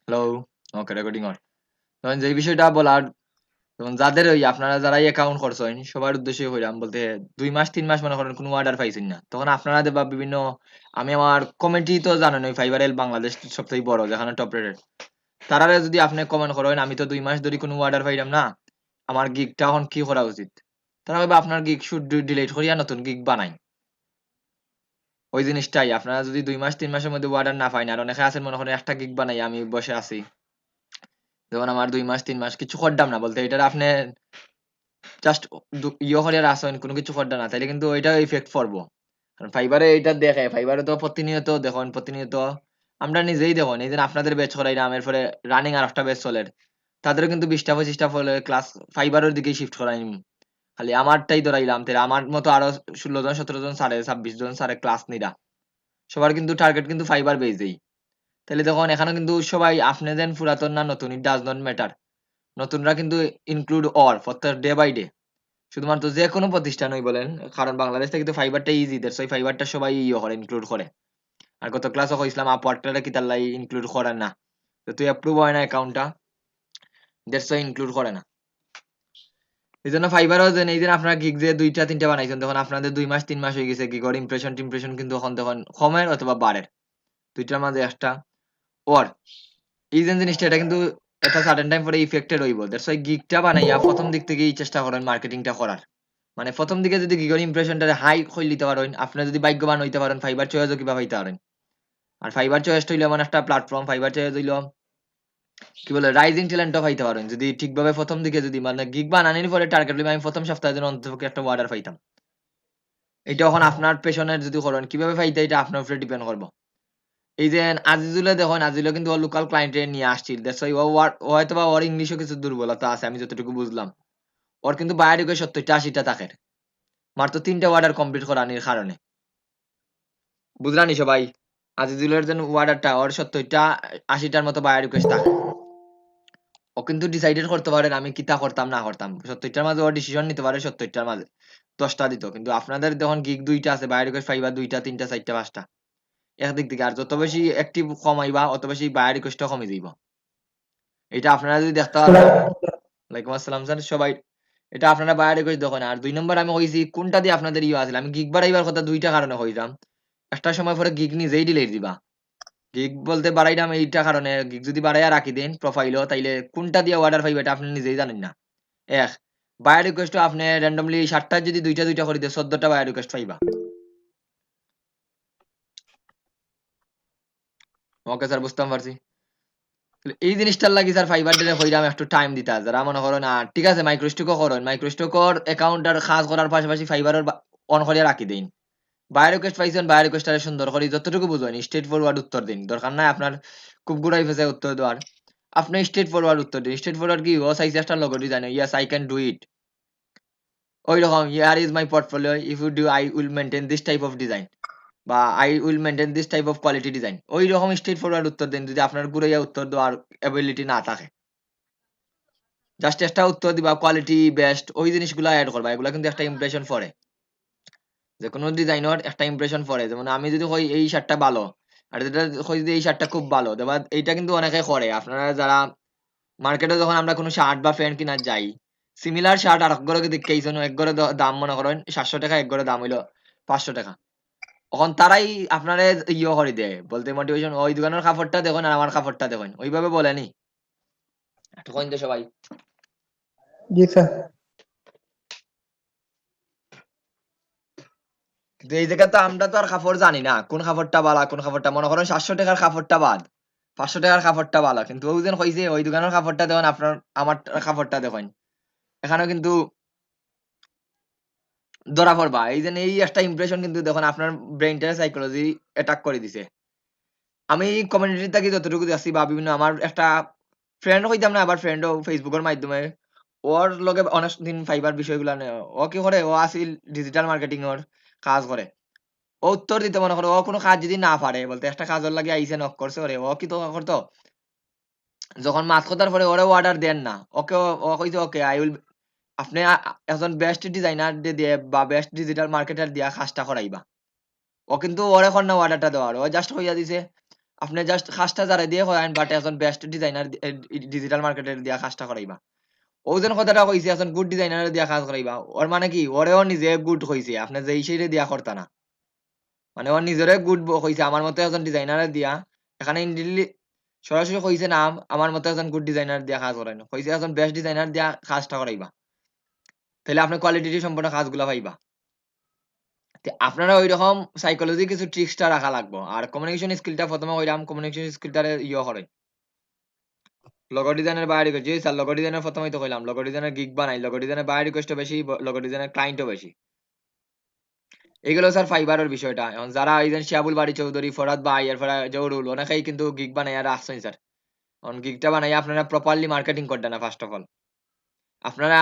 Hello. Okay, recording on. তখন যে বিষয়টা বলার, তখন যাদের ওই আপনারা যারা অ্যাকাউন্ট করছেন সবার উদ্দেশ্যে হইলাম বলতে ২ মাস ৩ মাস মনে করেন কোনো অর্ডার পাইছেন না। তখন আপনারা বা বিভিন্ন আমি আমার কমিউনিটি তো জানেন ওই ফাইবারেল বাংলাদেশ সবথেকে বড় যেখানে টপ রেটেড। তারারে যদি আপনি কমেন্ট করেন আমি তো ২ মাস ধরে কোনো অর্ডার পাইলাম না। আমার গিগটা এখন কি করা উচিত? তারা ভাবে আপনার গিগ শুড ডিলিট করিয়া নতুন গিগ বানাই। ওই জিনিসটাই আপনারা যদি ২ মাস ৩ মাসের মধ্যে অর্ডার না পাইন আর অনেকে আছেন মনে করেন একটা গিগ বানাই আমি বসে আছি। যেমন আমার ২ মাস ৩ মাস কিছু করলাম না বলতে এটার আপনি জাস্ট ইয়ে করে রাখছেন কোনো কিছু করডা না তাইলে কিন্তু ওইটা ইফেক্ট পড়বো। কারণ ফাইবারে এইটা দেখে ফাইবারে তো প্রতিনিয়ত দেখুন প্রতিনিয়ত আমরা নিজেই দেখুন এই যে আপনাদের ব্যাচ করাইলাম এরপরে রানিং আর একটা ব্যাচ চলে তাদেরও কিন্তু ২০টা ২৫টা ফলে ক্লাস ফাইবারের দিকেই শিফট করাই খালি আমারটাই ধরাইলাম তাহলে আমার মতো আরো ১৬ জন ১৭ জন স্যারে ২৬ জন স্যারে ক্লাস নিরা সবার কিন্তু টার্গেট কিন্তু ফাইবার বেজেই তাহলে দেখুন এখানে কিন্তু সবাই আপনি দেন পুরাতন না নতুন ইট ডাজ নট ম্যাটার নতুনরা কিন্তু ইনক্লুড অর প্রত্যেক ডে বাই ডে শুধুমাত্র যেকোনো প্রতিষ্ঠানই বলেন কারণ বাংলাদেশ থেকে তো ফাইবারটা ইজি দ্যাটস ওয়াই ফাইবারটা সবাই ইয়ে করে ইনক্লুড করে। আর গত ক্লাসও কইছিলাম আপওয়ার্কটা কি তার লাই ইনক্লুড করে না। তো তুই অ্যাপ্রুভ হয় না অ্যাকাউন্টটা দ্যাটস ওয়াই ইনক্লুড করে না। এইজন্য ফাইবারও যেন এই যে আপনারা গিগ যে ২টা ৩টা বানাইছেন তখন আপনাদের ২ মাস ৩ মাস হয়ে গেছে গিগর ইমপ্রেশন টিমপ্রেশন কিন্তু এখন তখন কমের অথবা বাড়ের। ২টার মাঝে একটা ওর এই যে জিনিসটা এটা কিন্তু একটা সার্টেন টাইম পরে ইফেক্টেড হইব। দ্যাটস ওয়াই গিগটা বানাইয়া ১ম দিক থেকেই চেষ্টা করেন মার্কেটিংটা করার। মানে ১ম দিকে যদি গিগের ইমপ্রেশনটারে হাই কইর লিতে পারেন, আপনি যদি ভাগ্যবান হইতে পারেন ফাইবার চয়েসও কিবা পাইতে পারেন। আর ফাইবার চয়েসটা হইলো এমন একটা প্ল্যাটফর্ম ফাইবার চয়েস হইলো কি বলে রাইজিং ট্যালেন্টও পাইতে পারেন। যদি ঠিকভাবে ১ম দিকে যদি মানে গিগ বানানির পরে টার্গেট লইবা আমি ১ম সপ্তাহের জন্য অন্ততপক্ষে একটা অর্ডার পাইতাম। এটা এখন আপনার পেশনের যদি করেন কিভাবে পাইতে এটা আপনার উপরে ডিপেন্ড করব। এই যে আজিজুলে দেখুন আজিজুলে কিন্তু ওর লোকাল ক্লায়েন্টে নিয়ে আসছিল। দ্যাটস ওয়াই ও হয়তোবা ওর ইংলিশও কিছু দুর্বলতা আছে আমি যতটুকু বুঝলাম। ওর কিন্তু বায়োর রিকোয়েস্ট ৭০ টা ৮০ টা থাকে। মাত্র ৩ টা অর্ডার কমপ্লিট করানির কারণে। বুঝলানি সবাই? আজিজুলের জন্য অর্ডারটা ওর ৭০ টা ৮০ টার মতো বায়োর রিকোয়েস্ট থাকে। ও কিন্তু ডিসাইডেড করতে পারেন আমি কিতা করতাম না করতাম। ৭০ টার মাঝে ও ডিসিশন নিতে পারে ৭০ টার মাঝে। ১০ টা দিত। কিন্তু আপনাদের যখন গিগ ২ টা আছে বায়োর রিকোয়েস্ট পাইবা ২ টা ৩ টা ৪ টা ৫ টা। একদিক থেকে আর যত বেশি অ্যাক্টিভ কমাইবা অত বেশি বায়োর রিকোয়েস্টও কমে যাইব। এটা আপনারা যদি দেখতে পারবেন ওয়ালাইকুম আসসালাম স্যার সবাই এটা আপনারা বায়োর রিকোয়েস্ট দেখেন। আর ২ নম্বর আমি কইছি কোনটা দিয়ে আপনাদের ইয়ে আছিল। আমি গিগ বাড়াইবার কথা ২ টা কারণে কইলাম। একটা সময় পরে গিগ নিজেই ডিলিট দিবা। গিগ বলতে বাড়াইলাম এইটা কারণে গিগ যদি বাড়াইয়া রাখি দেন প্রোফাইলও তাইলে কোনটা দিয়ে অর্ডার পাইবা এটা আপনি নিজেই জানেন না। ১ বায়োর রিকোয়েস্টও আপনি randomly ৭ টার যদি ২ টা ২ টা করে দেন ১৪ টা বায়োর রিকোয়েস্ট পাইবা। ওকে স্যার বুঝতাম পারছি। এই জিনিসটার লাগি স্যার ফাইবার কইরাম একটু টাইম দিতা। যারা মনে করেন ঠিক আছে মাইক্রোস্টকও করেন। মাইক্রোস্টকর অ্যাকাউন্ট আর কাজ করার পাশাপাশি ফাইবারের অন করিয়া রাখি দেন। বায়োর রিকোয়েস্ট পাইছেন বায়োর রিকোয়েস্টটারে সুন্দর করে যতটুকু বুঝেন স্ট্রেইট ফরওয়ার্ড উত্তর দিন। দরকার নাই আপনার খুব ঘুরাই পেঁচায় উত্তর দেওয়ার। আপনি স্ট্রেইট ফরওয়ার্ড উত্তর দিন। স্ট্রেইট ফরওয়ার্ড কি ও চাইছে একটা logo design yes I can do it. ঐরকম here is my portfolio if you do I will maintain this type of design বা I will maintain this type of quality design. ঐরকম straightforward উত্তর দেন যদি আপনার ঘুরাইয়া উত্তর দেওয়ার এবিলিটি না থাকে। জাস্ট একটা উত্তর দিবা কোয়ালিটি বেস্ট ওই জিনিসগুলা এড করবা। এগুলা কিন্তু একটা ইমপ্রেশন পড়ে। যেকোনো ডিজাইনের একটা ইমপ্রেশন পড়ে। যেমন আমি যদি কই এই শার্টটা ভালো আর যেটা কই যে এই শার্টটা খুব ভালো। দেবা এইটা কিন্তু অনেকে করে। আপনারা যারা মার্কেটে যখন আমরা কোনো শার্ট বা প্যান্ট কিনা যাই, সিমিলার শার্ট আরেক ঘরে দেখাইছেন এক ঘরে দাম মনে করেন ৳৭০০ এক ঘরে দাম হইলো ৳৫০০। তখন তারাই আপনারে ইয়ে করে দেয়। বলতে মোটিভেশন ওই দোকানের কাপড়টা দেখুন আর আমার কাপড়টা দেখুন। ওইভাবে বলেনি? একটু কইন তো সবাই। জি স্যার। কিন্তু এই জায়গায় তো আমরা তো আর কাপড় জানি না। কোন কাপড়টা বালা, কোন কাপড়টা মনে করেন ৳৭০০ র কাপড়টা বাদ। ৳৫০০ র কাপড়টা বালা। কিন্তু ও যেন কইছে ওই দোকানের কাপড়টা দেখুন আপনার আমার কাপড়টা দেখুন। এখানেও কিন্তু ধরা পড়বা। এই যে এই একটা ইমপ্রেশন কিন্তু দেখুন আপনার ব্রেইনটারে সাইকোলজি অ্যাটাক করে দিছে। আমি কমিউনিটি থেকে যতটুকু দেখছি বা বিভিন্ন আমার একটা ফ্রেন্ড হইতাম না আবার ফ্রেন্ডও ফেসবুকের মাধ্যমে ওর লগে অনেক দিন ফাইবার বিষয়গুলা নিয়ে ও কি করে ও আছিল ডিজিটাল মার্কেটিং এর কাজ করে। ও উত্তর দিতে মনে করো ও কোনো কাজ যদি না পারে বলতে একটা কাজের লাগে আইসে নক করছে ওরে ও কি তো করতো যখন মাছ কথার পরে ওরে অর্ডার দেন না ওকে ও কইছে ওকে আই উইল আপনি একজন বেস্ট ডিজাইনার দিয়ে বা বেস্ট ডিজিটাল মার্কেটার দিয়া কাজটা করাইবা ও কিন্তু ওরে এখন না অর্ডারটা দেওয়ার ও জাস্ট কইয়া দিছে আপনি জাস্ট কাজটা যারা দিয়ে করাইন বাট এখন বেস্ট ডিজাইনার ডিজিটাল মার্কেটের দিয়া কাজটা করাইবা ওজন কথাটা কইছে এখন গুড ডিজাইনার দিয়া কাজ করাইবা ওর মানে কি ওরেও নিজে গুড কইছে আপনি যে ইসেরে দিয়া করতা না মানে ওর নিজেরে গুড কইছে আমার মতে একজন ডিজাইনার দিয়া এখানে ইনডিলি সরাসরি কইছে না আমার মতে একজন গুড ডিজাইনার দিয়া কাজ করাইনো কইছে একজন বেস্ট ডিজাইনার দিয়া কাজটা করাইবা তাহলে আপনি কোয়ালিটি সম্পূর্ণ কাজগুলা পাইবা তে আপনারা ওইরকম সাইকোলজি কিছু ট্রিক্সটা রাখা লাগবো আর কমিউনিকেশন স্কিলটা প্রথমে ওইরাম কমিউনিকেশন স্কিলটারে করে লগো ডিজাইনের বাই রিকোয়েস্ট জি স্যার লগো ডিজাইনের প্রথমেই তো কইলাম লগো ডিজাইনের গিগ বানাই লগো ডিজাইনের বাই রিকোয়েস্টও বেশি লগো ডিজাইনের ক্লায়েন্টও বেশি এগুলো স্যার ফাইবারের বিষয়টা এখন যারা এই যে শিয়াবুল বাড়ি চৌধুরী ফরাদ ভাই এরপরে জহুরুল অনেকেই কিন্তু গিগ বানাই আর আসছেন স্যার এখন গিগটা বানাই আপনারা প্রপারলি মার্কেটিং করতেন না ফার্স্ট অফ অল আপনারা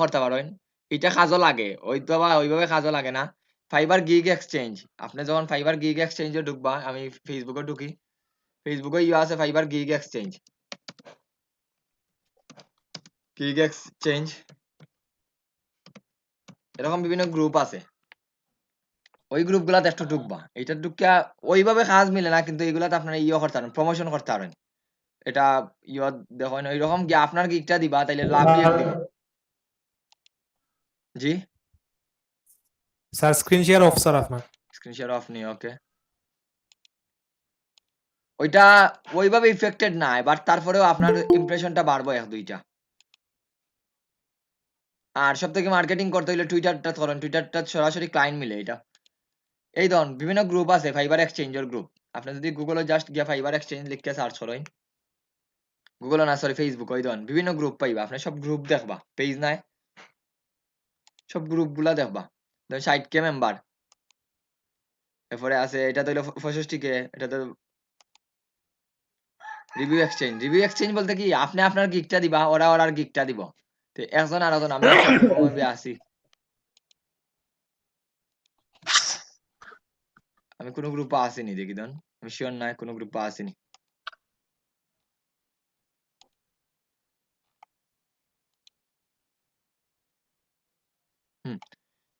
করতে পারেন এটা কাজও লাগে ওইতো বা ওইভাবে কাজও লাগে না ফাইবার গিগ এক্সচেঞ্জ আপনি যখন ফাইবার গিগ এক্সচেঞ্জে ঢুকবা আমি ফেসবুকে ঢুকি ফেসবুকে আছে fibre gig exchange gig exchange এরকম বিভিন্ন গ্রুপ আছে ওই গ্রুপগুলাতে একটু ঢুকবা এটা ঢুকিয়া ওইভাবে কাজ মিলে না কিন্তু এগুলাতে আপনারা করতে পারেন প্রমোশন করতে পারেন এটা দেখেন ওইরকম কি আপনার গিগটা দিবা তাইলে লাভ রিয়েক্ট দিব জি sir screen share off sir আপনার স্ক্রিন শেয়ার অফ নি ওকে ওইটা ওইভাবে ইফেক্টেড না বাট তারপরেও আপনার ইমপ্রেশনটা বাড়বো এক দুইটা আর সব থেকে মার্কেটিং করতে হলে টুইটারটা করেন টুইটারটা সরাসরি ক্লায়েন্ট মিলে এটা এই ধরুন বিভিন্ন গ্রুপ আছে ফাইবার এক্সচেঞ্জের গ্রুপ আপনি যদি গুগলে জাস্ট গিয়া ফাইবার এক্সচেঞ্জ লিখে সার্চ করেন গুগল না সরি ফেসবুক ওই ধরুন বিভিন্ন গ্রুপ পাইবা আপনি সব গ্রুপ দেখবা পেজ নাই সব গ্রুপ গুলা দেখবা ধরুন 60K মেম্বার এরপরে আছে এটা তো হলো 65K এটা তো রিভিউ এক্সচেঞ্জ বলতে কি আপনি আপনার গিগটা দিবা ওরা ওরার গিগটা দিব তো একজন আর একজন আমি আছি আমি কোনো গ্রুপে আসিনি দেখি ধরুন আমি শিওর নাই কোনো গ্রুপে আসিনি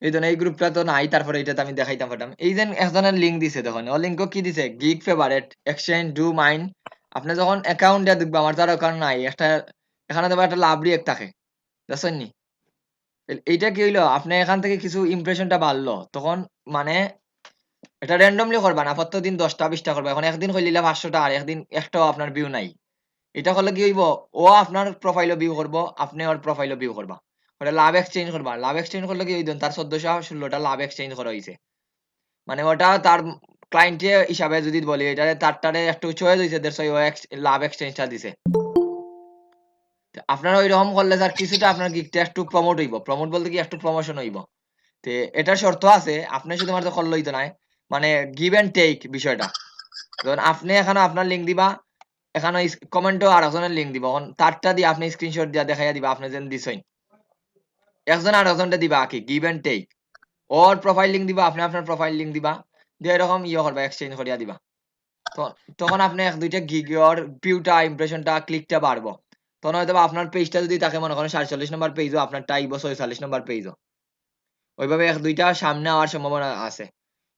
এই ধরুন এই গ্রুপটা তো নাই তারপরে এটাতে আমি দেখাইতাম পারতাম এই যে একজনের লিঙ্ক দিছে দেখুন ও লিঙ্কও কি দিছে gig favourite exchange do mind আপনি যখন অ্যাকাউন্ট দিয়ে দেখবা আমার তার অ্যাকাউন্ট নাই একটা এখানে তোমার একটা লাভ রিয়েক্ট থাকে দেখছেন নি এইটা কি হইলো আপনি এখান থেকে কিছু ইমপ্রেশনটা বাড়লো তখন মানে এটা র্যান্ডমলি করবা না প্রত্যেকদিন 10টা 20টা করবা এখন একদিন হইলিলা 500টা আর একদিন একটাও আপনার ভিউ নাই এটা করলে কি হইব ও আপনার প্রোফাইলও ভিউ করবো আপনি ওর প্রোফাইলও ভিউ করবা ওটা লাভ এক্সচেঞ্জ করবা লাভ এক্সচেঞ্জ করলে কি হইতো তার 1416টা লাভ এক্সচেঞ্জ করা হয়েছে মানে ওটা তার ক্লায়েন্টে হিসাবে যদি বলি এটা তারটারে একটু চয়েস হয়েছে দেড়শো লাভ এক্সচেঞ্জটা দিছে আপনারা ওইরকম করলে স্যার কিছুটা আপনার গিগটা একটু প্রমোট হইব প্রমোট বলতে কি একটু প্রমোশন হইব তে এটার শর্ত আছে আপনি শুধুমাত্র করলে হইতো নাই মানে গিভ এন্ড টেক বিষয়টা ধরুন আপনি এখানে আপনার লিঙ্ক দিবা এখানে কমেন্টও আর একজনের লিঙ্ক দিব তারটা দিয়ে আপনি স্ক্রিনশট দিয়া দেখাইয়া দিবা আপনি যেন দিছেন একজন আর একজনটা দিবা কি give and take or profile link দিবা আপনি আপনার প্রোফাইল লিঙ্ক দিবা দিয়ে এরকম করবা এক্সচেঞ্জ করিয়া দিবা তখন আপনি এক দুইটা গিগর ভিউটা ইমপ্রেশনটা ক্লিকটা বাড়বো তখন হয়তো আপনার পেজটা যদি তাকে মনে করেন 47 নম্বর পেজও আপনার টাইব 46 নম্বর পেজও ওইভাবে এক দুইটা সামনে আওয়ার সম্ভাবনা আছে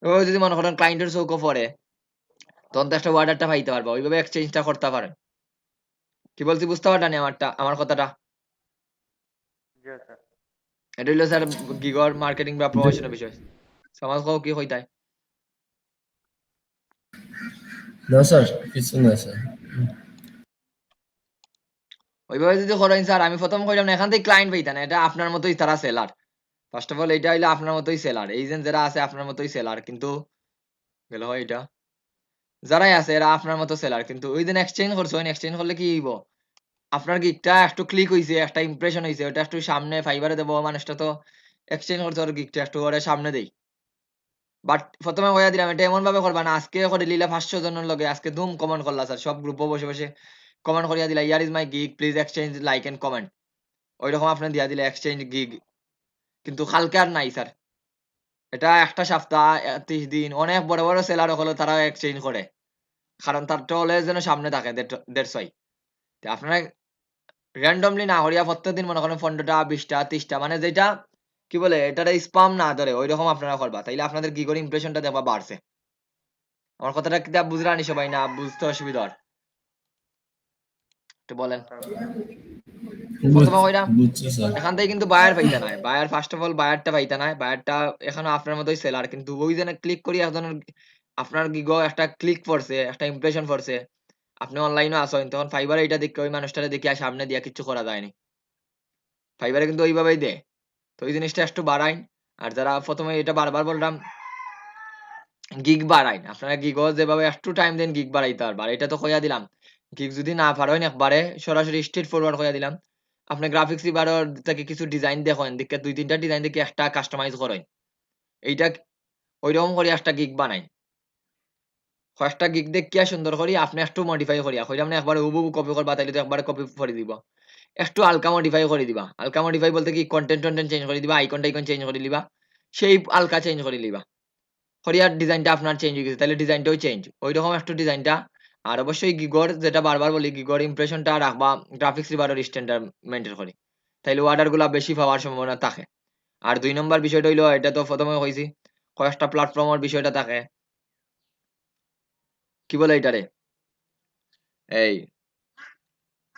ওইভাবে যদি মনে করেন ক্লায়েন্টের চৌকো পড়ে তখন তো একটা অর্ডারটা পাইতে পারবো ওইভাবে এক্সচেঞ্জটা করতে পারেন কি বলছি বুঝতে পারটানি আমার কথাটা এটা হইলো স্যার গিগর মার্কেটিং বা প্রমোশনের বিষয় সমাজ কি হইতায় না স্যার কিছু না স্যার ওইভাবে যদি করেন স্যার আমি প্রথম কইলাম না এখান থেকে ক্লায়েন্ট পাইতা না এটা আপনার মতোই তারা সেলার ফার্স্ট অফ অল এটা হইলো আপনার মতোই সেলার এজেন্ট যারা আছে আপনার মতোই সেলার কিন্তু গেল হয় এটা যারাই আছে এরা আপনার মতো সেলার কিন্তু ওই দিন এক্সচেঞ্জ করছো এক্সচেঞ্জ করলে কি হইব আপনার গিকটা একটু ক্লিক হইছে একটা ইমপ্রেশন হইছে ওটা একটু সামনে ফাইবারে দেবো মানুষটা তো এক্সচেঞ্জ করতে ওর গিকটা একটু ওরে সামনে দেই বাট প্রথমে কইয়া দিলাম এটা এমন ভাবে করবা না আজকে করে লিলা 500 জনের লগে আজকে ধুম কমেন্ট করলা স্যার সব গ্রুপে বসে বসে কমেন্ট করিয়া দিলা here is my gig please exchange like and comment ওইরকম আপনি দিয়া দিলে এক্সচেঞ্জ গিগ কিন্তু কালকে আর নাই স্যার এটা একটা সপ্তাহ 30 দিন অনেক বড় বড় সেলার হলো তারা এক্সচেঞ্জ করে কারণ তার টলে যেন সামনে থাকে দ্যাটস ওয়াই আপনারা র্যান্ডমলি না করিয়া প্রত্যেকদিন মনে করেন 15টা 20টা 30টা মানে যেটা কি বলে এটা স্পাম না ধরে ওই রকম আপনারা করবা তাইলে আপনাদের কি করে ইমপ্রেশনটা দেখবা বাড়ছে আমার কথাটা কিতা বুঝরানি সবাই না বুঝতে অসুবিধা হয় একটু বলেন প্রথমে কইরাম বুঝছি স্যার। এখান থেকে কিন্তু বায়ার পাইতা নাই বায়ার ফার্স্ট অফ অল বায়ারটা পাইতা নাই বায়ারটা এখনো আপনার মতোই সেলার কিন্তু ওই জন্য ক্লিক করি একজনের আপনার গিগো একটা ক্লিক পড়ছে একটা ইমপ্রেশন পড়ছে আপনি অনলাইনে আসেন তখন ফাইবারে এটা দেখে ওই মানুষটারে দেখি আর সামনে দিয়া কিছু করা যায়নি ফাইবারে কিন্তু ওইভাবেই দেয় তো ওই জিনিসটা একটু বাড়াইন আর যারা প্রথমে এটা বারবার বললাম গিগ বাড়াইন আপনারা গিগও যেভাবে একটু টাইম দেন গিগ বাড়াইতে পারবার এটা তো কইয়া দিলাম গিগ যদি না পারেন একবারে সরাসরি স্ট্রেট ফরওয়ার্ড কইয়া দিলাম আপনি গ্রাফিক্স এবারও থেকে কিছু ডিজাইন দেখেন দেখে দুই তিনটা ডিজাইন দেখে একটা কাস্টমাইজ করেন এইটা ওইরকম করে একটা গিগ বানাই কয়েকটা গিগ দেখিয়া সুন্দর করি আপনি একটু মডিফাই করিয়া কইলাম না একবারে হুবহু কপি করবা তাইলে তো একবারে কপি করে দিব একটু হালকা মডিফাই করে দিবা হালকা মডিফাই বলতে কি কন্টেন্ট টন্টেন্ট চেঞ্জ করে দিবা আইকন টাইকন চেঞ্জ করে দিবা সেই হালকা চেঞ্জ করে দিবা হরিয়ার ডিজাইনটা আপনার চেঞ্জ হয়ে গেছে তাহলে ডিজাইনটাও চেঞ্জ ওই রকম একটু ডিজাইনটা আর অবশ্যই গিগর যেটা বারবার বলি গিগর ইমপ্রেশনটা রাখবা গ্রাফিক্স রিবারের স্ট্যান্ডার্ড মেনটেন করে তাইলে অর্ডার গুলা বেশি পাওয়ার সম্ভাবনা থাকে আর 2 নম্বর বিষয়টা হইলো এটা তো প্রথমে কইছি কয়েকটা প্ল্যাটফর্মের বিষয়টা থাকে কি বলে এটারে এই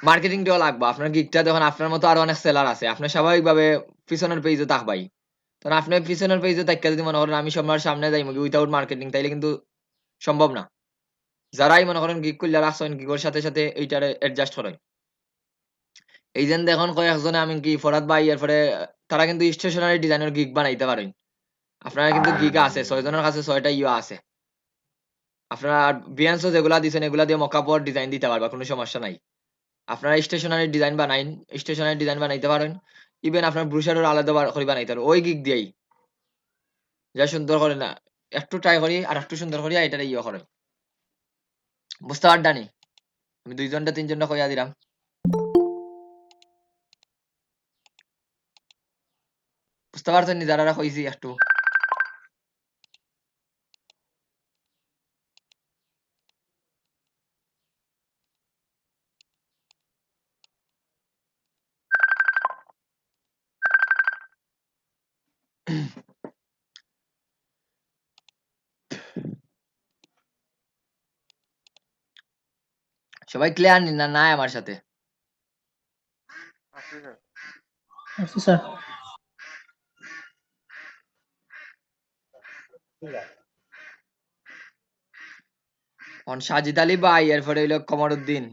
মার্কেটিংটাও লাগবে আপনার গিগটা যখন আপনার মতো আরো অনেক সেলার আছে আপনি স্বাভাবিকভাবে পিছনের পেজে থাকবাই তখন আপনি পিছনের পেজে থাকতে যদি মনে করেন আমি সবার সামনে যাই উইথাউট মার্কেটিং তাইলে কিন্তু সম্ভব না যারাই মনে করেন গিগ করলে রাখছেন গিগের সাথে সাথে এইটারে অ্যাডজাস্ট করেন এই যে দেখুন কয়েকজনে আমি কি ফরাদ ভাই এরপরে তারা কিন্তু স্টেশনারি ডিজাইনের গিগ বানাইতে পারেন আপনারা কিন্তু গিগ আছে 6 জনের কাছে 6টা ইয়া আছে আপনারা বিয়ান্সও যেগুলা দিছেন এগুলা দিয়ে মকআপর ডিজাইন দিতে পারবা কোনো সমস্যা নাই আপনারা স্টেশনারি ডিজাইন বানাইন স্টেশনারি ডিজাইন বানাইতে পারেন ইভেন আপনার ব্রুশারও আলাদা করে বানাইতে পারেন ওই গিগ দিয়েই যা সুন্দর করে না একটু ট্রাই করি আর একটু সুন্দর করি এটারে ইয়ে করে বুঝতে পারডানি আমি 2 জনটা 3 জনটা কইয়া দিলাম বুঝতে পারছেন নি যারা কইছি একটু সবাই ক্লিয়ার নি না নাই আমার সাথে আচ্ছা স্যার অন সাজিদ আলী ভাই এরপরে হইলো কমরউদ্দিন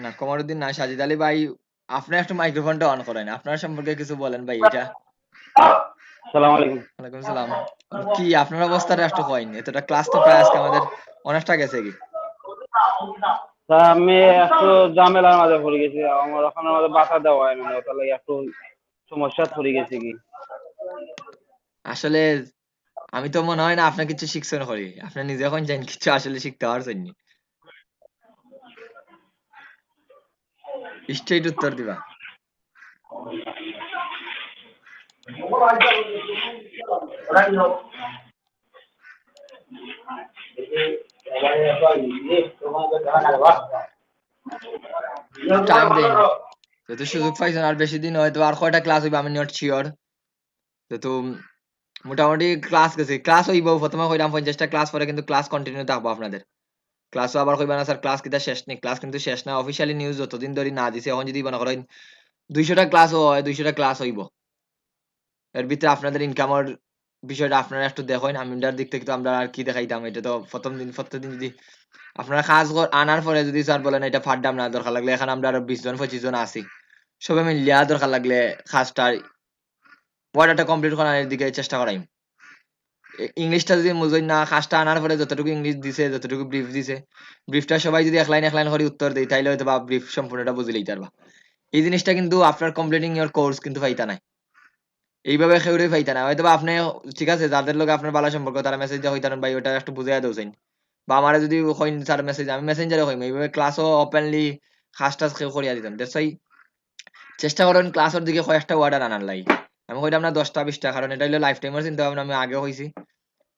না কমরউদ্দিন না সাজিদ আলী ভাই আপনি একটু মাইক্রোফোনটা অন করেন আপনার সম্পর্কে কিছু বলেন ভাই এটা সালাম আলাইকুম। ওয়ালাইকুম সালাম কি আপনার অবস্থাটা একটু কইন এতটা ক্লাস তো প্রায় আজকে আমাদের অনেকটা গেছে কি তা আমি একটু ঝামেলার মাঝে পড়ে গেছি আমার ওখানে আমাদের বাসা দেওয়া হয় মানে ওটার লাগে একটু সমস্যা পড়ে গেছি কি আসলে আমি তো মনে হয় না আপনার কিছু শিখছেন করি আপনি নিজে এখন জানেন কিছু আসলে শিখতে পারছেন নি স্ট্রেট উত্তর দিবা টাইম দেন যেহেতু সুযোগ পাইছেন আর বেশি দিন হয়তো আর কয়টা ক্লাস হইবে আমি নট শিওর যেহেতু মোটামুটি ক্লাস গেছে ক্লাস হইব প্রথমে কইলাম 50টা ক্লাস পরে কিন্তু ক্লাস কন্টিনিউ থাকবো আপনাদের ক্লাসও আবার কইবা না স্যার ক্লাস কিটা শেষ নেই ক্লাস কিন্তু শেষ না অফিসিয়ালি নিউজ যতদিন ধরে না দিছে এখন যদি মনে করেন 200টা ক্লাস হয় 200টা ক্লাস হইব এর ভিতরে আপনাদের ইনকামের বিষয়টা আপনারা একটু দেখেন আমিটার দিক থেকে তো আমরা আর কি দেখাইতাম এটা তো প্রথম দিন যদি আপনারা কাজ আনার পরে যদি স্যার বলেন এটা ফাড্ডাম না দরকার লাগলে এখানে আমরা আরো 20 জন 25 জন আছি সবাই মিলিয়া দরকার লাগলে কাজটা ওয়ার্ডারটা কমপ্লিট করার দিকে চেষ্টা করাই ইংলিশটা যদি বুঝেন না কাজটা আনার পরে যতটুকু ইংলিশ দিছে যতটুকু ব্রিফ দিছে ব্রিফটা সবাই যদি এক লাইন করে উত্তর দেয় তাইলে হয়তো বা ব্রিফ সম্পূর্ণটা বুঝে লইতে পারবা এই জিনিসটা কিন্তু আফটার কমপ্লিটিং ইওর কোর্স কিন্তু পাইতা নাই এইভাবে কেউরে পাইতা না হয়তো বা আপনি ঠিক আছে যাদের লোক আপনার ভালো সম্পর্ক তারা মেসেজ দেওয়া হইতারেন ভাই ওটা একটু বুঝাইয়া দেওছেন বা আমারে যদি কইন স্যার মেসেজ আমি মেসেঞ্জারে কইম এইভাবে ক্লাসও ওপেনলি খাস টাস কেউ করিয়া দিতাম দ্যাটস ওয়াই চেষ্টা করেন ক্লাসের দিকে কয়েকটা ওয়ার্ডার আনার লাই আমি কইলাম না 10টা 20টা কারণ এটা হলো লাইফ টাইমের চিন্তা ভাবনা আমি আগে হইছি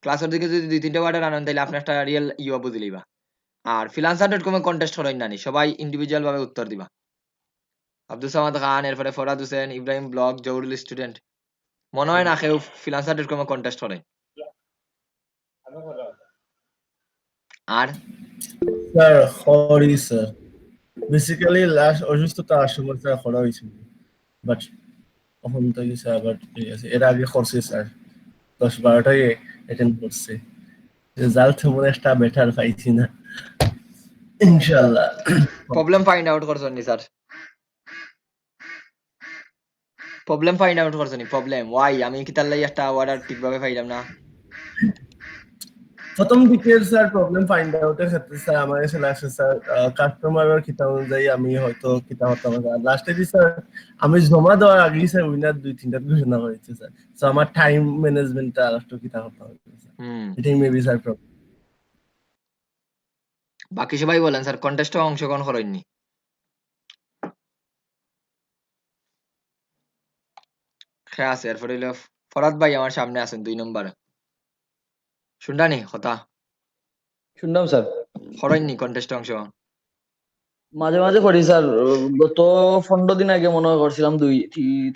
ক্লাসের দিকে যদি 2-3টা ওয়ার্ডার আনেন তাহলে আপনি একটা রিয়েল ইয়া বুঝে লইবা আর freelancer.com এ কন্টেস্ট করেন নানি সবাই ইন্ডিভিজুয়াল ভাবে উত্তর দিবা আব্দুল সামাদ খান এরপরে ফরাদ হোসেন ইব্রাহিম ব্লগ জহুরুল স্টুডেন্ট মনে হয় না কেউ freelancer.com এ কন্টেস্ট করে আর sir sorry sir basically last অসুস্থতা আসার সময় স্যার করা হয়েছিল বাট এখন তো স্যার আবার ঠিক আছে এর আগে করছে স্যার 10-12টাই অ্যাটেন্ড করছে রেজাল্ট তেমন একটা বেটার পাইছি না ইনশাআল্লাহ প্রবলেম ফাইন্ড আউট করছেন নি স্যার? প্রবলেম ফাইন্ড আউট করছেন নি? প্রবলেম ওয়াই আমি কি তার লাগি একটা অর্ডার ঠিকভাবে পাইলাম না? প্রথম দিকে স্যার প্রবলেম ফাইন্ড আউটের ক্ষেত্রে স্যার আমার কাছে লাগছে স্যার কাস্টমারের কিতা অনুযায়ী আমি হয়তো কিতা হতাম লাস্টে দি স্যার আমি জমা দেওয়ার আগেই স্যার উইনার 2-3টা ঘোষণা করেছে স্যার সো আমার টাইম ম্যানেজমেন্টটা আরেকটু কিতা হতাম এটাই মেবি স্যার প্রবলেম বাকি সবাই বলেন স্যার কন্টেস্টে অংশগ্রহণ করেননি? খেয়ে আছে এরপরে হইলো ফরাদ ভাই আমার সামনে আছেন 2 নম্বরে। শুনডানি কথা শুনলাম স্যার। করেননি কন্টেস্টে অংশগ্রহণ? মাঝে মাঝে করি স্যার। গত 15 দিন আগে মনে হয় করছিলাম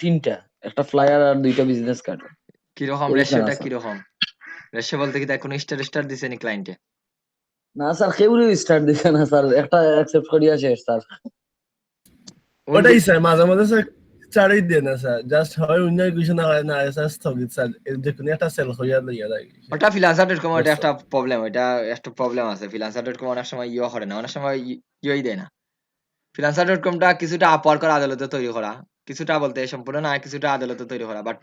তিনটা, একটা ফ্লায়ার আর 2টা বিজনেস কার্ড। কিরকম করিস না রেশিওটা স্যার। কিরকম? রেশিও বলতে কি তাই কোনো স্টার দিছে নি ক্লায়েন্টে? না স্যার, কেউ স্টার্ট দিছে না স্যার, একটা অ্যাকসেপ্ট করিয়া শেষ স্যার। ওটাই স্যার মাঝে মাঝে স্যার চারই দেয় না স্যার জাস্ট হয় উইনার ঘোষণা হয় না স্যার স্থগিত স্যার যে কোনো একটা সেল হইয়া লইয়া যায় ওটা ফ্রিল্যান্সার.কম এটা একটা প্রবলেম, এটা একটা প্রবলেম আছে। ফ্রিল্যান্সার.কম অনেক সময় ইয়ে করে না, অনেক সময় ইয়েই দেয় না। ফ্রিল্যান্সার.কমটা কিছুটা আপওয়ার্কের আদালতে তৈরি করা, কিছুটা বলতে সম্পূর্ণ না, কিছুটা আদালতে তৈরি করা, বাট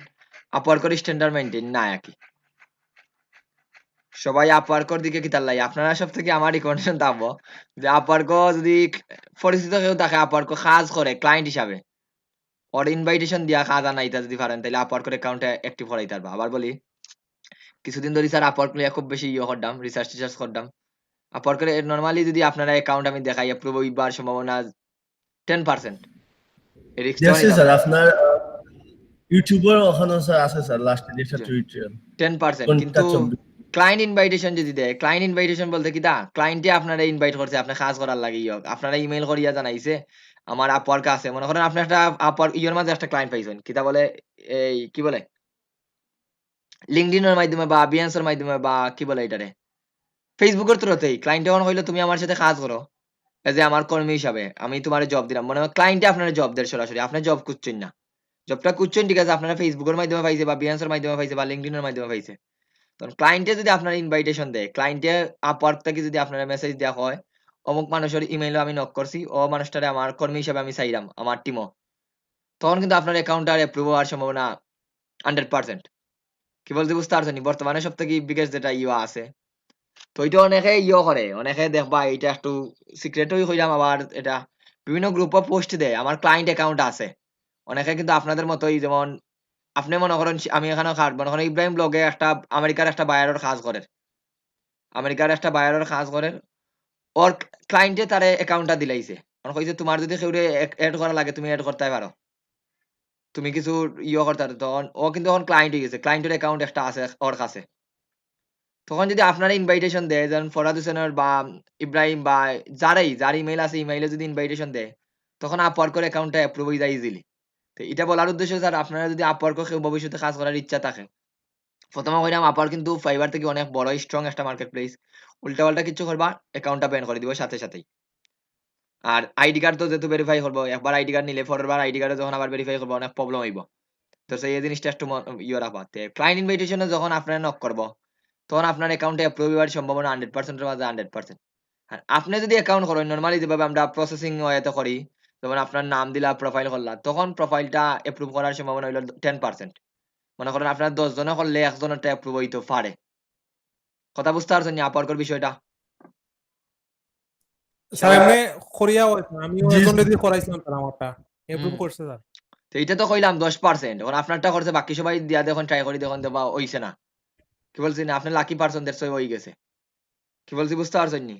আপওয়ার্কের স্ট্যান্ডার্ড মেইনটেইন না একই। সবাই আপওয়ার্কের দিকে কি তার লাই আপনারা সব থেকে আমার রিকমেন্ডেশন থাকবো যে আপওয়ার্ক যদি পরিচিত কেউ থাকে আপওয়ার্ক কাজ করে ক্লায়েন্ট হিসাবে ওর ইনভাইটেশন দিয়া কাজ আনাইতা যদি পারেন তাহলে আপওয়ার্কের অ্যাকাউন্টে অ্যাক্টিভ করাইতে পারবা। আবার বলি কিছুদিন ধরে স্যার আপওয়ার্ক নিয়ে খুব বেশি ইয়ে করতাম, রিসার্চ করতাম। আপওয়ার্কের নরমালি যদি আপনারা অ্যাকাউন্ট আমি দেখাই অ্যাপ্রুভ হইবার সম্ভাবনা 10%। এর দেখছি স্যার আপনার ইউটিউবার ওখানে স্যার আছে স্যার লাস্টে যেটা টিউটোরিয়াল 10%, কিন্তু ক্লায়েন্ট ইনভাইটেশন যদি দেয়, ক্লায়েন্ট ইনভাইটেশন বলতে কি ক্লায়েন্টে আপনারা ইনভাইট করছে আপনার কাজ করার লাগি হোক, আপনারা ইমেল করিয়া জানাইছে আমার আপওয়ার্ক আছে, মনে করেন আপনি একটা আপওয়ার্ক ইয়ের মাঝে একটা ক্লায়েন্ট পাইছেন কিতা বলে এই কি বলে লিঙ্কডইনের মাধ্যমে বা বিয়ান্সের মাধ্যমে বা কি বলে এটারে ফেসবুকের থ্রুতেই ক্লায়েন্ট যখন হইলো তুমি আমার সাথে কাজ করো এজ এ আমার কর্মী হিসাবে আমি তোমার জব দিলাম, মনে হয় ক্লায়েন্টে আপনার জব দেয় সরাসরি, আপনি জব খুঁজছেন না, জবটা খুঁজছেন ঠিক আছে আপনারা ফেসবুকের মাধ্যমে পাইছে বা বিয়ান্সের মাধ্যমে পাইছে বা লিঙ্কডইনের মাধ্যমে পাইছে। তখন ক্লায়েন্টে যদি আপনার ইনভাইটেশন দেয়, ক্লায়েন্টে আপওয়ার্ক থেকে যদি আপনারা মেসেজ দেওয়া হয় অমুক মানুষের ইমেইলে আমি নক করছি ও মানুষটারে আমার কর্মী হিসাবে আমি চাইলাম আমার টিমও, তখন কিন্তু আপনার অ্যাকাউন্টটা অ্যাপ্রুভ হওয়ার সম্ভাবনা 100%। কি বলতে বুঝতে পারছেন? বর্তমানে সব থেকে বিগেস্ট যেটা ইয়ে আছে, তো এটা অনেকে ইয়ে করে, অনেকে দেখবা এটা একটু সিক্রেটই হইলাম, আবার এটা বিভিন্ন গ্রুপে পোস্ট দেয় আমার ক্লায়েন্ট অ্যাকাউন্ট আছে। অনেকে কিন্তু আপনাদের মতোই, যেমন আপনি মনে করেন আমি এখানে মনে করেন ইব্রাহিম ব্লগে একটা আমেরিকার একটা বায়ারের কাজ করে, আমেরিকার একটা বায়ারের কাজ করে ওর ক্লায়েন্টে তার অ্যাকাউন্টটা দিলাইছে, মানে কইছে তোমার যদি কেউ এড করা লাগে তুমি এড করতে পারো, তুমি কিছু ইয়ে করতে পারো। তখন ও কিন্তু এখন ক্লায়েন্ট হয়ে গেছে, ক্লায়েন্টের অ্যাকাউন্ট একটা আছে ওর কাছে। তখন যদি আপনারা ইনভাইটেশন দেয় যেমন ফরহাদ হোসেনের বা ইব্রাহিম বা যার ইমেইল আছে ইমেইলে যদি ইনভাইটেশন দেয় তখন আপওয়ার্কের অ্যাকাউন্টটা অ্যাপ্রুভ হয়ে যায় ইজিলি। তো এটা বলার উদ্দেশ্য স্যার আপনারা যদি আপওয়ার্কে ভবিষ্যতে কাজ করার ইচ্ছা থাকে, প্রথমে কইলাম আপওয়ার্ক কিন্তু ফাইবার থেকে অনেক বড় স্ট্রং একটা মার্কেট প্লেস, উল্টাপাল্টা কিছু করবা অ্যাকাউন্টটা ব্যান করে দিব সাথে সাথেই। আর আইডি কার্ড তো যেহেতু ভেরিফাই করবো, একবার আইডি কার্ড নিলে পরের বার আইডি কার্ডে যখন আবার ভেরিফাই করবো অনেক প্রবলেম হইব। তো সেই জিনিসটা একটু ইয়ে রাখবা। ক্লায়েন্ট ইনভাইটেশনে যখন আপনারা নক করবো তখন আপনার অ্যাকাউন্টে অ্যাপ্রুভ হওয়ার সম্ভাবনা 100% এর মাঝে 100%। আর আপনি যদি অ্যাকাউন্ট করেন নরমালি যেভাবে আমরা প্রসেসিং ওয়েতে করি, যেমন আপনার নাম দিলা প্রোফাইল করলা তখন প্রোফাইলটা অ্যাপ্রুভ করার সম্ভাবনা হইলো 10%। মনে করেন আপনার 10 জনে করলে একজনেরটা অ্যাপ্রুভ হইতে পারে। কথা বুঝতে পারছেন নি আপওয়ার্কের বিষয়টা? স্যার এমনি করিয়া হইছে আমিও একজন দিয়ে করাইছিলাম স্যার আমারটা এপ্রুভ করছে স্যার। তো এটা তো কইলাম 10%, এখন আপনারটা করছে বাকি সবাই দিয়া দেখুন ট্রাই করি দেখুন দেবা হইছে না। কি বলছি না আপনি লাকি পারসন দ্যাটস ওয়াই হই গেছে। কি বলছি বুঝতে পারছেন নি?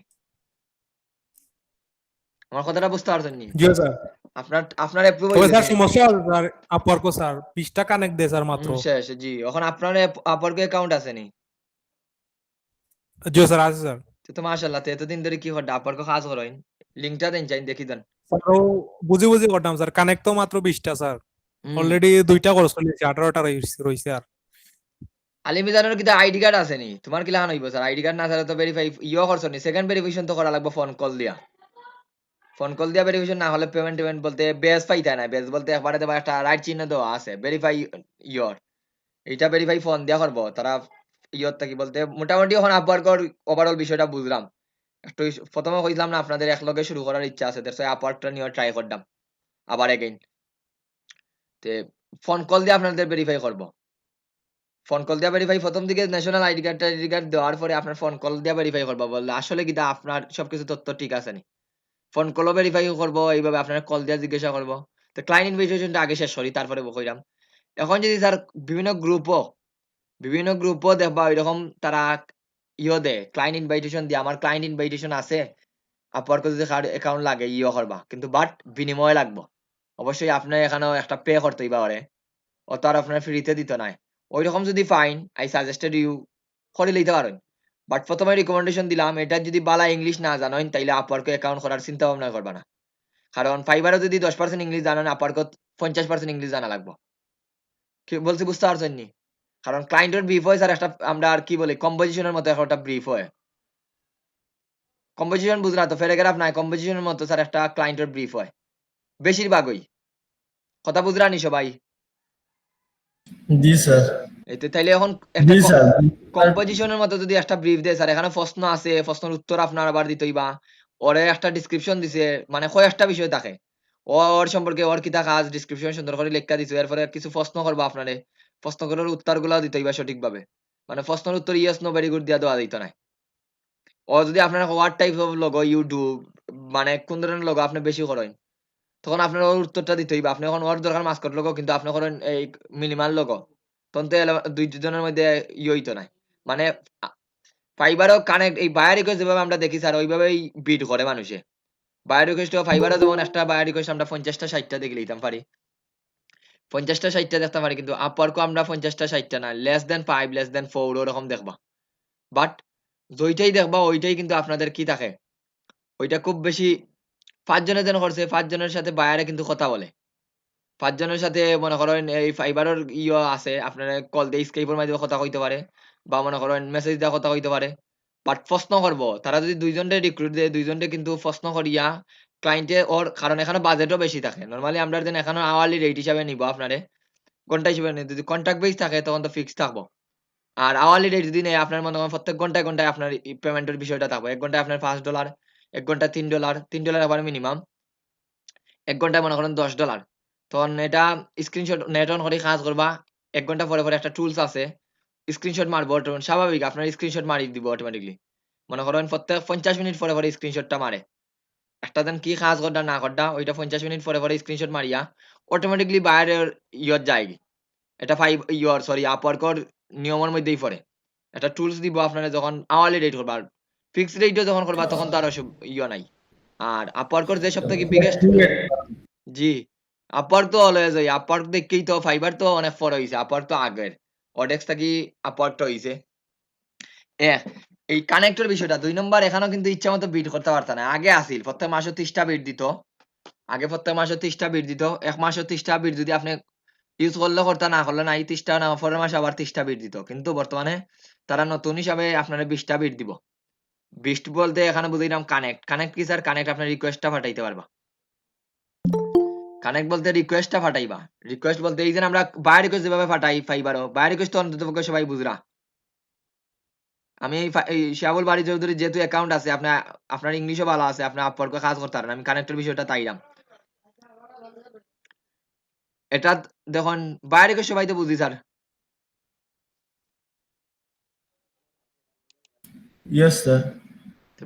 আমার কথাটা বুঝতে পারছেন নি? জি স্যার। আপনার অ্যাপ্রুভ হই তবে স্যার গেছে। সমস্যা আছে স্যার আপওয়ার্ক স্যার 20টা কানেক্ট দেয় স্যার মাত্র। শেষ জি। এখন আপনার আপওয়ার্কে অ্যাকাউন্ট আছে নি? জি স্যার আছে স্যার। তো মাশাআল্লাহ তো এতদিন ধরে কি করতে আপওয়ার্কে কাজ করেন, লিংকটা দেন চাই দেখি দেন। স্যার বুঝি করতাম স্যার কানেক্ট তো মাত্র 20টা স্যার। অলরেডি 2টা কোর্স চলেছে 18টা রইছে আর আলী মিজানের কিন্তু আইডি কার্ড আছে নি তোমার কি লাগানো হইব স্যার আইডি কার্ড না ছাড়া তো ভেরিফাই ইও করছো নি সেকেন্ড ভেরিফিকেশন তো করা লাগবে ফোন কল দিয়া ভেরিফিকেশন না হলে পেমেন্ট বলতে বেস পাইতা না বেস বলতে একবারে দেবা একটা রাইট চিহ্ন দেওয়া আছে ভেরিফাই ইয়র এইটা ভেরিফাই ফোন দিয়া করবো তারা ইয়র থাকি বলতে মোটামুটি এখন আপওয়ার্কর ওভারঅল বিষয়টা বুঝলাম একটু প্রথমে কইলাম না আপনাদের এক লগে শুরু করার ইচ্ছা আছে দ্যাটস আপওয়ার্কটা নিয়ে ট্রাই করলাম আবার এগেইন তে ফোন কল দিয়ে আপনাদের ভেরিফাই করব ফোন কল দিয়ে ভেরিফাই প্রথম দিকে ন্যাশনাল আইডি কার্ড দেওয়ার পরে আপনার ফোন কল দিয়ে ভেরিফাই করবো বললে আসলে কি আপনার সবকিছু তথ্য ঠিক আছে নি ফোন কলও ভেরিফাই করবো এইভাবে আপনার কল দিয়ে জিজ্ঞাসা করবো তো ক্লায়েন্ট ইনভিটেশনটা আগে শেষ করি তারপরে কইরাম এখন যদি স্যার বিভিন্ন গ্রুপও দেখবা এরকম তারা দেয় ক্লায়েন্ট ইনভাইটেশন দিয়ে আমার ক্লায়েন্ট ইনভাইটেশন আছে আপনার যদি অ্যাকাউন্ট লাগে করবা কিন্তু বাট বিনিময় লাগবে অবশ্যই আপনার এখানেও একটা পে করতে হইবা ওরে ও তো আর আপনার ফ্রিতে দিত নাই ওই রকম যদি ফাইন আই সাজেস্টেড ইউ করে লইতে পারেন বাট প্রথমে রিকমেন্ডেশন দিলাম এটা যদি বালা ইংলিশ না জানেন তাইলে আপনারকে অ্যাকাউন্ট করার চিন্তা ভাবনা করবা না কারণ ফাইবারও যদি 10% ইংলিশ জানেন আপনারকে 50% ইংলিশ জানা লাগবে কি বলছি বুঝতে পারছেন নি কারণ ক্লায়েন্টের ব্রিফ হয় স্যার একটা আমরা আর কি বলি কম্পোজিশনের মতো একটা ব্রিফ হয় কম্পোজিশন বুঝলা তো প্যারাগ্রাফ নাই কম্পোজিশনের মতো স্যার একটা ক্লায়েন্টের ব্রিফ হয় বেশিরভাগই কথা বুঝলা নি সবাই জি স্যার এতে তাইলে এখন একটা জি স্যার কম্পোজিশনের মতো যদি একটা ব্রিফ দেয় স্যার এখানে প্রশ্ন আছে প্রশ্নের উত্তর আপনার আবার দিতেই বা ওরে একটা ডিসক্রিপশন দিছে মানে কয়েকটা বিষয় থাকে ওর সম্পর্কে ওর কিতা কাজ ডিসক্রিপশন সুন্দর করে লেখা দিছে এরপরে কিছু প্রশ্ন করবো আপনারে প্রশ্ন করার উত্তর গুলো দিতেই বা সঠিকভাবে মানে প্রশ্নের উত্তর ইয়েস নো ভেরি গুড দিয়া দেওয়া দিত না ও যদি আপনার what type of logo you do মানে কোন ধরনের লোগো আপনি বেশি করেন তখন আপনার ওর উত্তরটা দিতেই বা আপনি এখন ওর দরকার মাস্কট লোগো কিন্তু আপনি করেন এই মিনিমাল লোগো তখন তো দুইজনের মধ্যে হইতো না মানে ফাইবারও কানেক্ট এই বায়ার রিকোয়েস্ট যেভাবে আমরা দেখি স্যার ওইভাবেই বিট করে মানুষে বায়ার রিকোয়েস্ট ফাইবারও যেমন একটা বায়ার রিকোয়েস্ট আমরা 50টা 60টা দেখে লিখতাম পারি 50টা 60টা দেখতে পারি কিন্তু আপওয়ার্কও আমরা 50টা 60টা না লেস দেন 5 লেস দেন 4 ওরকম দেখবা বাট যেইটাই দেখবা ওইটাই কিন্তু আপনাদের কি থাকে ওইটা খুব বেশি 5 জনের যেন করছে 5 জনের সাথে বায়ারে কিন্তু কথা বলে 5 জনের সাথে মনে করেন এই ফাইবারের আছে আপনারা কল দিয়ে স্কাইপের মাধ্যমে কথা কইতে পারে বা মনে করেন মেসেজ দিয়ে কথা কইতে পারে বাট প্রশ্ন করবো তারা যদি দুইজনকে রিক্রুট দেয় দুইজনকে কিন্তু প্রশ্ন করিয়া ক্লায়েন্টে ওর কারণ এখানে বাজেটও বেশি থাকে নরমালি আমরা যেন এখানে আওয়ারলি রেট হিসাবে নিব আপনারে ঘন্টা হিসেবে নিব যদি কন্ট্রাক্ট বেস থাকে তখন তো ফিক্স থাকবো আর আওয়ারলি রেট যদি নেই আপনার মনে করেন প্রত্যেক ঘন্টায় ঘন্টায় আপনার পেমেন্টের বিষয়টা থাকবে 1 ঘন্টায় আপনার $5 1 ঘন্টায় $3 আবার মিনিমাম 1 ঘন্টায় মনে করেন $10 তখন এটা স্ক্রিনশট নেট অন করে কাজ করবা 1 ঘন্টা পরে পরে একটা টুলস আছে স্ক্রিনশট মারবো তখন স্বাভাবিক আপনার স্ক্রিনশট মারি দিব অটোমেটিকলি মনে করেন প্রত্যেক 50 মিনিট পরে পরে স্ক্রিনশটটা মারে একটা দিন কি কাজ করডা না করডা ওইটা 50 মিনিট পরে পরে স্ক্রিনশট মারিয়া অটোমেটিকলি বাইরের যায় এটা সরি আপওয়ার্কর নিয়মের মধ্যেই পড়ে একটা টুলস দিব আপনারা যখন আওয়ারলি রেট করবা ফিক্সড রেটও যখন করবা তখন তো আর নাই আর আপওয়ার্কর যে সবথেকে বিগেস্ট জি আপওয়ার্ক তো অলওয়েজ হয় আপওয়ার্ক দেখেই তো ফাইবার তো অনেক পরে হইছে আপওয়ার্ক তো আগের অডেক্স থাকি আপওয়ার্কটা হইছে এই কানেক্টর বিষয়টা 2 নম্বর এখানেও কিন্তু ইচ্ছা মতো বিট করতে পারত না আগে আসিল প্রত্যেক মাসে 30টা বিট দিত আগে প্রত্যেক মাসে 30টা বিট দিত এক মাসে 30টা বিট যদি আপনি ইউজ করলে করতে না করলে না এই 30টা না পরের মাসে আবার 30টা বিট দিত কিন্তু বর্তমানে তারা নতুন হিসাবে আপনারা 20টা বিট দিব 20 বলতে এখানে বুঝাইলাম কানেক্ট কি স্যার কানেক্ট আপনার রিকোয়েস্টটা পাঠাইতে পারবা কানেক্ট বলতে রিকোয়েস্টটা পাঠাইবা রিকোয়েস্ট বলতে এই যে আমরা বায়ার রিকোয়েস্ট যেভাবে পাঠাই ফাইবারও বায়ার রিকোয়েস্ট তো অন্তত পক্ষে সবাই বুঝরা আমি এই শিয়াবুল বাড়ি চৌধুরী যেহেতু অ্যাকাউন্ট আছে আপনার ইংলিশও ভালো আছে আপনার আপওয়ার্কে কাজ করতে পারেন আমি কানেক্টের বিষয়টা তাইলাম এটা দেখুন বায়ার রিকোয়েস্ট সবাই তো বুঝি স্যার ইয়েস স্যার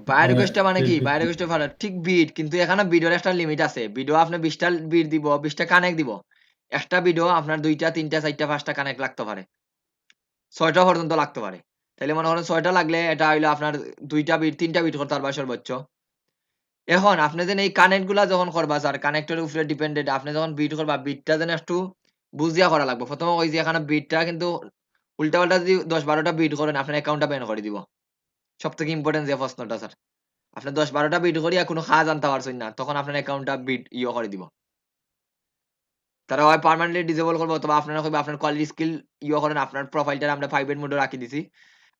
বায়ার রিকোয়েস্টটা মানে কি বায়ার রিকোয়েস্ট ভালো ঠিক বিট কিন্তু এখানে ভিডিওর একটা লিমিট আছে ভিডিও আপনি 20টা বিট দিব 20টা কানেক্ট দিব একটা ভিডিও আপনার 2টা 3টা 4টা 5টা কানেক্ট লাগতে পারে 6টা পর্যন্ত লাগতে পারে তাহলে মনে করেন 6টা লাগলে এটা হইলো আপনার 2টা বিট 3টা বিট করতে পারবা সর্বোচ্চ এখন আপনি যেন এই কানেক্ট গুলা যখন করবা স্যার কানেক্টের উপরে ডিপেন্ডেন্ট আপনি যখন বিট করবা বিটটা যেন একটু বুঝিয়া করা লাগবে প্রথমে ওই যে এখানে বিটটা কিন্তু উল্টা পাল্টা যদি 10-12টা বিট করেন আপনার অ্যাকাউন্টটা ব্যান করে দিব সব থেকে ইম্পর্টেন্ট যে প্রশ্নটা স্যার আপনি 10-12টা বিট করিয়া কোনো কাজ আনতে পারছেন না তখন আপনার অ্যাকাউন্টটা বিট করে দিব তারা হয় পার্মানেন্টলি ডিসেবল করবো অথবা আপনারা কইবা আপনার কোয়ালিটি স্কিল করেন আপনার প্রোফাইলটা আমরা প্রাইভেট মোডে রাখি দিছি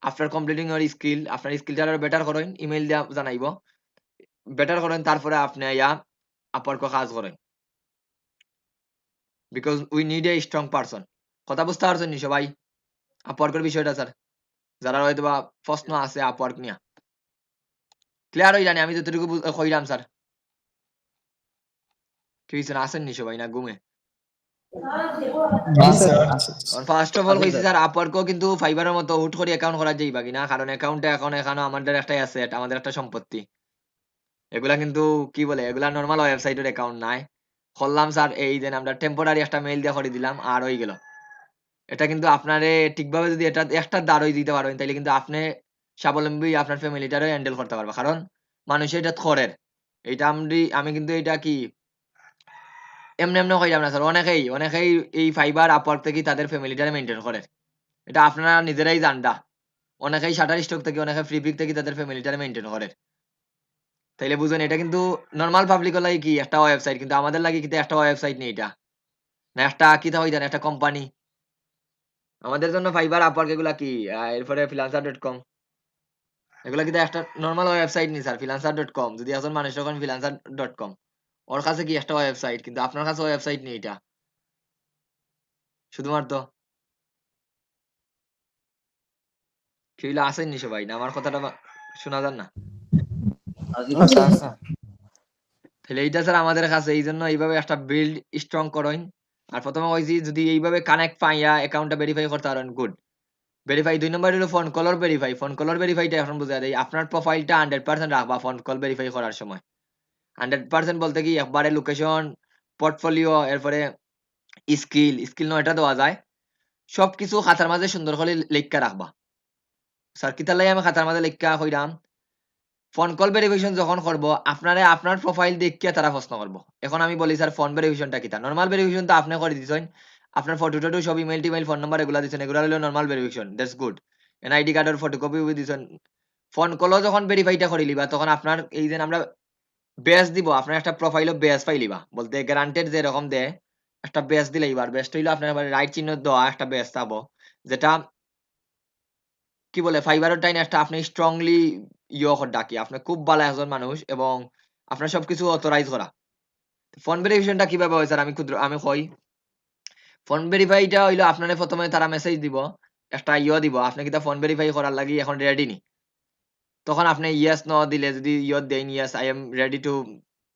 আফটার কমপ্লিটিং ইওর স্কিল আপনার স্কিলটা আরো বেটার করেন ইমেইল দিয়া জানাইবো বেটার করেন তারপরে আপনি আপওয়ার্ক কাজ করেন because we need a strong person কথা বুঝতে পারছেন নি সবাই আপওয়ার্কের বিষয়টা স্যার যারা হয়তো বা প্রশ্ন আছে আপওয়ার্ক নিয়ে ক্লিয়ার হই জানি আমি যতটুকু কইলাম স্যার কি হইছে আছেন নি সবাই না ঘুমে ফার্স্ট অফ অল কইছি স্যার আপওয়ার্কও কিন্তু ফাইবারের মতো হুট করে অ্যাকাউন্ট করা যাইবা কিনা কারণ অ্যাকাউন্টে এখন আমাদের একটা অ্যাসেট আমাদের একটা সম্পত্তি এগুলা কিন্তু কি বলে এগুলা নরমাল ওয়েবসাইটের অ্যাকাউন্ট নাই করলাম স্যার এই দেন আমরা টেম্পোরারি একটা মেইল দিয়ে করে দিলাম আর হয়ে গেল এটা কিন্তু আপনারে ঠিকভাবে যদি এটা একটা দাঁড়ই দিতে পারেন তাহলে কিন্তু আপনি স্বাবলম্বী আপনার ফ্যামিলিটারও হ্যান্ডেল করতে পারবে কারণ মানুষ এটা খরের এইটা আমি কিন্তু এটা কি এমনি এমনি কইলাম না স্যার অনেকেই এই ফাইবার আপওয়ার্ক থেকে তাদের ফ্যামিলিটারে মেনটেন করে এটা আপনারা নিজেরাই জানডা অনেকেই শাটার স্টক থেকে অনেকে ফ্রি পিক থেকে তাদের ফ্যামিলিটারে মেনটেন করে তাইলে বুঝেন এটা কিন্তু নরমাল পাবলিক লাগে কি একটা ওয়েবসাইট কিন্তু আমাদের লাগে কিন্তু একটা ওয়েবসাইট নেই এটা না একটা কি তা হইতান একটা কোম্পানি আমাদের জন্য ফাইবার আপওয়ার্ক এগুলা কি এরপরে freelancer.com এগুলা কিন্তু একটা নরমাল ওয়েবসাইট নেই স্যার freelancer.com যদি এখন মানুষ যখন freelancer.com ওর কাছে কি একটা ওয়েবসাইট কিন্তু আপনার কাছে ওয়েবসাইট নেই এটা শুধুমাত্র কি হইলো আসেননি সবাই না আমার কথাটা শোনা যান না তাহলে এইটা স্যার আমাদের কাছে এই জন্য এইভাবে একটা বিল্ড স্ট্রং করেন আর প্রথমে কইছি যদি এইভাবে কানেক্ট পাইয়া অ্যাকাউন্টটা ভেরিফাই করতে পারেন গুড ভেরিফাই 2 নম্বর হলো ফোন কলার ভেরিফাইটা এখন বুঝা যায় আপনার প্রোফাইলটা 100% রাখবা ফোন কল ভেরিফাই করার সময় 100% বলতে কি একবারে লোকেশন পোর্টফোলিও এরপরে স্কিল নয়টা দেওয়া যায় সবকিছু খাতার মাঝে সুন্দর করে লেখা রাখবা স্যার কিতার লাগে আমি খাতার মাঝে লেখা কইরাম ফোন কল ভেরিফিকেশন যখন করবো আপনার প্রোফাইল দেখিয়া তারা প্রশ্ন করবো এখন আমি বলি স্যার ফোন ভেরিফিকেশনটা কিতা নরমাল ভেরিফিকেশন তো আপনি করে দিছেন আপনার ফটো টটো সব ইমেল টিমেল ফোন নাম্বার এগুলা দিছেন এগুলা হলো normal verification that's good NID কার্ডের ফটোকপি দিছেন ফোন কলও যখন ভেরিফাইটা করে লিবা তখন আপনার এই যে আমরা বেস দিব আপনার একটা প্রোফাইলও বেস পাইলিবা বলতে গ্যারান্টেড যে এরকম দেয় একটা বেস দিলে এবার বেসটা হইলো আপনার রাইট চিহ্ন দেওয়া একটা বেস পাবো যেটা কি বলে ফাইবারের টাইম একটা আপনি স্ট্রংলি ডাকি আপনি খুব ভালো একজন মানুষ এবং আপনার সবকিছু অথরাইজ করা ফোন ভেরিফিকেশনটা কিভাবে হয় স্যার আমি কই ফোন ভেরিফাইটা হইলো আপনারে প্রথমে তারা মেসেজ দিব একটা দিব আপনি কিটা ফোন ভেরিফাই করার লাগি এখন রেডি নি তখন আপনি ইয়েস ন দিলে যদি দেন yes I am ready to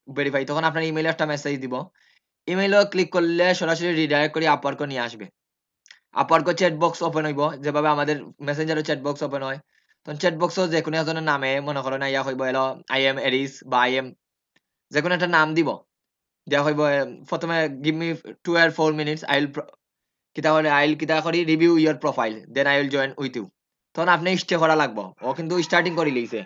verify তখন আপনার ইমেইলে একটা মেসেজ দিব ইমেইলও ক্লিক করলে সরাসরি রিডাইরেক্ট করে আপওয়ার্ক নিয়ে আসবে আপওয়ার্ক চ্যাট বক্স ওপেন হইব যেভাবে আমাদের মেসেঞ্জারও চ্যাট বক্স ওপেন হয় তখন চ্যাট বক্সও যে কোনো একজনের নামে মনে করেন ইয়া হইব এলো আই এম এরিস বা আই এম যে কোনো একটা নাম দিব দেওয়া হইব প্রথমে give me 2 or 4 minutes I'll কিতা করি review your profile then I will join with you তখন আপনি স্টে করা লাগবো ও কিন্তু স্টার্টিং করে লইছে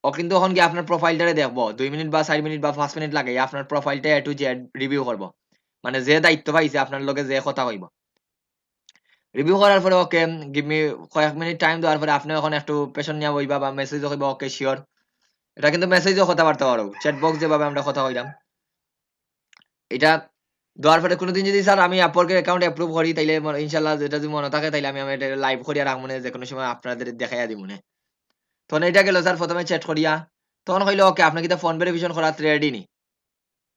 ও কিন্তু এখন গিয়ে আপনার প্রোফাইলটারে দেখবো 2 মিনিট বা 4 মিনিট বা 5 মিনিট লাগে আপনার প্রোফাইলটা এ টু জেড রিভিউ করবো মানে যে দায়িত্ব পাইছে আপনার লগে যে কথা হইব রিভিউ করার পরে ওকে গিভ মি কয়েক মিনিট টাইম দেওয়ার পরে আপনি এখন একটু পেছন নিয়ে বইবা বা মেসেজ হইবা ওকে শিওর এটা কিন্তু মেসেজও কথাবার্তা পারো চ্যাট বক্স যেভাবে আমরা কথা হইলাম এটা দেওয়ার পরে কোনোদিন যদি স্যার আমি আপওয়ার্কের অ্যাকাউন্ট অ্যাপ্রুভ করি তাইলে ইনশাল্লাহ যেটা যদি মনে থাকে তাইলে আমি এটা লাইভ করিয়া রাখবো যে কোনো সময় আপনাদের দেখাইয়া দিব মনে তখন এটা গেল স্যার প্রথমে চ্যাট করিয়া তখন কইলো ওকে আপনি কিতা ফোন ভেরিফিকেশন করা রেডি নি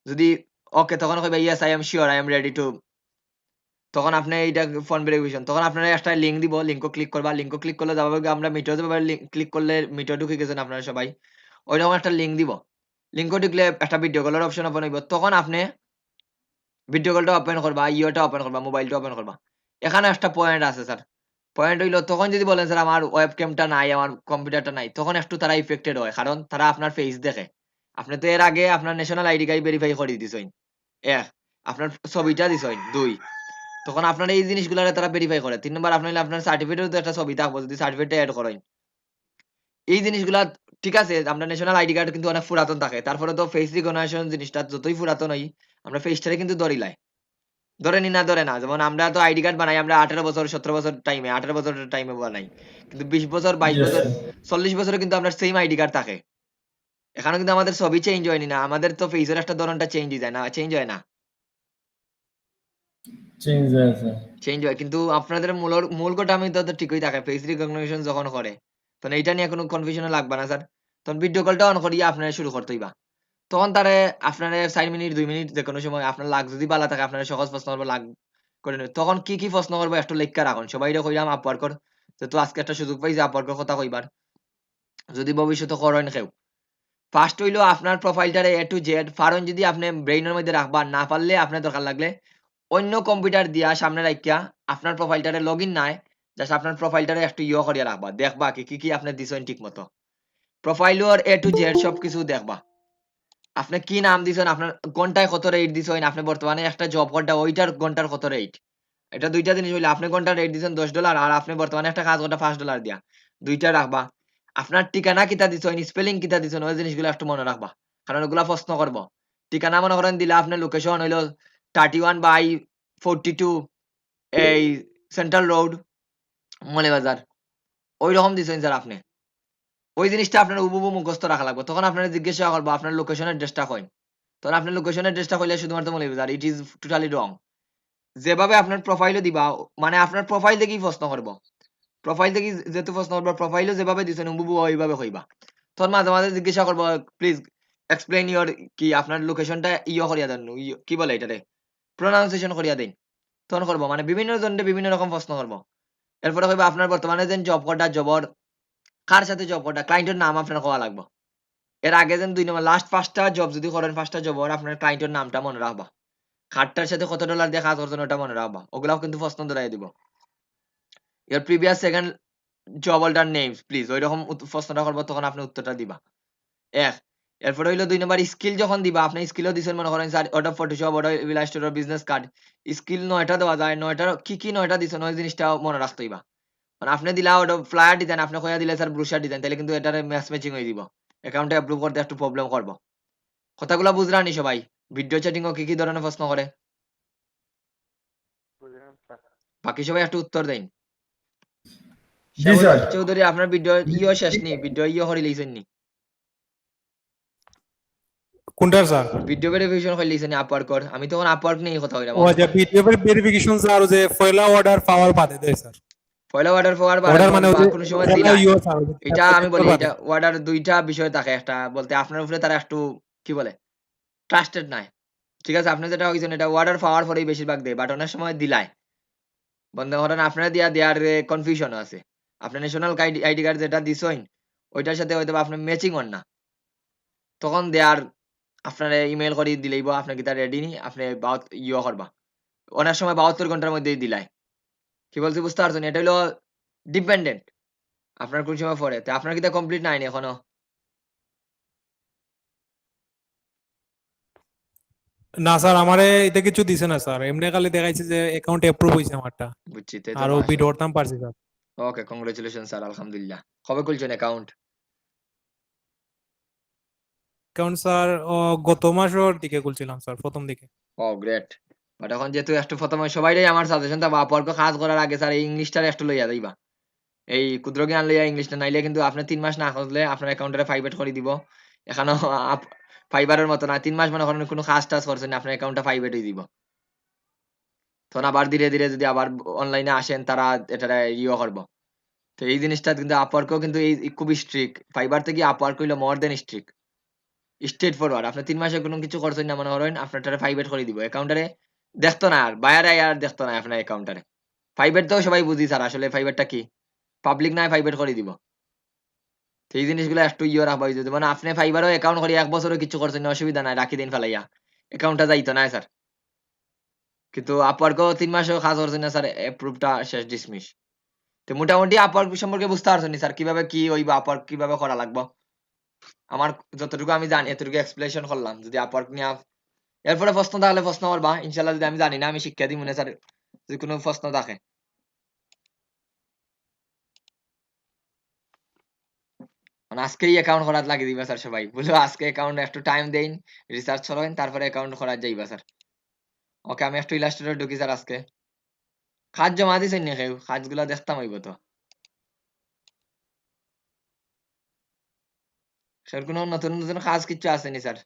যদি ওকে তখন কইবা yes I am sure I am ready two তখন আপনি এইটা ফোন ভেরিফিকেশন তখন আপনারা একটা লিঙ্ক দিব লিঙ্কও ক্লিক করবা লিঙ্কও ক্লিক করলে যাবে আমরা মিটো যেভাবে ক্লিক করলে মিটো ঢুকে গেছেন আপনারা সবাই ওইরকম একটা লিঙ্ক দিব লিঙ্কও ঢুকলে একটা ভিডিও কলের অপশন ওপেন হইব তখন আপনি ভিডিও কলটা ওপেন করবা ইওটা ওপেন করবা মোবাইলটা ওপেন করবা এখানে একটা পয়েন্ট আছে স্যার পয়েন্ট হইলো তখন যদি বলেন স্যার আমার ওয়েব ক্যামটা নাই আমার কম্পিউটারটা নাই তখন একটু তারা ইফেক্টেড হয় কারণ তারা আপনার ফেস দেখে আপনি তো এর আগে আপনার ন্যাশনাল আইডি কার্ড ভেরিফাই করে দিছেন আপনার ছবিটা দিছেন 2 তখন আপনার এই জিনিসগুলো তারা ভেরিফাই করে 3 নম্বর আপনার সার্টিফিকেটের তো একটা ছবি থাকবো যদি সার্টিফিকেটটা অ্যাড করেন এই জিনিসগুলা ঠিক আছে আমরা ন্যাশনাল আইডি কার্ড কিন্তু অনেক পুরাতন থাকে তারপরে তো ফেস রিকগনিশন জিনিসটা যতই পুরাতন হই আমরা ফেসটারে কিন্তু ধরে নি না ধরে না যেমন আমরা তো আইডি কার্ড বানাই আমরা 18 বছর 17 বছর টাইমে 18 বছরের টাইমে বানাই কিন্তু 20 বছর 22 বছর 40 বছরে কিন্তু আমরা সেম আইডি কার্ড থাকে এখানে কিন্তু আমাদের ছবি চেঞ্জ হয়নি না আমাদের তো ফেসের একটা ধরনটা চেঞ্জ হয় না চেঞ্জ হয়ে আছে। চেঞ্জ হয়, কিন্তু আপনাদের মূল কথা আমি তো ঠিকই থাকে, ফেস রিকগনিশন যখন করে তখন এইটা নিয়ে কোনো কনফিউশন লাগবে না স্যার। তখন ভিডিও কলটা অন করিয়া আপনারা শুরু করতে হইবা। তখন তারে আপনারা 4 মিনিট 2 মিনিট যে কোনো সময় আপনার লাগ যদি বালা থাকে আপনারা সহজ প্রশ্ন করবো লাগ করে নেবেন। তখন কি প্রশ্ন করবো একটু লেখা রাখুন, সবাই কইলাম আপওয়ার্কর যেহেতু আজকে একটা সুযোগ পাইছে আপওয়ার্কর কথা কইবার, যদি ভবিষ্যতে করেন কেউ। ফার্স্ট হইলো আপনার প্রোফাইলটারে এ টু জেড ফারন যদি আপনি ব্রেইনের মধ্যে রাখবা, না পারলে আপনার দরকার লাগলে অন্য কম্পিউটার দিয়া সামনে রাখিয়া আপনার প্রোফাইলটারে লগইন নাই, জাস্ট আপনার প্রোফাইলটারে একটু করিয়া রাখবা, দেখবা কি আপনি দিছেন ঠিক মতো। প্রোফাইলর এ টু জেড সবকিছু দেখবা। আপনি কি নাম দিছেন, আপনার ঘন্টায় কত রেট দিছেন, আপনি বর্তমানে একটা জব করটা ওইটার ঘন্টার কত রেট। এটা দুইটা জিনিস হইলে আপনি ঘন্টার রেট দিছেন $10 আর আপনি বর্তমানে একটা কাজ করটা $5 দিয়া, দুইটা রাখবা। আপনার ঠিকানা কিতা দিছেন, স্পেলিং কিতা দিছেন, ওই জিনিসগুলো একটু মনে রাখবা, কারণ ওগুলা প্রশ্ন করবো। ঠিকানা মনে করেন দিলে আপনার লোকেশন হইলো 31/42 এই সেন্ট্রাল রোড মৌলভীবাজার, ওই রকম দিছেন স্যার আপনি। ওই জিনিসটা আপনার হুবহু মুখস্থ রাখা লাগবে। তখন আপনারা জিজ্ঞাসা করবো আপনার লোকেশনের ড্রেসটা কইন, তখন আপনার লোকেশনের ড্রেসটা কইলে শুধুমাত্র মৌলভীবাজার, ইট ইজ টোটালি রং। যেভাবে আপনার প্রোফাইলও দিবা, মানে আপনার প্রোফাইল দেখেই প্রশ্ন করবো, প্রোফাইল থেকে যেহেতু প্রশ্ন করবো, প্রোফাইলও যেভাবে দিচ্ছেন হুবহু ওইভাবে কইবা। তখন মাঝে মাঝে জিজ্ঞাসা করবো প্লিজ এক্সপ্লেইন ইওর কি আপনার লোকেশনটা করিয়া দেন, কি বলে এটারে প্রোনাউন্সিয়েশন করিয়া দেন, তখন করবো। মানে বিভিন্ন জনকে বিভিন্ন রকম প্রশ্ন করবো। এরপরে কইবা আপনার বর্তমানে যেন জব কোডটা জবর কার সাথে জব কোডটা ক্লায়েন্টের নাম আপনার কোয়া লাগবে। এর আগে যেন 2 নম্বর লাস্ট 5টা জব যদি করেন 5টা জবর আপনার ক্লায়েন্টের নামটা মনে রাখবা, খাটটার সাথে কত ডলার দিয়ে কাজ করছেন ওটা মনে রাখবা, ওগুলাও কিন্তু প্রশ্ন ধরাই দিব। এর previous second job holder names please ওই রকম প্রশ্নটা করবো, তখন আপনি উত্তরটা দিবা। এক এরপরে হইলো 2 নম্বর স্কিল যখন দিবা, আপনি স্কিলও দিছেন মনে করেন স্যার ওটা ফটোশপ, ওটা ইলাস্ট্রেটর, বিজনেস কার্ড, স্কিল 9টা দেওয়া যায়, 9টার কি 9টা দিছেন ওই জিনিসটা মনে রাখতে হইবা। মানে আপনি দিলা ওটা ফ্লায়ার ডিজাইন, আপনি কইয়া দিলে স্যার ব্রুশার ডিজাইন, তাহলে কিন্তু এটারে ম্যাচ ম্যাচিং হয়ে দিব, অ্যাকাউন্টে অ্যাপ্রুভ করতে একটু প্রবলেম করবো। কথাগুলো বুঝরানি সবাই? ভিডিও চ্যাটিং ও কি ধরনের প্রশ্ন করে বাকি সবাই একটু উত্তর দেন। জি স্যার। চৌধুরী আপনার ভিডিও শেষ নি, ভিডিও করে লিছেন নি, কোনটার স্যার? ভিডিও ভেরিফিকেশন করে লিছেন নি আপওয়ার্কর? আমি তখন আপওয়ার্ক নিয়ে কথা কইলাম। ও আচ্ছা, ভিডিও ভেরিফিকেশন স্যার, যে পয়লা অর্ডার পাওয়ার বাদে দেয় স্যার। পয়লা অর্ডার পাওয়ার অর্ডার মানে ওই বা যে কোনো সময় পয়লা দিলাই, স্যার, ওই যে এটা আমি বলি বাদে। এটা অর্ডার দুইটা বিষয় থাকে, একটা বলতে আপনার উপরে তারা একটু কি বলে ট্রাস্টেড নাই, ঠিক আছে? আপনি যেটা হইছেন এটা অর্ডার পাওয়ার পরেই বেশিরভাগ দেয়, বাট অনেক সময় দিলাই বন্ধ করেন আপনারা দিয়া দেওয়ার কনফিউশন আছে। আপনার ন্যাশনাল আইডি কার্ড যেটা দিছেন ওইটার সাথে হয়তো আপনি ম্যাচিং হন না, তখন দেয়ার আপনার ইমেল করে দিলেইব আপনার কি তার রেডি নি, আপনি করবা অনেক সময় 72 ঘন্টার মধ্যেই দিলাই। কি বলছি বুঝতে পারছেন? এটা হলো ডিপেন্ডেন্ট আপনার কোন সময় পরে, তো আপনার কি তা কমপ্লিট নাই নি এখনো? না স্যার, আমারে এটা কিছু দিছে না স্যার, এমনি খালি দেখাইছে যে অ্যাকাউন্ট অ্যাপ্রুভ হইছে আমারটা, বুঝছি, তাই আর তো। বিড করতাম পারছি স্যার। ওকে, কংগ্রেচুলেশন স্যার, আলহামদুলিল্লাহ। কবে খুলছেন অ্যাকাউন্ট? অ্যাকাউন্ট স্যার গত মাসের দিকে খুলছিলাম স্যার, প্রথম দিকে। ও গ্রেট। বাট এখন যেহেতু একটু প্রথমে সবাইটাই আমার সাজেশন থাকবে আপওয়ার্ক কাজ করার আগে স্যার এই ইংলিশটার একটু লইয়া যাইবা, এই ক্ষুদ্র জ্ঞান লইয়া ইংলিশটা নাইলে কিন্তু আপনি 3 মাস না খুঁজলে আপনার অ্যাকাউন্টে প্রাইভেট করে দিব। এখানে ফাইবারের মতো না, 3 মাস মনে করেন কোনো কাজ টাজ করছেন না, আপনার অ্যাকাউন্টটা প্রাইভেট হয়ে দিব। তখন আবার ধীরে ধীরে যদি আবার অনলাইনে আসেন তারা এটা করবো। তো এই জিনিসটা কিন্তু আপওয়ার্কও কিন্তু এই খুবই স্ট্রিক্ট, ফাইবার থেকে আপওয়ার্ক হইলো মোর দেন স্ট্রিক্ট, স্ট্রেট ফরওয়ার্ড। আপনি 3 মাসে কোনো কিছু করছেন না মনে করেন আপনার প্রাইভেট করে দিব, অ্যাকাউন্টারে দেখতো না, আর বায়ার আর দেখতো না আপনার অ্যাকাউন্টারে। প্রাইভেট তো সবাই বুঝি স্যার, আসলে প্রাইভেটটা কি পাবলিক নাই, প্রাইভেট করে দিব। তো এই জিনিসগুলো একটু রাখবা যদি মানে আপনি ফাইবারও অ্যাকাউন্ট করি 1 বছরও কিছু করছেন না, অসুবিধা নাই, রাখি দিন ফেলাইয়া, অ্যাকাউন্টটা যাইতো না স্যার। কিন্তু আপওয়ার্কও 3 মাসেও কাজ করছেন না স্যার, অ্যাপ্রুভটা শেষ, ডিসমিস। তো মোটামুটি আপওয়ার্ক সম্পর্কে বুঝতে পারছেন স্যার, কিভাবে কি হইবা, আপওয়ার্ক কিভাবে করা লাগবে? আমার যতটুকু আমি জানি এতটুকু এক্সপ্লেনেশন করলাম। যদি আপওয়ার্ক নিয়ে এরপরে প্রশ্ন থাকলে প্রশ্ন করবা ইনশাল্লাহ, যদি আমি জানি না আমি শিক্ষা দিই মনে স্যার, যদি কোনো প্রশ্ন থাকে। মানে আজকেই অ্যাকাউন্ট করার লাগিয়ে দিবা স্যার সবাই, বলো আজকে অ্যাকাউন্ট একটু টাইম দেন, রিসার্চ করেন, তারপরে অ্যাকাউন্ট করা যাইবা স্যার। ওকে, আমি একটু ইলাস্ট্রেটর ঢুকি স্যার আজকে। কাজ জমা দিছেন না কেউ? কাজগুলা দেখতাম হইব তো। স্যার কোনো নতুন নতুন কাজ কিছু আসেনি স্যার?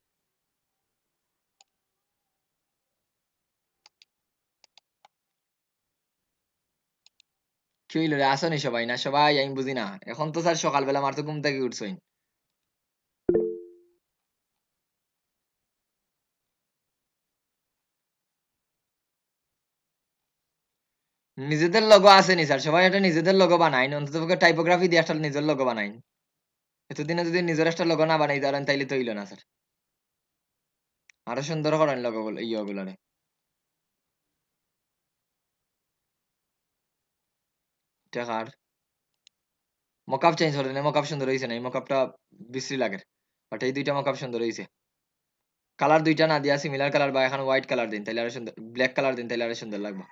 কি হইলো রে, আসো নি সবাই? না সবাই আমি বুঝি না। এখন তো স্যার সকালবেলা আমার তো ঘুম থেকে উঠছই। নিজেদের লোগো আসেনি স্যার, সবাই একটা নিজেদের লোগো বানাইন, অন্তত টাইপোগ্রাফি দিয়ে একটা নিজের লোগো বানাইন। এতদিনে যদি নিজের একটা লোগো না বানাই তাহলে তাইলে তো হইলো না স্যার। আরো সুন্দর করেন লোগো গুলো, গুলারে। টাকার মকআপ চেঞ্জ করে না, মকআপ সুন্দর হয়েছে না, এই মকআপটা বিশ্রী লাগে, বাট এই দুইটা মকআপ সুন্দর হয়েছে। কালার দুইটা না দিয়া সিমিলার কালার বা এখন হোয়াইট কালার দিন তাহলে আরো সুন্দর, ব্ল্যাক কালার দিন তাহলে আরো সুন্দর লাগবে।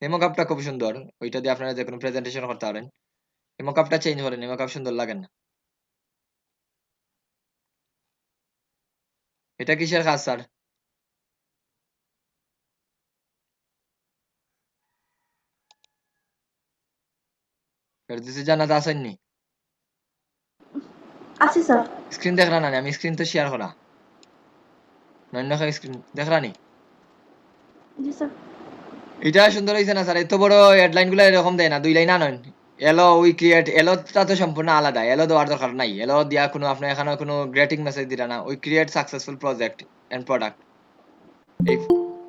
এই মকআপটা খুব সুন্দর, ওইটা দিয়ে আপনারা যে কোনো প্রেজেন্টেশন করতে পারেন। এই মকআপটা চেঞ্জ করেন, এই মকআপ সুন্দর লাগে না। এটা কিসের কাজ স্যার? ফেরদৌসী জান্নাত আসেননি? আছি স্যার। স্ক্রিন দেখরা না, আমি স্ক্রিন তো শেয়ার করা নন্য স্ক্রিন দেখরা নি? জি স্যার। এটা সুন্দর হয়েছে না স্যার? এত বড় হেডলাইন গুলো এরকম দেয় না, 2 লাইন আনেন। এলো উই ক্রিয়েট, এলোটা তো সম্পূর্ণ আলাদা, এলো দেওয়ার দরকার নাই। এলো দিয়া কোনো আপনি এখানে কোনো গ্রেটিং মেসেজ দিরা না, we create successful project and product. এই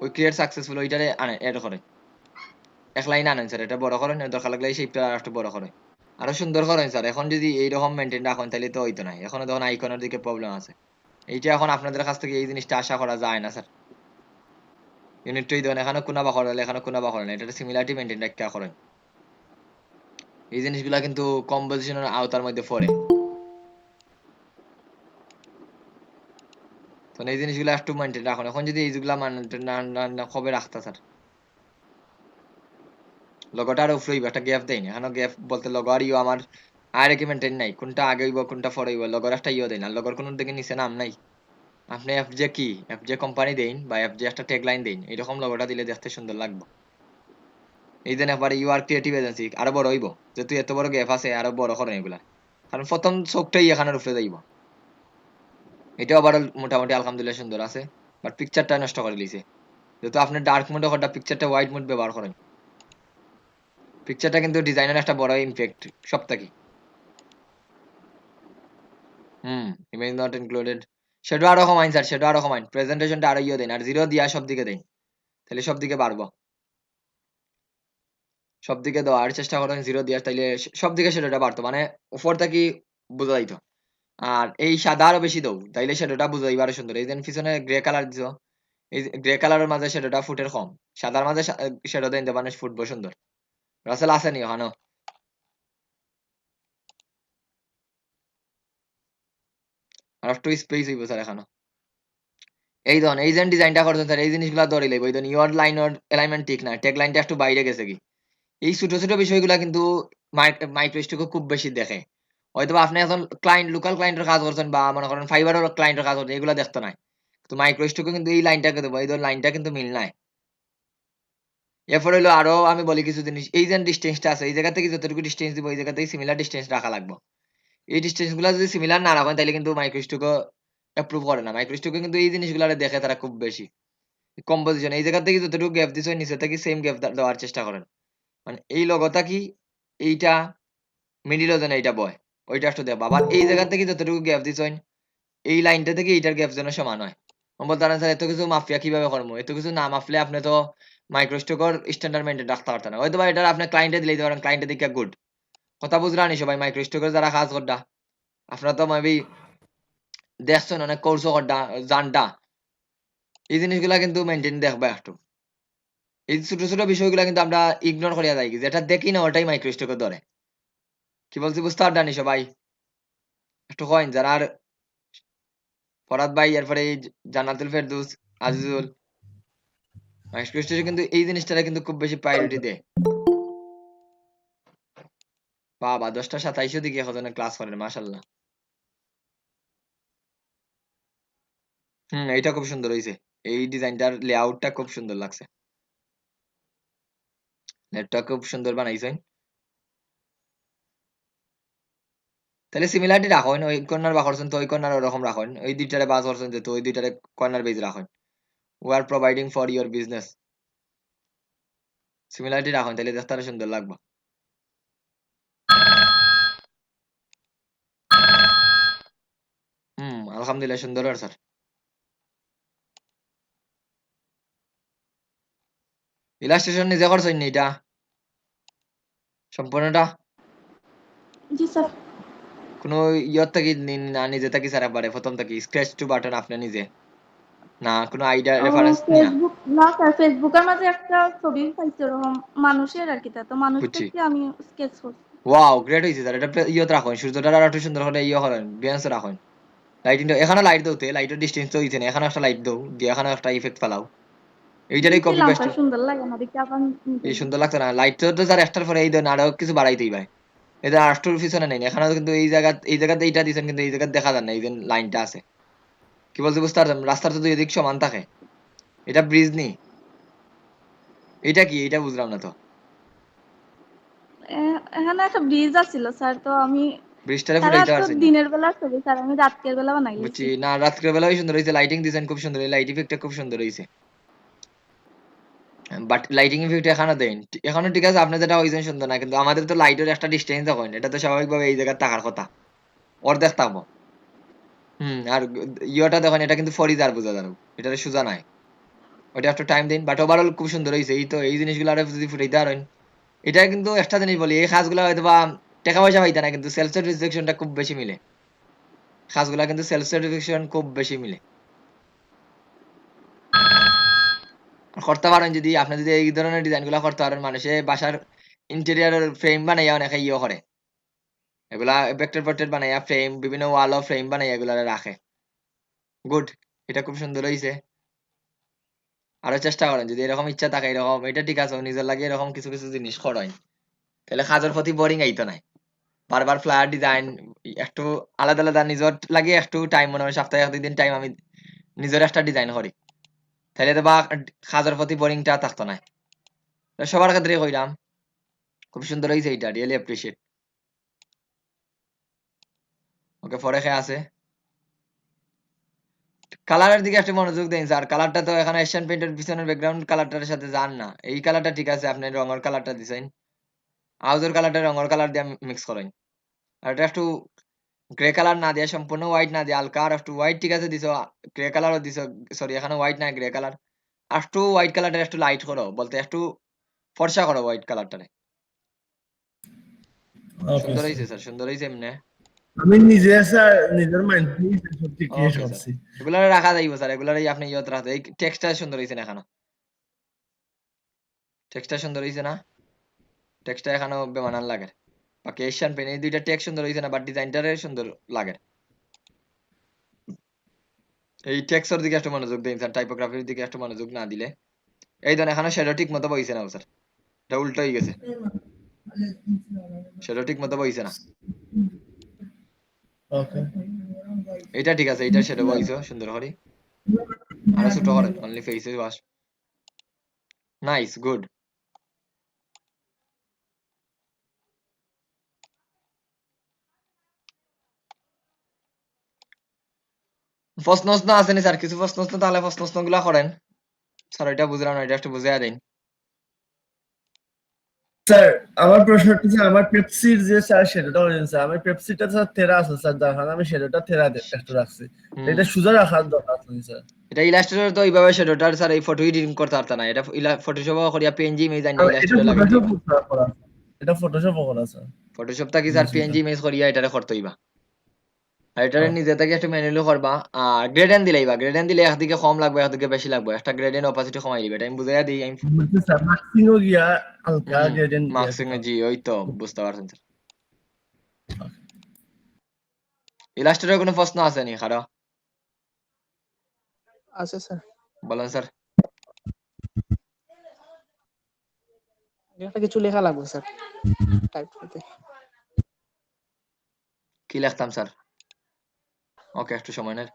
উই ক্রিয়েট সাকসেসফুল ওইটারে আনে এড করে। এক লাইন আনেন স্যার, এটা বড় করেন, দরকার লাগলে এই শেপটা আর একটু বড় করেন। আরো সুন্দর করেন স্যার। এখন যদি এইরকম মেনটেন রাখেন তাহলে তো হইতো না। এখনো তখন আইকনের দিকে প্রবলেম আছে। এইটা এখন আপনাদের কাছ থেকে এই জিনিসটা আশা করা যায় না স্যার। ইউনিটটাই দেন, এখানে কোনা বা করেন, এখানে কোনা বা করেন, এটা সিমিলারিটি মেনটেন রাখতে করেন। এই জিনিসগুলা কিন্তু কম্পোজিশনের আওতার মধ্যে পড়ে। তো এই জিনিসগুলো একটু মেনটেন রাখুন। এখন যদি এইগুলা মেনটেন না কবে রাখতা স্যার? লগোটার উপরে একটা গ্যাপ দেয় না, এখানে গ্যাপ বলতে লগো আর ইউ আমার আর কি মেনটেন নাই, কোনটা আগে হইব কোনটা পরে হইব, লগোর একটা ইয়ে দেয় না, লগোর কোন দিকে নিচে নাম নাই। আপনি এফজে কি এফজে কোম্পানি দেন বা এফজে একটা ট্যাগ লাইন দেন, এরকম লগোটা দিলে দেখতে সুন্দর লাগবে। এই জন্য একবার ইউ আর ক্রিয়েটিভ এজেন্সি আরো বড় হইব, যেহেতু এত বড় গ্যাপ আছে আরো বড় করেন এগুলা, কারণ প্রথম চোখটাই এখানের উপরে যাইব। এটা আবার মোটামুটি আলহামদুলিল্লাহ সুন্দর আছে, বাট পিকচারটা নষ্ট করে দিয়েছে। যেহেতু আপনি ডার্ক মোডে কটা পিকচারটা হোয়াইট মোড ব্যবহার করেন, পিকচারটা কিন্তু ডিজাইনের একটা বড় ইমপ্যাক্ট সব থেকে। ইমেজ নট ইনক্লুডেড, সেটা আরো কমাইন স্যার, সেটা আরো কমাইন, প্রেজেন্টেশনটা আরো ইয়ে দেন, আর জিরো দিয়া সব দিকে দেন, তাহলে সব দিকে বাড়বো। সব দিকে দেওয়ার চেষ্টা করেন জিরো দিয়া, তাইলে সব দিকে সেটা বাড়তো, মানে উপর থেকে বোঝা যাইতো। আর এই সাদা আরো বেশি দাও, তাইলে সেটা বোঝা যাইবে আরো সুন্দর। এই যে পিছনে গ্রে কালার দিছো, এই গ্রে কালারের মাঝে সেটা ফুটের কম, সাদার মাঝে সেটা দেন মানে ফুটবো সুন্দর। রাসেল আসেনি ওখানে? আর একটু স্পেস হইব স্যার এখানে। এই ধরুন এই যে ডিজাইনটা করছেন স্যার, এই জিনিসগুলো ধরে লইব। এই ধরুন ইউর লাইন ওর অ্যালাইনমেন্ট ঠিক না, ট্যাগ লাইনটা একটু বাইরে গেছে কি, এই ছোট ছোট বিষয়গুলো কিন্তু মাইক্রোস্টকে খুব বেশি দেখে। হয়তো আপনি এখন ক্লায়েন্ট লোকাল ক্লায়েন্টের কাজ করছেন বা মনে করেন ফাইবারের ক্লায়েন্টের কাজ করছেন, এগুলো দেখতে নাই, তো মাইক্রোস্টকে কিন্তু এই লাইনটাকে দেবো, এই ধরুন লাইনটা কিন্তু মিল নাই। এরপর হইলো আরো আমি বলি কিছু জিনিস, এই যে ডিস্টেন্সটা আছে, এই জায়গা থেকে যতটুকু ডিস্টেন্স দিব এই জায়গা থেকে সিমিলার ডিস্টেন্স রাখা লাগবে। এই ডিস্টেন্স গুলো যদি সিমিলার না রাখেন তাহলে কিন্তু মাইক্রোস্টকে অ্যাপ্রুভ করে না। মাইক্রোস্টকে কিন্তু এই জিনিসগুলো দেখে তারা খুব বেশি। কম্পোজিশন এই জায়গা থেকে যতটুকু গ্যাপ দিছো নিচে থেকে সেম গ্যাপ দেওয়ার চেষ্টা করেন, মানে এই লগোটা কি এইটা মিডিলও যেন এইটা বয়, ওইটা একটু দেব। আবার এই জায়গা থেকে যতটুকু গ্যাপ দিছো এই লাইনটা থেকে এইটার গ্যাপ যেন সমান হয়। বলতে পারেন স্যার এত কিছু মাফিয়া কিভাবে করবো, এত কিছু না মাফলে আপনি তো মাইক্রোস্টকর স্ট্যান্ডার্ড মেনটেন রাখতে পারতেন না। হয়তো বা এটা আপনি ক্লায়েন্টে দিলে দিতে পারেন, ক্লায়েন্টের দিকে গুড কথা বুঝরা নি সবাই, মাইক্রোস্টকের যারা কাজ করডা আপনারা তো মেবি দেখছেন, অনেক কোর্সও করডা জানডা, এই জিনিসগুলা কিন্তু মেনটেন দেখবা একটু। এই ছোট ছোট বিষয়গুলো কিন্তু আমরা ইগনোর করিয়া যাই, যেটা দেখি না ওটাই মাইক্রোস্টকে ধরে। কি বলছি বুঝতে পারডানি সবাই? একটু কয়েন যারা আর ফরাদ ভাই, এরপরে এই জান্নাতুল ফেরদৌস, আজিজুল, মাইক্রোস্টকে কিন্তু এই জিনিসটা কিন্তু খুব বেশি প্রায়োরিটি দেয়। বাবা 10টা 27 দিকে কতজনে ক্লাস করেন মাশাআল্লাহ। এইটা খুব সুন্দর হয়েছে, এই ডিজাইনটার লেআউটটা খুব সুন্দর লাগছে, নেটটা খুব সুন্দর বানাইছেন। তাহলে সিমিলারিটি রাখেন, ওই কর্নার বা করছেন তো ওই কর্নার ওরকম রাখেন, ওই দুইটারে বাস করছেন যেহেতু ওই দুইটারে কর্নার বেজ রাখেন। We are providing for your business, similarity রাখেন তাহলে দেখতে আরো সুন্দর লাগবে। আলহামদুলিল্লাহ সুন্দর আর স্যার ইলাস্ট্রেশন নিজে করছেন নি এটা সম্পূর্ণটা জি স্যার কোনো ইয়র থেকে না নিজে থেকে স্যার একবারে প্রথম থেকে স্ক্র্যাচ টু বাটন আপনি নিজে না কোনো আইডিয়া রেফারেন্স নিয়া ফেসবুক না স্যার ফেসবুকের মাঝে একটা ছবি পাইছি ওরকম মানুষের আর কি তা তো মানুষ বুঝছি থেকে আমি স্কেচ করছি ওয়াও গ্রেট হয়েছে স্যার এটা ইয়ত রাখুন সূর্যটা আর একটু সুন্দর করে ইয়ে করেন বিয়ান্স রাখুন লাইটিং এখানে লাইট দৌতে লাইটের ডিস্টেন্স তো হইছে না এখানে একটা লাইট দাও দিয়ে এখানে একটা ইফেক্ট ফেলাও এইটারই কপি দিলাম পেস্ট স্যার সুন্দর লাগে না দেখি আবার নিতে এই হবে। সুন্দর লাগতো না লাইট তো স্যার একটার পরে এই দেন আরো কিছু বাড়াইতেই ভাই এটা আটটোর পিছনে নেই এখানেও কিন্তু এই জায়গাতে এইটা দিচ্ছেন কিন্তু এই জায়গাতে দেখা যায় না এই যে লাইনটা আছে কি বলতে বুঝতে পারছেন রাস্তার তো দুই দিক সমান থাকে এটা ব্রিজ নি এটা কি এটা বুঝলাম না তো এখানে একটা ব্রিজ আছিল স্যার তো আমি ব্রিজটারে তারা ফুটাইতে তো পারছেন না দিনের বেলা ছবি স্যার আমি রাতের বেলা বানাই বুঝছি লিছি না রাত্রে বেলাও সুন্দর হয়েছে লাইটিং ডিজাইন খুব সুন্দর লাইট ইফেক্টটা খুব সুন্দর হয়েছে বাট লাইটিং ইফেক্ট এখানে দেন এখনো ঠিক আছে আপনি যেটা হয়েছেন সুন্দর না কিন্তু আমাদের তো লাইটের একটা ডিস্টেন্স দেখেন এটা তো স্বাভাবিকভাবে এই জায়গায় থাকার কথা অর্ধেক থাকবো আর ইয়েটা দেখেন এটা কিন্তু ফরিজার বোঝা যাবে এটা সোজা নাই ওটা একটু টাইম দিন বাট ওভারঅল খুব সুন্দর হয়েছে এই তো এই জিনিসগুলো আরো যদি ফুটাইতে পারেন এটা কিন্তু একটা জিনিস বলি এই কাজগুলো হয়তো বা টাকা পয়সা পাইতে না কিন্তু সেলফ স্যাটিসফ্যাকশনটা খুব বেশি মিলে কাজগুলা কিন্তু সেলফ স্যাটিসফ্যাকশন খুব বেশি মিলে করতে পারেন যদি আপনি যদি এই ধরনের ডিজাইন গুলা করতে পারেন মানুষে বাসার ইন্টেরিয়ার ফ্রেম বানাইয়া অনেকে ইয়ে করে এগুলা ভেক্টর পোর্ট্রেট বানাইয়া ফ্রেম বিভিন্ন ওয়াল ফ্রেম বানাইয়া এগুলা রাখে গুড এটা খুব সুন্দর হয়েছে আরো চেষ্টা করেন যদি এরকম ইচ্ছা থাকে এরকম এটা ঠিক আছে নিজের লাগে এরকম কিছু কিছু জিনিস করেন তাহলে কাজের প্রতি বোরিং আইতো নাই বারবার ফ্লায়ার ডিজাইন একটু আলাদা আলাদা নিজের লাগে একটু টাইম মনে হয় সপ্তাহে 1-2 দিন টাইম আমি নিজের একটা ডিজাইন করি তাহলে তো বা কাজের প্রতি বোরিংটা থাকতো না সবার ক্ষেত্রে কইলাম খুব সুন্দর হয়েছে এটা রিয়েলি অ্যাপ্রিসিয়েট ওকে পরে খেয়ে আছে কালারের দিকে একটু মনোযোগ দিন স্যার কালারটা তো এখানে এশিয়ান পেইন্টের পিছনের ব্যাকগ্রাউন্ড কালারটার সাথে যান না এই কালারটা ঠিক আছে আপনি রঙের কালারটা দিছেন আউজের কালারটা রঙের কালার দিয়ে মিক্স করেন আর এটা একটু গ্রে কালার না দিয়ে সম্পূর্ণ হোয়াইট না দিয়ে হালকা আর একটু হোয়াইট ঠিক আছে দিছো গ্রে কালারও দিছো সরি এখানে হোয়াইট না গ্রে কালার আর একটু হোয়াইট কালারটা একটু লাইট করো বলতে একটু ফর্সা করো হোয়াইট কালারটারে ওকে সুন্দর স্যার হয়েছে স্যার সুন্দর হয়েছে এমনি আমি নিজে স্যার নিজের মাইন্ড থেকে সত্যি ক্রিয়েট ওকে স্যার করছি এগুলারে রাখা যাইব স্যার এগুলারই আপনি ইয়ত রাখতে এই টেক্সটটা সুন্দর হয়েছে না এখানে টেক্সটটা সুন্দর হয়েছে না টেক্সটটা এখানেও বেমানান লাগে বাকি এশিয়ান পেন এই দুইটা টেক্সট সুন্দর হয়েছে না বাট ডিজাইনটারে সুন্দর লাগে এই টেক্সটের দিকে একটু মনোযোগ দিন স্যার টাইপোগ্রাফির দিকে একটু মনোযোগ না দিলে এই ধরেন এখানে শ্যাডো ঠিক মতো বইছে না স্যার এটা উল্টো হয়ে গেছে শ্যাডো ঠিক মতো বইছে না ওকে এটা ঠিক আছে এটা শ্যাডো বইছো সুন্দর করে আরো ছোট করেন অনলি ফেসে বাস নাইস গুড প্রশ্ন আছে নি স্যার কিছু প্রশ্ন তাহলে প্রশ্ন গুলা করেন স্যার এটা বুঝলাম না এটা একটু বুঝাইয়া দেন স্যার আমার প্রশ্নটা হচ্ছে আমার পেপসির যে স্যার সেটা বলেন স্যার আমার পেপসিটা স্যার তেরা আছে স্যার দেখান আমি সেটা তেরা একটু রাখছি এটা সোজা রাখার দরকার আছে স্যার এটা ইলাস্ট্রেটর তো এইভাবে শ্যাডোটার স্যার এই ফটো এডিটিং করতে পারতা না এটা ফটোশপ করিয়া পিএনজি ইমেজ আইনা এটা ইলাস্ট্রেটর লাগাই ফটোশপ দিবা করা এটা ফটোশপ করা স্যার ফটোশপ টা কি স্যার পিএনজি ইমেজ করিয়া এটারে করতে হইবা আর এটারে নিজে থেকে একটু ম্যানুয়ালি করবা আর গ্রেডেন্ট দিলেইবা গ্রেডেন্ট দিলে একদিকে কম লাগবে একদিকে বেশি লাগবে একটা গ্রেডেন্ট অপাসিটি কমাই দিবে এটা আমি বুঝাইয়া দিই আমি বলতে স্যার মার্কিংও গিয়া হালকা গ্রেডিয়েন্ট মার্কসিং জি ওই তো বুঝতে পারছেন স্যার ইলাস্ট্রেটর কোনো প্রশ্ন আছে নি খারাপ আছে স্যার বলেন স্যার একটা কিছু লেখা লাগবে স্যার টাইপ করতে কি লিখতাম স্যার ওকে একটু সময় নেন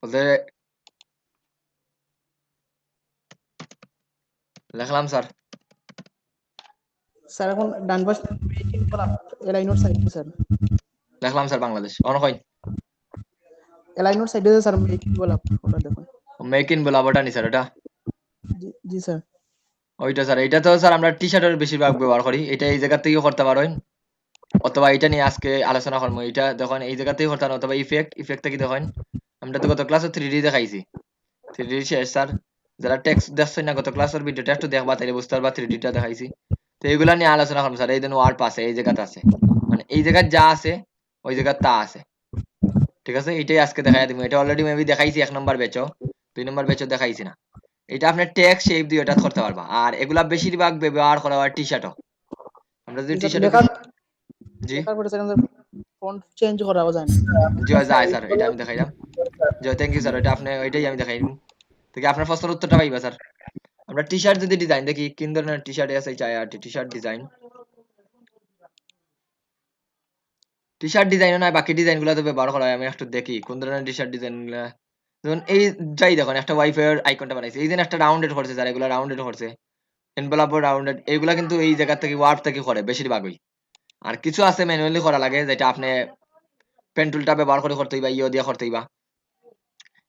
বলতে লিখলাম স্যার স্যার এখন ডান পাশ এলাইনর সাইড স্যার দেখলাম স্যার বাংলাদেশ অন কই এলাইনোর সাইডে স্যার মেকিং বলা ওটা দেখুন। মেক ইন বলাবটা নি স্যার ওটা জি জি স্যার। ওইটা স্যার এটা তো স্যার আমরা টি শার্টের বেশিরভাগ ব্যবহার করি এটা এই জায়গা থেকেও করতে পারেন অথবা এটা নিয়ে আজকে আলোচনা করবো এটা দেখুন এই জায়গা থেকে করতে পারেন অথবা ইফেক্ট থেকে দেখুন আমরা তো গত ক্লাসে 3D দেখাইছি 3D শেষ স্যার যারা টেক্সট দেখছেন না গত ক্লাসের ভিডিওটা একটু দেখবা তাহলে বুঝতে পারবা 3D টা দেখাইছি তো এইগুলা নিয়ে আলোচনা করবো স্যার এই দিন ওয়ার্ড পাশে এই জায়গাতে আছে মানে এই জায়গায় যা আছে ওই জায়গায় তা আছে ঠিক আছে এটাই আজকে দেখাই দিব এটা অলরেডি মেবি দেখাইছি 1 নম্বর ব্যাচও 2 নম্বর ব্যাচও দেখাইছি না এটা আপনি টেক্সট শেপ দিয়ে এটা করতে পারবা আর এগুলা বেশিরভাগ ব্যবহার করা হয় টি-শার্টও আমরা যদি জি স্যার, টি-শার্টে জি লেখার পরে স্যার ফন্ট চেঞ্জ করাও যায় না। জি যায় স্যার এটা আমি দেখাইলাম জি থ্যাংক ইউ স্যার এটা আপনি ওইটাই আমি দেখাইলাম থেকে আপনার প্রশ্নের উত্তরটা পাইবা স্যার আমরা টি-শার্ট যদি ডিজাইন দেখি কোন ধরনের টি-শার্ট আছে চাই আর টি-শার্ট ডিজাইন টি-শার্ট ডিজাইনও নাই বাকি ডিজাইনগুলো তো ব্যবহার করা হয় আমি একটু দেখি কোন ধরনের টি-শার্ট ডিজাইনগুলো যেমন এই যাই দেখুন একটা ওয়াইফাই এর আইকনটা বানাইছে এই যে একটা রাউন্ডেড করছে স্যার এগুলো রাউন্ডেড করছে এনভেলপ রাউন্ডেড এইগুলা কিন্তু এই জায়গা থেকে ওয়ার্ড থেকে করে বেশিরভাগই আর কিছু আছে ম্যানুয়ালি করা লাগে যেটা আপনি পেন টুলটা ব্যবহার করে করতেই বা ইও দিয়ে করতেই বা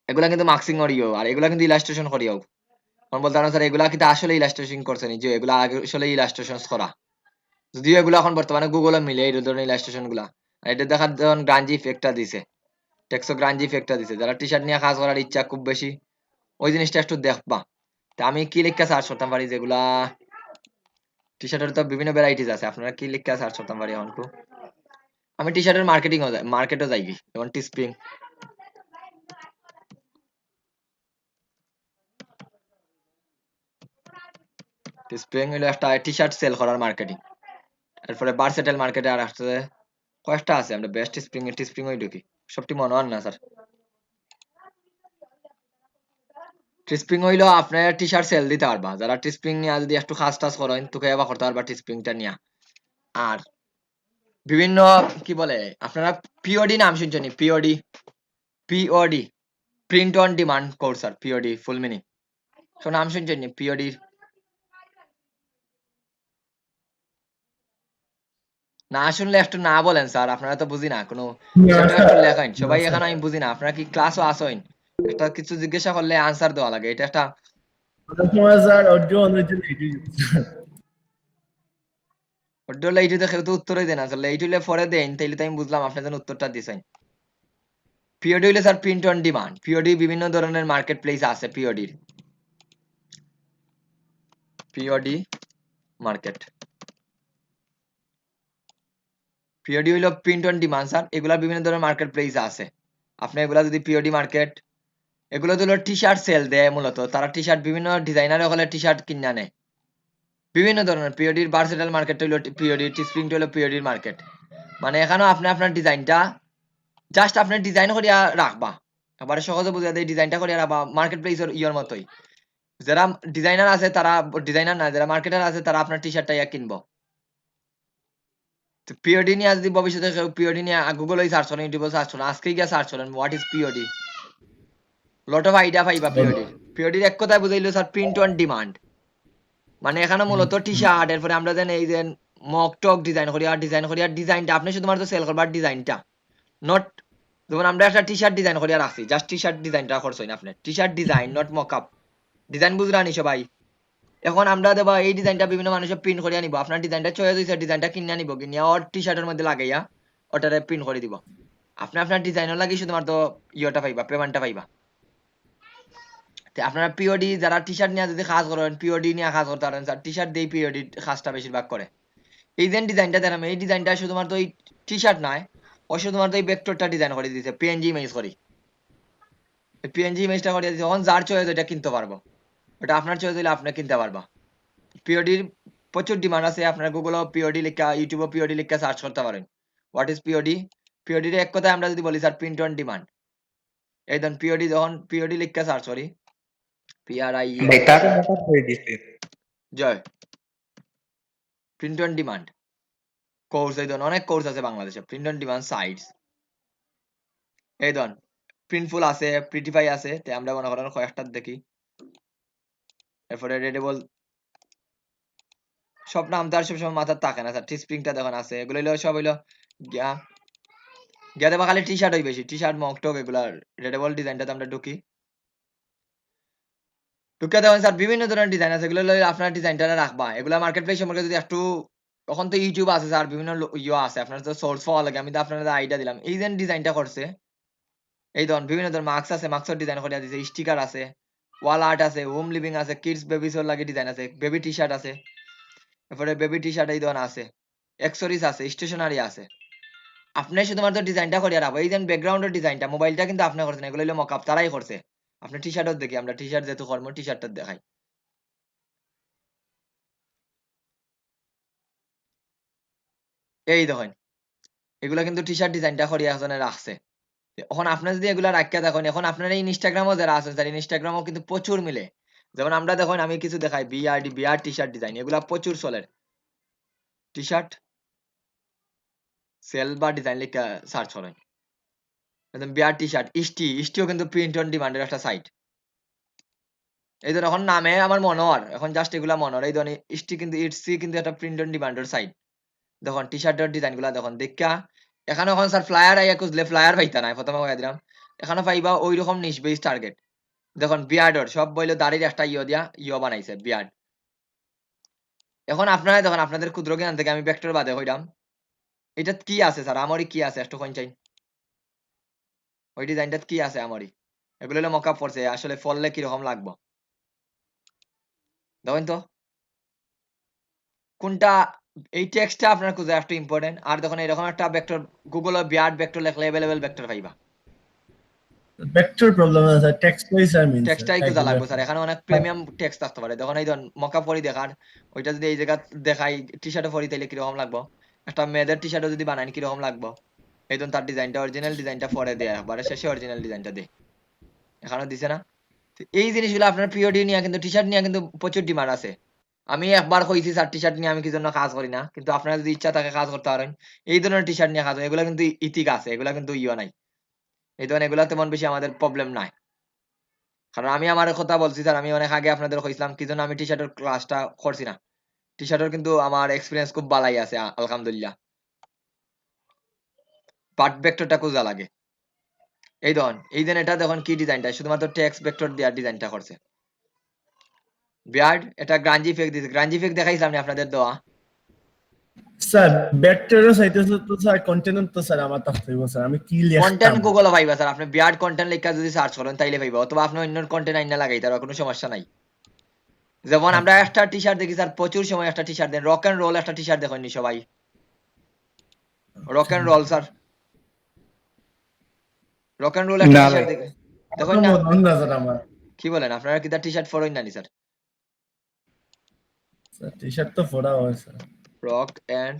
এগুলা কিন্তু মার্কসিং করিও আর এগুলা কিন্তু ইলাস্ট্রেশন করিও আমি বলতে পারেন স্যার এগুলা কিন্তু আসলে ইলাস্ট্রেশন করছেন যে এগুলা আগে আসলে ইলাস্ট্রেশন করা যদিও এগুলো এখন বর্তমানে গুগলে মিলে এই ধরনের ইলাস্ট্রেশন গুলা আর এটা দেখার যখন গ্রাঞ্জি ইফেক্টটা দিছে টেক্সো গ্রাঞ্জি ইফেক্টটা দিছে যারা টি শার্ট নিয়ে কাজ করার ইচ্ছা খুব বেশি ওই জিনিসটা একটু দেখবা তা আমি কি লিখে সার্চ করতাম পারি যেগুলা টি শার্টের তো বিভিন্ন ভ্যারাইটিস আছে আপনারা কি লিখে সার্চ করতাম পারি এখন আমি টি শার্টের মার্কেটও যাই যেমন টি স্প্রিং হলো একটা টি শার্ট সেল করার মার্কেটিং এরপরে ভার্সেটাইল মার্কেটে আর আসছে কয়েকটা আছে আমরা বেস্ট টি স্প্রিং ওই ঢুকি সবটি মনে হয় না স্যার টি স্প্রিং হইলো আপনার টি শার্ট সেল দিতে পারবা যারা টি স্প্রিং নিয়ে যদি একটু খাস টাস করেন তোকে এবার করতে পারবা টি স্প্রিংটা নিয়ে আর বিভিন্ন কি বলে আপনারা পিওডি নাম শুনছেন POD print on demand course sir POD full meaning তো নাম শুনছেন পিওডি না শুনলে একটু না বলেন স্যার আপনারা তো বুঝি না কোনো বিষয়টা একটু লেখাইন সবাই এখানে আমি বুঝি না আপনারা কি ক্লাসও আসেন একটা কিছু জিজ্ঞাসা করলে আনসার দেওয়া লাগে এটা একটা অনেক সময় স্যার অডিও অনলাইনে এটি ওটা হলে এইটুতে কেউ তো উত্তরই দেন আসলে এইটুলে পরে দেন তাইলে তো আমি বুঝলাম আপনি যেন উত্তরটা দিছেন পিওডি হইলে sir print on demand POD বিভিন্ন ধরনের মার্কেট প্লেস আছে পিওডির পিওডি মার্কেট পিওডি হইলো প্রিন্ট অন ডিমান্ড স্যার এগুলা বিভিন্ন ধরনের মার্কেট প্লেস আছে আপনি এগুলা যদি পিওডি মার্কেট এগুলো তো হলো টি শার্ট সেল দেয় মূলত তারা টি শার্ট বিভিন্ন ডিজাইনার হলে টি শার্ট কিনে নেয় বিভিন্ন ধরনের পিওডির ভার্সেটাইল মার্কেট হইলো পিওডি টি স্প্রিং হইলো পিওডির মার্কেট মানে এখানেও আপনি আপনার ডিজাইনটা জাস্ট আপনি ডিজাইন করিয়া রাখবা এবারে সহজে বুঝা দেয় ডিজাইনটা করিয়া রাখবা মার্কেট প্লেসের ইয়ার মতোই যারা ডিজাইনার আছে তারা ডিজাইনার না যারা মার্কেটার আছে তারা আপনার টি শার্টটা ইয়া কিনবো তো পিওডি নিয়ে যদি ভবিষ্যতে কেউ পিওডি নিয়ে গুগলে সার্চ করেন ইউটিউবে সার্চ করেন আজকে গিয়ে সার্চ করেন what is POD lot of idea পাইবা পিওডির এক কথায় বুঝাইলো স্যার প্রিন্ট অন ডিমান্ড মানে এখানে মূলত টি শার্ট এরপরে আমরা জানি এই যে মক টক ডিজাইন করি আর ডিজাইনটা আপনি শুধুমাত্র সেল করবার ডিজাইনটা নট যেমন আমরা একটা টি শার্ট ডিজাইন করিয়া রাখছি জাস্ট টি শার্ট ডিজাইনটা করছেন আপনি T shirt design not mock up design বুঝরানি সবাই এখন আমরা দেবা এই ডিজাইনটা বিভিন্ন মানুষের প্রিন্ট করিয়া নিব আপনার ডিজাইনটা চয়েস হইছে ডিজাইনটা কিনে নিব কিনিয়া ওর টি শার্টের মধ্যে লাগাইয়া ওটারে প্রিন্ট করে দিব আপনি আপনার ডিজাইনের লাগি শুধুমাত্র ইয়েটা পাইবা পেমেন্টটা পাইবা আপনারা পিওডি যারা টি শার্ট নিয়ে যদি কাজ করেন পিওডি নিয়ে কাজ করতে পারেন স্যার টি শার্ট দিয়ে পিওডি কাজটা বেশিরভাগ করে এই যে ডিজাইনটা দেখাম এই ডিজাইনটা শুধুমাত্র এই টি শার্ট নয় ও শুধুমাত্র এই ভেক্টরটা ডিজাইন করে দিয়েছে পিএনজি ইমেজ করি পিএনজি ইমেজটা করে দিয়েছে তখন যার চয়েস ওটা কিনতে পারবো ওটা আপনার চয়েস হলে আপনি কিনতে পারবা পিওডির প্রচুর ডিমান্ড আছে আপনার গুগলও পিওডি লেখা ইউটিউবও পিওডি লেখা সার্চ করতে পারেন হোয়াট ইজ পিওডি পিওডির এক কথায় আমরা যদি বলি স্যার প্রিন্ট অন ডিমান্ড এই ধরুন পিওডি যখন পিওডি লেখা সার্চ করি পিআরআই জয় প্রিন্ট অন ডিমান্ড কোর্স এই ধরুন অনেক কোর্স আছে বাংলাদেশে প্রিন্ট অন ডিমান্ড সাইটস এই ধরুন প্রিন্টফুল আছে প্রিটিফাই আছে তাই আমরা মনে করেন কয়েকটা দেখি এরপরে রেডেবল সব নাম তো আর সবসময় মাথার থাকে না স্যার টি স্প্রিংটা দেখুন আছে এগুলো হলো সব হইলো গিয়া দেবা খালি টি শার্ট হই বেশি, টি শার্ট মকটক এগুলা রেডেবল ডিজাইনটাতে আমরা ঢুকি। ঢুকে দেখেন স্যার বিভিন্ন ধরনের ডিজাইন আছে, এগুলো লইলে আপনার ডিজাইনটা রাখবা। এগুলা মার্কেট প্লেস সম্পর্কে যদি একটু, তখন তো ইউটিউব আছে স্যার, বিভিন্ন ইয়ে আছে, আপনার তো সোর্স পাওয়া লাগে। আমি তো আপনাদের আইডিয়া দিলাম, এই যে ডিজাইনটা করছে, এই ধরুন বিভিন্ন ধরনের মার্কস আছে, মার্কসের ডিজাইন করে দিয়েছে, স্টিকার আছে, ওয়াল আর্ট আছে, হোম লিভিং আছে, কিডস বেবিসর লাগে ডিজাইন আছে, বেবি টি শার্ট আছে, এরপরে বেবি টি শার্ট এই ধরনের আছে, অ্যাক্সেসরিজ আছে, স্টেশনারি আছে। আপনি শুধুমাত্র ডিজাইনটা করিয়া রাখবো। এই যে ব্যাকগ্রাউন্ডের ডিজাইনটা, মোবাইলটা কিন্তু আপনি করছেন, এগুলো হলো মকআপ, তারাই করছে। আপনি টি শার্টও দেখি, আমরা টি শার্ট যেহেতু কর্ম, টি শার্টটা দেখাই। এই দেখেন, এগুলা কিন্তু টি শার্ট ডিজাইনটা করিয়া একজনে রাখছে। এখন আপনি যদি এগুলা রাখিয়া দেখেন, এখন আপনার এই ইনস্টাগ্রামও যারা আছেন স্যার, ইনস্টাগ্রামও কিন্তু প্রচুর মিলে। যেমন আমরা দেখেন, আমি কিছু দেখাই, বিআর টি শার্ট ডিজাইন, এগুলা প্রচুর চলে। টি শার্ট সেল বা ডিজাইন লিখে সার্চ করেন, একদম বিআর টি শার্ট। ইস্টিও কিন্তু প্রিন্ট অন ডিমান্ডের একটা সাইট। এই ধর এখন নামে আমার মনোহর, এখন জাস্ট এগুলা মনোহর, এই ধরনের ইস্টি কিন্তু ইটসি কিন্তু একটা প্রিন্ট অন ডিমান্ডের সাইট। দেখুন টি শার্টের ডিজাইন গুলা দেখুন দেখা। এখানে এখন স্যার ফ্লায়ার আইয়া খুঁজলে ফ্লায়ার পাইতা না, প্রথমে কইয়া দিলাম। এখানে পাইবা ওই রকম নিশ বেস টার্গেট। দেখুন বিয়ার্ডর সব বইলে দাড়ির একটা দিয়া বানাইছে বিয়ার্ড। এখন আপনারা দেখুন, আপনাদের ক্ষুদ্র জ্ঞান থেকে আমি ভেক্টর বাদে হইলাম, এটা কি আছে স্যার, আমারই কি আছে একটু কোন চাই, ওই ডিজাইনটা কি আছে আমারই, এগুলো হলো মকআপ করছে, আসলে ফললে কিরকম লাগবো দেখেন তো কোনটা। এই টেক্সটটা আপনার খুঁজে একটু ইম্পর্টেন্ট। আর দেখুন এরকম একটা ভেক্টর, গুগলে বিয়ার্ড ভেক্টর লেখলে अवेलेबल ভেক্টর পাইবা। ভেক্টর প্রবলেম আছে, টেক্সট ওয়াইজ আই মিন টেক্সটাই খুঁজা লাগবে স্যার, এখানে অনেক প্রিমিয়াম টেক্সট থাকতে পারে। দেখুন এই ধরুন মকআপ পরি দেখার, ওইটা যদি এই জায়গা দেখাই টি শার্টে পরি, তাইলে কিরকম লাগবো, একটা মেয়েদের টি শার্টও যদি বানাই কিরকম লাগবো। এই ধরুন তার ডিজাইনটা, অরিজিনাল ডিজাইনটা পরে দেয়, একবারে শেষে অরিজিনাল ডিজাইনটা দেয়, এখানেও দিছে না। তো এই জিনিসগুলো আপনার পিওডি নিয়ে কিন্তু, টি শার্ট নিয়ে কিন্তু প্রচুর ডিমান্ড আছে। আমি একবার কইছি স্যার, টি শার্ট নিয়ে আমি কি জন্য কাজ করি না, কিন্তু আপনারা যদি ইচ্ছা থাকে কাজ করতে পারেন, এই ধরনের টি শার্ট নিয়ে কাজ হয়, এগুলো কিন্তু ইথিক আছে, এগুলা কিন্তু ইয়ে নাই, এই ধরনের এগুলা তেমন বেশি আমাদের প্রবলেম নাই। কারণ আমি আমার কথা বলছি স্যার, আমি অনেক আগে আপনাদের কইছিলাম কি জন্য আমি টি শার্টের ক্লাসটা করছি না। টি শার্টের কিন্তু আমার এক্সপিরিয়েন্স খুব ভালোই আছে আলহামদুলিল্লাহ। পার্ট ভেক্টরটা খুঁজা লাগে। এই দেখুন, এই দেন এটা দেখুন কি ডিজাইনটা, শুধুমাত্র টেক্সট ভেক্টর দিয়ে ডিজাইনটা করছে বিয়ার্ড। এটা গ্রাঞ্জি ফেক দিছে, গ্রাঞ্জি ফেক দেখাইছিলাম আমি আপনাদের দেওয়া। স্যার ভেক্টরের চাইতেছে তো স্যার কন্টেন্ট তো স্যার আমার থাকতে হইব স্যার, আমি কি লিখতাম কন্টেন্ট গুগলে পাইবা স্যার, আপনি বিয়ার্ড কন্টেন্ট লেখা যদি সার্চ করেন তাইলে পাইবা, অথবা আপনি অন্য কন্টেন্ট আইনা লাগাই, তার কোনো সমস্যা নাই। যেমন আমরা একটা টি শার্ট দেখি স্যার, প্রচুর সময় একটা টি শার্ট দেন, রক এন্ড রোল একটা টি শার্ট দেখেননি সবাই, rock and roll sir, rock and roll একটা টি শার্ট দেখেন না, মনে না স্যার আমার। কি বলেন আপনারা, কি তার টি শার্ট ফরই নানি স্যার? স্যার টি শার্ট তো পরা হয় স্যার। রক এন্ড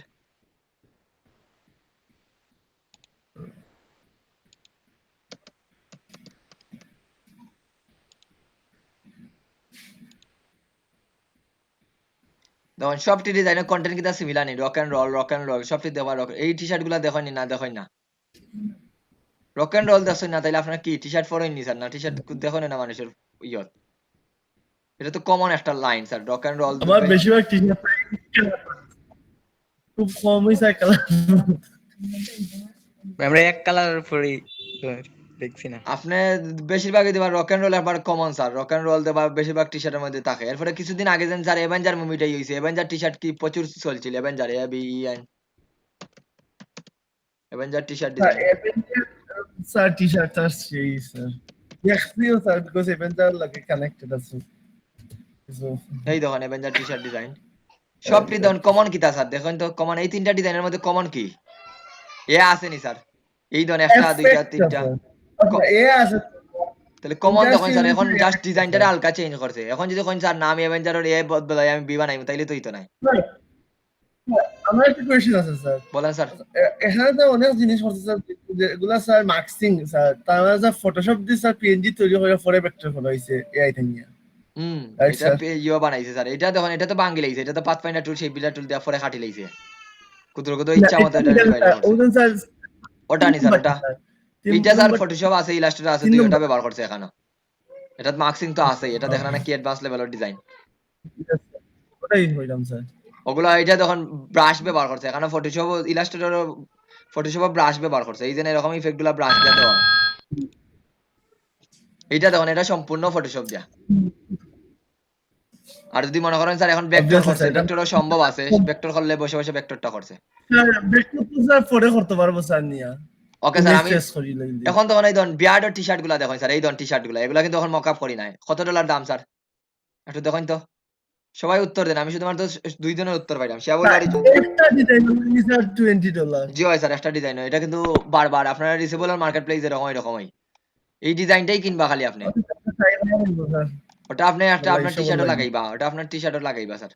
দেখুন সবটি ডিজাইনের কন্টেন্ট কিন্তু সিমিলার নেই, রক এন্ড রোল সবটি দেওয়া রক। এই টি শার্ট গুলা দেখেন না, দেখেন না রক এন্ড রোল দেখছেন না, তাইলে আপনারা কি টি শার্ট ফরই নি স্যার? না টি শার্ট দেখেন না মানুষের ইয়ত, এটা তো কমন একটা line sir, rock and roll. আমার বেশিরভাগ টি শার্ট খুব কমই স্যার কালার। আমরা এক কালার পরি দেখছি না। আপনি বেশিরভাগই দেবার রক এন্ড রোল একবার common sir, rock and roll দেবার বেশিরভাগ টি শার্টের মধ্যে থাকে। এরপরে কিছুদিন আগে যেন স্যার অ্যাভেঞ্জার মুভিটাই হইছে, অ্যাভেঞ্জার টি শার্ট কি প্রচুর চলছিল, অ্যাভেঞ্জার AVEN অ্যাভেঞ্জার টি শার্ট ডিজাইন। স্যার টি শার্ট স্যার সেই স্যার দেখছিও স্যার, বিকজ এভেঞ্জার লাগে কানেক্টেড আছে। এই দেখুন অ্যাভেঞ্জার টি শার্ট ডিজাইন, সবটি দেখুন কমন কিতা স্যার, দেখুন তো কমন এই তিনটা ডিজাইনের মধ্যে কমন কি এ আসেনি স্যার? এই ধরুন একটা দুইটা তিনটা এ আছে তাহলে কমন দেখুন স্যার, এখন জাস্ট ডিজাইনটা হালকা চেঞ্জ করছে। এখন যদি কোন স্যার নাম অ্যাভেঞ্জারের এ বদলাই আমি বি বানাইব, তাইলে তো হইতো না। আমার একটা কোয়েশ্চেন আছে স্যার, বলেন স্যার। এখানে তো অনেক জিনিস করছে স্যার, যেগুলা স্যার মার্কসিং স্যার, তার মানে স্যার ফটোশপ দিয়ে স্যার পিএনজি তৈরি করে পরে ভেক্টর করা হইছে এআই তে নিয়ে। এটা ইয়ে বানাইছে স্যার, এটা দেখুন এটা তো বাঙ্গি লাইছে, এটা তো পাথফাইন্ডার টুল সেই বিল্ডার টুল দিয়ে পরে কাটি লাইছে, কুতুর কুতুর ইচ্ছা মতো এটা ডিভাইড করছে। ওজন স্যার ওটা নি স্যার, ওটা এটা স্যার ফটোশপ আছে, ইলাস্ট্রেটর আছে, দুইটা ব্যবহার করছে এখানে। এটা মার্কসিং তো আছে, এটা দেখেন না কি অ্যাডভান্স লেভেলের ডিজাইন, ওটাই হইলাম স্যার। ওগুলা এটা দেখুন ব্রাশ ব্যবহার করছে এখানে, ফটোশপ ইলাস্ট্রেটর ফটোশপে ব্রাশ ব্যবহার করছে এই জন্য এরকম ইফেক্ট গুলা ব্রাশ দিয়ে দেওয়া হয়। এইটা দেখুন এটা সম্পূর্ণ ফটোশপ দিয়া। আর যদি মনে করেন স্যার এখন ভেক্টর Obviously, করছে sir, এটা ভেক্টরও সম্ভব আছে ভেক্টর করলে বসে বসে ভেক্টরটা করছে। স্যার বেশি তো স্যার পরে করতে পারবো স্যার নিয়া ওকে স্যার ইমেজ আমি টেস্ট করি লাগি এখন তখন এই ধরুন বিয়ার্ডের টি শার্ট গুলা দেখুন স্যার এই ধরুন টি শার্ট গুলা এগুলা কিন্তু এখন মকআপ করি নাই কত ডলার দাম স্যার একটু দেখুন তো সবাই উত্তর দেন আমি শুধুমাত্র দুই জনের উত্তর পাইলাম সে বলল একটা ডিজাইন স্যার $20 জি হয় স্যার একটা ডিজাইন এটা কিন্তু বারবার আপনারা রিসেবল আর মার্কেট প্লেস এরকম এরকমই এই ডিজাইনটাই কিনবা খালি আপনি ওটা আপনি একটা আপনার টি শার্টও লাগাইবা ওটা আপনার টি শার্টও লাগাইবা স্যার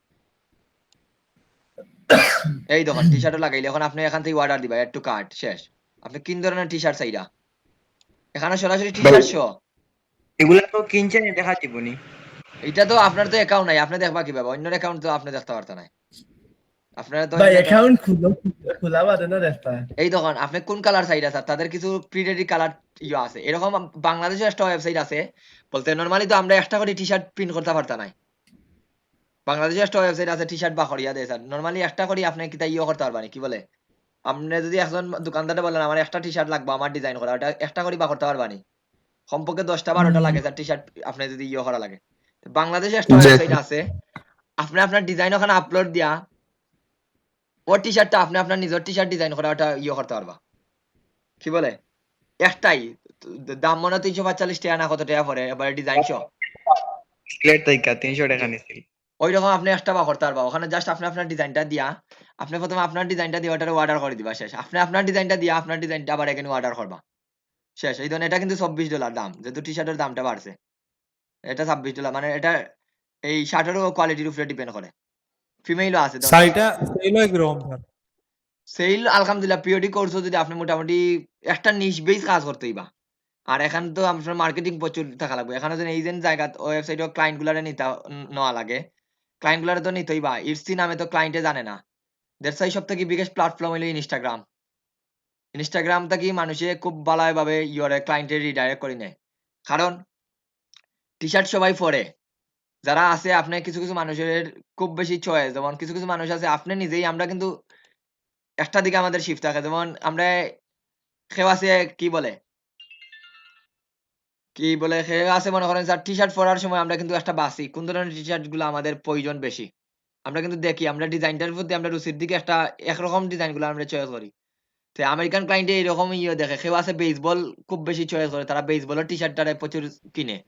এই দেখুন টি শার্টও লাগাইলে এখন আপনি এখান থেকে অর্ডার দিবা এড টু কার্ট শেষ আপনি কিন ধরনের টি শার্ট চাইরা এখানে সরাসরি টি শার্ট শো এগুলা তো কিনছেন দেখা দিবনি। এটা তো আপনার তো অ্যাকাউন্ট নাই আপনি দেখবা কিভাবে অন্যের অ্যাকাউন্ট তো আপনি দেখতে পারতেন না আপনারা তো ভাই অ্যাকাউন্ট খোলা বাদে না দেখতা এই দেখুন আপনি কোন কালার চাইরা স্যার তাদের কিছু প্রিডেডি কালার ইয়ে আছে এরকম বাংলাদেশে একটা ওয়েবসাইট আছে বলতে নরমালি তো আমরা একটা করে টি শার্ট প্রিন্ট করতে পারতাম না বাংলাদেশে একটা ওয়েবসাইট আছে টি শার্ট বা করিয়া দেয় স্যার নরমালি একটা করে আপনি কি তাই ইয়ে করতে পারবেন কি বলে আপনি যদি একজন দোকানদারে বলেন আমার একটা টি শার্ট লাগবে আমার ডিজাইন করা ওটা একটা করে বা করতে পারবানি কমপক্ষে 10টা 12টা লাগে স্যার টি শার্ট আপনি যদি ইয়ে করা লাগে বাংলাদেশে একটা ওয়েবসাইট আছে আপনি আপনার ডিজাইন ওখানে আপলোড দিয়া ও টি শার্টটা আপনি আপনার নিজের টি শার্ট ডিজাইন করা ওটা ইয়ে করতে পারবা কি বলে একটাই দাম মনে হয় 345 টাকা না কত টাকা পরে এবারে ডিজাইন সহ প্লেট তাইকা 300 টাকা নিছিল। ওই রকম আপনি একটা বা করতে পারবা ওখানে জাস্ট আপনি আপনার ডিজাইনটা দিয়া আপনি প্রথমে আপনার ডিজাইনটা দিয়ে ওটার অর্ডার করে দিবা শেষ আপনি আপনার ডিজাইনটা দিয়া আপনার ডিজাইনটা আবার এখানে অর্ডার করবা শেষ এই ধরনের এটা কিন্তু $26 দাম যেহেতু টি শার্টের দামটা বাড়ছে এটা $26 মানে এটা এই শার্টেরও কোয়ালিটির উপরে ডিপেন্ড করে ফিমেলও আছে স্যার এটা সেলও একরকম স্যার। সেল আলহামদুলিল্লাহ পিওডি কোর্সও যদি আপনি মোটামুটি একটা নিশ বেস কাজ করতেই বা আর এখানে তো আপনার মার্কেটিং প্রচুর থাকা লাগবে এখানে যদি এই যে জায়গা ওয়েবসাইটে ক্লায়েন্ট গুলারে নিতে নেওয়া লাগে ক্লায়েন্ট গুলারে তো নিতেই বা ইটসি নামে তো ক্লায়েন্টে জানে না দ্যাটস ওয়াই সবথেকে বিগেস্ট প্ল্যাটফর্ম হলো ইনস্টাগ্রাম থেকে মানুষে খুব ভালোভাবে ইয়রে ক্লায়েন্টে রিডাইরেক্ট করে নেয় কারণ টি শার্ট সবাই পরে যারা আছে আপনি কিছু কিছু মানুষের খুব বেশি চয়েস যেমন কিছু কিছু মানুষ আছে আপনি নিজেই আমরা কিন্তু একটা দিকে আমাদের শিফট থাকে যেমন আমরা কেউ আছে কি বলে কেউ আছে মনে করেন স্যার টি শার্ট পরার সময় আমরা কিন্তু একটা বাসি কোন ধরনের টি শার্ট গুলো আমাদের প্রয়োজন বেশি আমরা কিন্তু দেখি আমরা ডিজাইনটার প্রতি আমরা রুচির দিকে একটা একরকম ডিজাইন গুলো আমরা চয়েস করি তো আমেরিকান ক্লায়েন্টে এরকম ইয়ে দেখে কেউ আছে বেসবল খুব বেশি চয়েস করে তারা বেসবলের টি শার্টটারে প্রচুর কিনে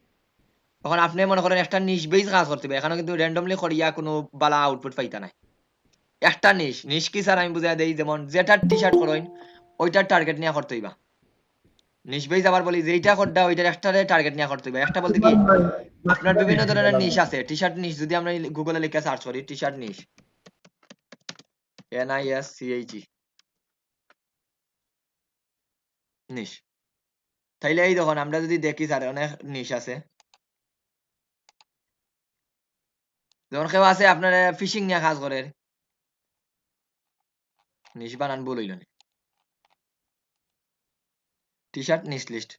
তখন আপনি মনে করেন একটা নিশ বেস কাজ করতে হবে এখানে কিন্তু র্যান্ডমলি করিয়া কোনো বালা আউটপুট পাইতা নাই একটা নিশ কি স্যার আমি বুঝাই দেই যেমন যেটা টি শার্ট করেন ওইটার টার্গেট নিয়ে করতে হইবা নিশ বেস আবার বলি যেইটা করডা ওইটার একটা টার্গেট নিয়ে করতে হইবা একটা বলতে কি আপনার বিভিন্ন ধরনের নিশ আছে টি শার্ট নিশ যদি আমরা গুগলে লিখে সার্চ করি টি শার্ট নিশ NISCHE নিশ তাইলে এই দেখুন আমরা যদি দেখি স্যার অনেক নিশ আছে যেমন কেউ আছে আপনার ফিশিং নিয়ে কাজ করে নিশ বানান ভুল হইল টি শার্ট নিশ লিস্ট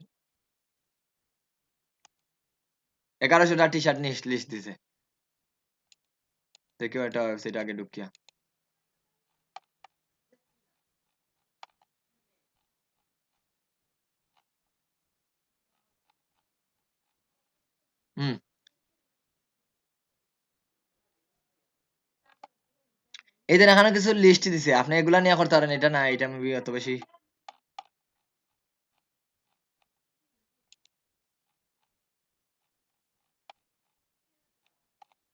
1100টা টি শার্ট নিশ লিস্ট দিছে দেখিও এটা ওয়েবসাইট আগে ঢুকিয়া হুম এদের এখানে কিছু লিস্ট দিছে আপনি এগুলা নিয়ে করতে পারেন এটা না এটা মেবি অত বেশি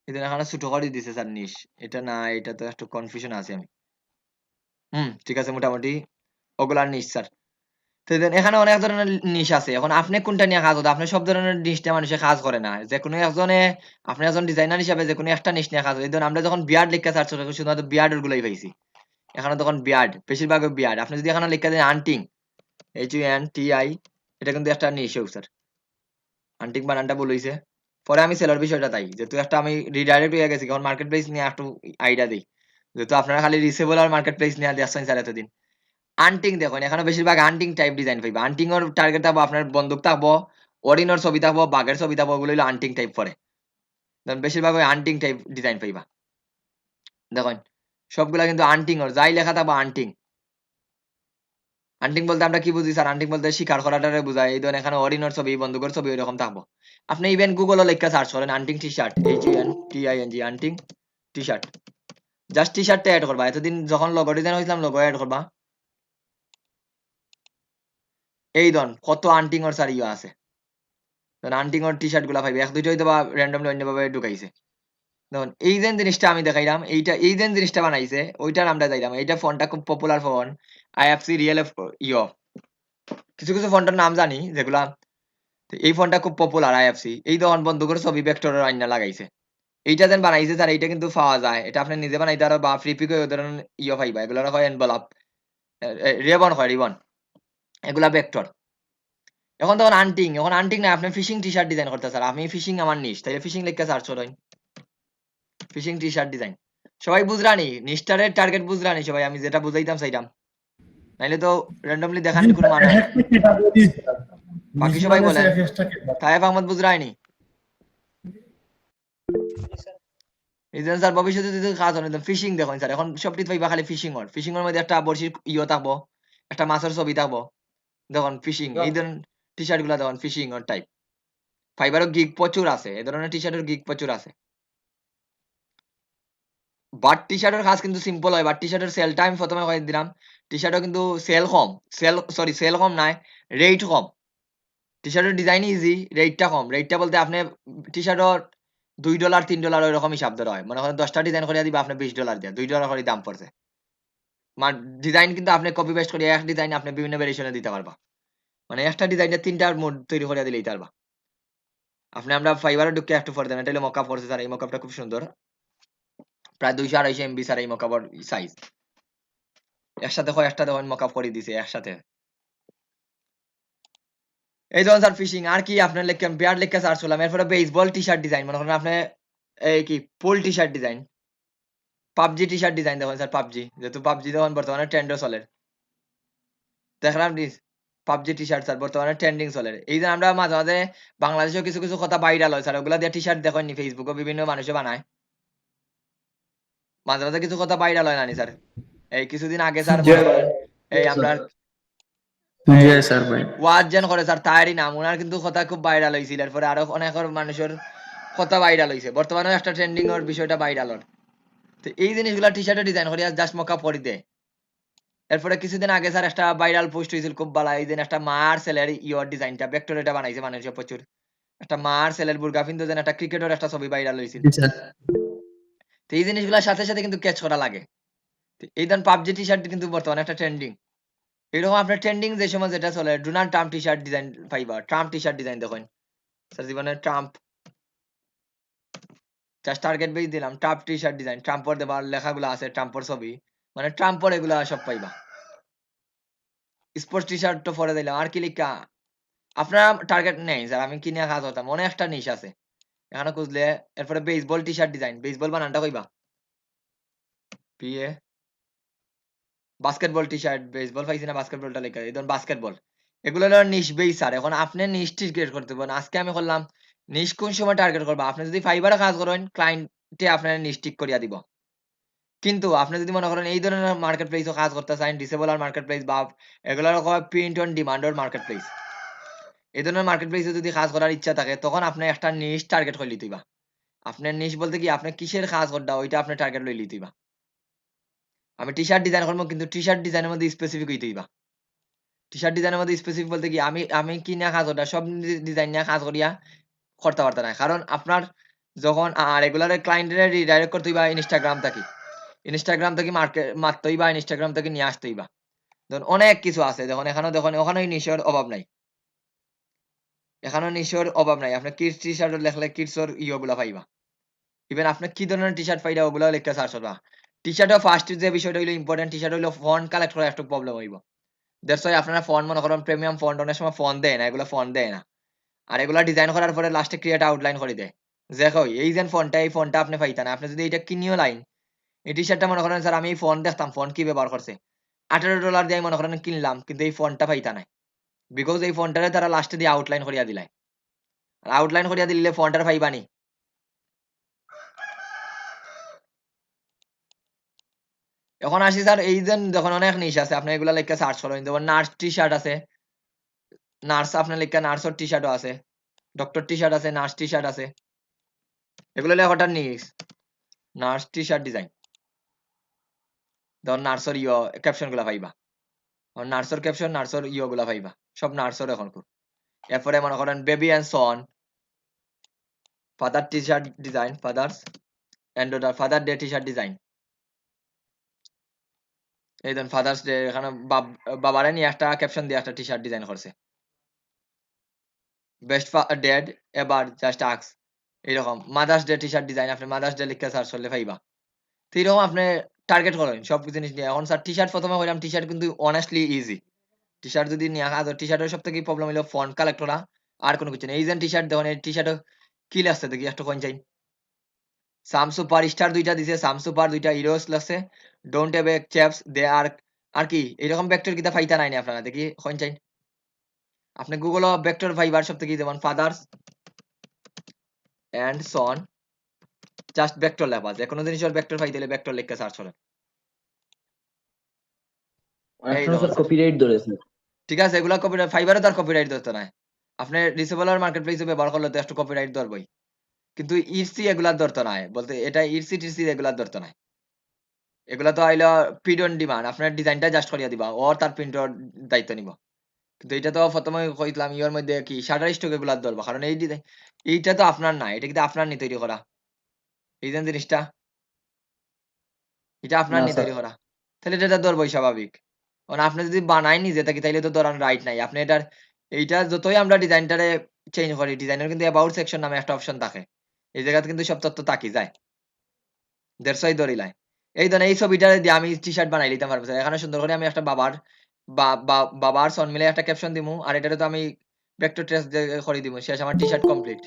এদের এখানে ছোট করে দিছে স্যার নিশ এটা না এটা তো একটু কনফিউশন আছে আমি ঠিক আছে মোটামুটি ওগুলার নিশ স্যার তো এখানে অনেক ধরনের নিশ আছে এখন আপনি কোনটা নিয়ে কাজ করতে আপনি সব ধরনের নিশটা মানুষে কাজ করে না যে কোনো একজনে আপনি একজন ডিজাইনার হিসাবে যে কোনো একটা নিশ নিয়ে কাজ করে এই ধরুন আমরা যখন বিয়ার্ড লিখে সার্চ করি শুধুমাত্র বিয়ার্ডের গুলোই পাইছি এখানে তখন বিয়ার্ড বেশিরভাগ বিয়ার্ড আপনি যদি এখানে লিখে দেন আন্টিং HUNTI এটা কিন্তু একটা নিশেও স্যার আন্টিং বানানটা ভুল হইছে পরে আমি সেলার বিষয়টা তাই যেহেতু একটা আমি রিডাইরেক্ট হয়ে গেছি কারণ মার্কেট প্লেস নিয়ে একটু আইডিয়া দিই যেহেতু আপনারা খালি রিসেবল আর মার্কেট প্লেস নিয়ে দেখছেন স্যার এতদিন আন্টিং দেখুন এখানে বেশিরভাগ আন্টিং টাইপ ডিজাইন পাইবা আন্টিং এর টার্গেট থাকবো আপনার বন্দুক থাকবো অরিনর ছবি থাকবো বাঘের ছবি থাকবো ওগুলো হলো আন্টিং টাইপ পরে বেশিরভাগ ওই আন্টিং টাইপ ডিজাইন পাইবা দেখুন সবগুলা কিন্তু আন্টিং ওর যাই লেখা থাকবো আন্টিং আন্টিং বলতে আমরা কি বুঝি স্যার? আন্টিং বলতে শিকার করাটারে বুঝায়। এই ধরেন এখানে হরিণের ছবি, বন্দুকের ছবি এরকম থাকবো। আপনি ইভেন গুগলও লেখা সার্চ করেন hunting T shirt, HENTING hunting T shirt, just T শার্টটা অ্যাড করবা। এতদিন যখন লোগো ডিজাইন হয়েছিলাম লোগো অ্যাড করবা। এই ধরুন কত আন্টিং ওর স্যার ইয়ে আছে, আন্টিং ওর টি শার্ট গুলা পাইবে, এক দুইটা হয়তো বা র্যান্ডমলি অন্যভাবে ঢুকাইছে। দেখুন এই যে জিনিসটা আমি দেখাইলাম, এইটা এই যে জিনিসটা বানাইছে ওইটার আমরা যাইলাম। এইটা ফন্টটা খুব পপুলার ফন্ট, IFC রিয়েল ইয়ো, কিছু কিছু ফন্টের নাম জানি যেগুলা। তো এই ফন্টটা খুব পপুলার IFC। এই ধরুন বন্দুকের ছবি ভেক্টরের আইনা লাগাইছে। এইটা যেন বানাইছে স্যার, এইটা কিন্তু পাওয়া যায়, এটা আপনি নিজে বানাইতে পারো বা ফ্রি পিক ওই ধরনের ইয়ে পাইবা। এগুলো হয় এনভেলপ, রিবন হয় রিবন, এগুলা ভেক্টর। এখন তখন আন্টিং, এখন আন্টিং না আপনি ফিশিং টি শার্ট ডিজাইন করতে স্যার, আমি ফিশিং আমার নিশ, তাইলে ফিশিং লিখে সার্চ করেন ফিশিং টি শার্ট ডিজাইন। সবাই বুঝরানি নিস্টারের টার্গেট বুঝরানি সবাই, আমি যেটা বুঝাইতাম সেইটাম, নাইলে তো র্যান্ডমলি দেখানির কোনো মানে হয় না। বাকি সবাই বলেন, তাইফ আহমদ বুঝরাইনি? এই জন্য স্যার ভবিষ্যতে যদি কাজ হয় ফিশিং দেখুন স্যার, এখন সবটি পাইবা খালি ফিশিং ওর, ফিশিং এর মধ্যে একটা বড়শির ইয়ে থাকবো, একটা মাছের ছবি থাকবো। দেখুন ফিশিং, এই ধরনের টি শার্ট গুলা দেখুন ফিশিং ওর টাইপ। ফাইবারও গিগ প্রচুর আছে, এই ধরনের টি শার্টের গিগ প্রচুর আছে। বাট টি শার্টের কাজ কিন্তু সিম্পল হয়, বাট টি শার্টের সেলটা আমি প্রথমে কয়ে দিলাম, টি শার্টও কিন্তু সেল কম, সেল কম নাই, রেট কম। টি শার্টের ডিজাইন ইজি, রেটটা কম। রেটটা বলতে আপনি টি শার্টর $2 $3 ওইরকম হিসাব ধরা হয়। মনে করেন 10টা ডিজাইন করে দিবা আপনি $20 দিয়ে, $2 করে দাম পড়ছে। ডিজাইন কিন্তু আপনি কপি পেস্ট করে এক ডিজাইন আপনি বিভিন্ন ভেরিয়েশনে দিতে পারবা, মানে একটা ডিজাইনের 3টার মোড তৈরি করে দিলেই পারবা। আপনি আমরা ফাইবারে ঢুকে একটু পরে দেন, এটা হলো মকআপ করছে স্যার, এই মকআপটা খুব সুন্দর, প্রায় 200-250 MB স্যার এই মকআপের সাইজ। একসাথে কয়েকটা দেখুন মকআপ করে দিছে একসাথে। এই ধরুন স্যার ফিশিং, আর কি আপনার লিখলাম বিয়ার লিখে সার্চ করলাম। এরপরে বেসবল টি শার্ট ডিজাইন, মনে করেন আপনি এই কি polo T shirt design, PUBG T shirt design দেখুন স্যার, পাবজি যেহেতু পাবজি দেখুন বর্তমানে ট্রেন্ডও চলে, দেখলাম please PUBG T shirt sir বর্তমানে ট্রেন্ডিং চলে। এই যে আমরা মাঝে মাঝে বাংলাদেশেও কিছু কিছু কথা ভাইরাল হয় স্যার, ওগুলা দিয়ে টি শার্ট দেখেননি, ফেসবুকে বিভিন্ন মানুষে বানায়, মাঝে মাঝে কিছু কথা ভাইরাল হয় নানি স্যার। এই কিছুদিন আগে স্যার মনে করেন এই আমরা স্যার ভাই ওয়াজ যেন করে স্যার তায়ারি নাম, ওনার কিন্তু কথা খুব ভাইরাল হয়েছিল, এরপরে আরো অনেক মানুষের কথা ভাইরাল হয়েছে, বর্তমানে একটা ট্রেন্ডিং এর বিষয়টা ভাইরাল হল। তো এই জিনিসগুলা টি শার্টে ডিজাইন করি জাস্ট মকআপ করে দেয়। এরপরে কিছুদিন আগে স্যার একটা ভাইরাল পোস্ট হয়েছিল খুব ভালো, এই দিন একটা মার ছেলের ইয়র ডিজাইনটা ভেক্টর এটা বানাইছে মানুষের প্রচুর, একটা মার ছেলের বুর্গা কিন্তু যেন একটা ক্রিকেটের একটা ছবি ভাইরাল হয়েছিল। তো এই জিনিসগুলোর সাথে সাথে কিন্তু ক্যাচ করা লাগে। তো এই ধরুন পাবজি টি শার্ট কিন্তু বর্তমানে একটা ট্রেন্ডিং। এরকম আপনার ট্রেন্ডিং যে সময় যেটা চলে, ডোনাল্ড ট্রাম্প টি শার্ট ডিজাইন পাইবা, ট্রাম্প টি শার্ট ডিজাইন দেখুন স্যার, জীবনে ট্রাম্প জাস্ট টার্গেট বেজ দিলাম, ট্রাম্প টি শার্ট ডিজাইন, ট্রাম্পর দেবার লেখাগুলো আছে, ট্রাম্পর ছবি, মানে ট্রাম্পর এগুলা সব পাইবা। স্পোর্টস টি শার্ট তো পরে দিলাম, আর কি লিখা আপনারা টার্গেট নেই স্যার, আমি কিনে কাজ হতাম, মনে একটা নিশ আছে এখানে খুঁজলে। এরপরে বেসবল টি শার্ট ডিজাইন, বেসবল বানানটা কইবা PA, basketball T shirt, baseball পাইছি না, বাস্কেটবলটা লেখা, এই ধরুন বাস্কেটবল, এগুলো হলো নিশ বেস স্যার। এখন আপনি নিশ টার্গেট করতে পারেন, আজকে আমি করলাম নিশ কোন সময় টার্গেট করবা, আপনি যদি ফাইবারে কাজ করেন ক্লায়েন্টে আপনার নিশ ঠিক করিয়া দিব। কিন্তু আপনি যদি মনে করেন এই ধরনের মার্কেট প্লেসও কাজ করতে চান, ডিসেবল আর মার্কেট প্লেস বা এগুলোর প্রিন্ট অন ডিমান্ডের মার্কেট প্লেস, এই ধরনের মার্কেট প্লেসে যদি কাজ করার ইচ্ছা থাকে তখন আপনি একটা নিশ টার্গেট করে লিতেইবা। আপনার নিশ বলতে কি আপনি কিসের কাজ করতে ওইটা আপনি টার্গেট লই লিতেইবা। আমি টি শার্ট ডিজাইন করবো কিন্তু টি শার্ট ডিজাইনের মধ্যে স্পেসিফিক হইতেইবা। টি শার্ট ডিজাইনের মধ্যে স্পেসিফিক বলতে কি আমি কি নিয়ে কাজ করতে সব ডিজাইন নিয়ে কাজ করিয়া করতে পারতাম না, কারণ আপনার যখন রেগুলার ক্লায়েন্টের রিডাইরেক্ট করতে হইবা ইনস্টাগ্রাম থেকে মার্কেট মারতেই বা ইনস্টাগ্রাম থেকে নিয়ে আসতেই বা, ধরুন অনেক কিছু আছে, দেখুন এখানেও দেখুন ওখানেই নিশোর অভাব নাই, এখানেও নিশোর অভাব নাই। আপনি কিডস টি শার্ট লেখলে কিডসর ইয়েগুলা পাইবা, ইভেন আপনি কি ধরনের টি শার্ট পাইবা ওগুলো লেখা সার্চ করবা। টি শার্টের ফার্স্ট যে বিষয়টা হইলো ইম্পর্টেন্ট, টি শার্ট হইলো ফন্ট কালেক্ট করা একটু প্রবলেম হইব। দ্যাটস ওয়াই আপনারা ফন্ট মনে করেন প্রিমিয়াম ফন্ট অনেক সময় ফন্ট দেয় না, এগুলো ফন্ট দেয় না, আর এগুলা ডিজাইন করার পরে লাস্টে ক্রিয়েট আউটলাইন করে দেয়, যে কই এই যে ফন্টটা এই ফন্টটা আপনি পাইতা না, আপনি যদি এটা কিনিও লাইন এই টি শার্টটা মনে করেন স্যার আমি এই ফন্ট দেখতাম, ফন্ট কি ব্যবহার করছে, $18 দিয়ে মনে করেন কিনলাম কিন্তু এই ফন্টটা পাইতা নাই, বিকজ এই ফন্টটারে তারা লাস্টে দিয়ে আউটলাইন করিয়া দিলাই, আর আউটলাইন করিয়া দিলে ফন্টটার পাইবানি। এখন আসি স্যার, এই যে যখন অনেক নিশ আছে আপনি এগুলা লেখা সার্চ করেন, যেমন নার্স টি শার্ট আছে, নার্স আপনার লেখা নার্সের টি শার্টও আছে, ডক্টর টি শার্ট আছে, নার্স টি শার্ট আছে, এগুলো লেখাটার নিশ নার্স টি শার্ট ডিজাইন। ধর নার্সের ক্যাপশন গুলা পাইবা, নার্সের ক্যাপশন নার্সের গুলা পাইবা, সব নার্সের এখন খুব। এরপরে মনে করেন baby and son, father T shirt design, fathers and father day T shirt design. এই ধরুন ফাদার্স ডে, এখানে বাবারে নিয়ে একটা ক্যাপশন দিয়ে একটা টি শার্ট ডিজাইন করছে। বেস্ট ডেড এবার জাস্ট আক্স, এইরকম mother's day T shirt design, আপনি মাদার্স ডে লিখে সার্চ করলে পাইবা। তো এইরকম আপনি টার্গেট করেন সব জিনিস নিয়ে। এখন স্যার টি শার্ট প্রথমে কইলাম, টি শার্ট কিন্তু অনেস্টলি ইজি। টি শার্ট যদি নিয়ে আসা, টি শার্টের সব থেকে প্রবলেম হলো ফন্ট কালেক্ট করা, আর কোনো কিছু নেই। এই যে টি শার্ট দেখুন, এই টি শার্টে কি লাগছে দেখি একটা কোন চাই, সাম সুপার স্টার দুইটা দিছে, সাম সুপার দুইটা হিরোস লাগছে, ডোন্ট হ্যাভ এ চ্যাপস দে আর, আর কি এরকম ভেক্টর কিতা ফাইতা নাই আপনারা দেখি কোন চাই। আপনি গুগল ভেক্টর ফাইবার সব থেকে যেমন fathers and son, just vector লেখা, যে কোনো জিনিসের ভেক্টর পাইতে হলে ভেক্টর লিখে সার্চ করেন। এই এখনো দেখুন স্যার স্যার, কপিরাইট ধরেছে। ঠিক আছে, এগুলা কপিরাইট, ফাইবারে তার কপিরাইট ধরতে নাই। আপনি রিসেবলার মার্কেট প্লেসে ব্যবহার করলে তো একটু কপিরাইট ধরবই, কিন্তু ইরসি এগুলার ধরতে নাই, বলতে এটা ইরসি টিরসি এগুলার ধরতে নাই। এগুলা তো আইলো প্রিন্ট অন ডিমান্ড, আপনার ডিজাইনটা জাস্ট করিয়া দিবা, ও তার প্রিন্টর দায়িত্ব নিব। কিন্তু এটা তো প্রথমে কইলাম ইয়ের মধ্যে কি শাটার স্টক এগুলার ধরবো, কারণ এই ডিজাইন এইটা তো আপনার না, এটা কিন্তু আপনার নি তৈরি করা, এই যে জিনিসটা এটা আপনার না নি স্যার, তৈরি করা, তাহলে এটা ধরবই স্বাভাবিক। কারণ আপনি যদি বানাই নিজে থাকি তাইলে তো ধরার রাইট নাই। আপনি এটার এইটা যতই আমরা ডিজাইনটারে চেঞ্জ করি, ডিজাইনের কিন্তু অ্যাবাউট সেকশন নামে একটা অপশন থাকে, এই জায়গাতে কিন্তু সব তথ্য তাকি যায়, দেড়শোই ধরিলাই। এই ধরেন এই ছবিটা দিয়ে আমি টি শার্ট বানাই দিতে পারবো স্যার। এখানে সুন্দর করে আমি একটা বাবার সন মিলে একটা ক্যাপশন দিমু, আর এটারে তো আমি ভেক্টর ট্রেস করে দিমু, শেষ আমার টি শার্ট কমপ্লিট।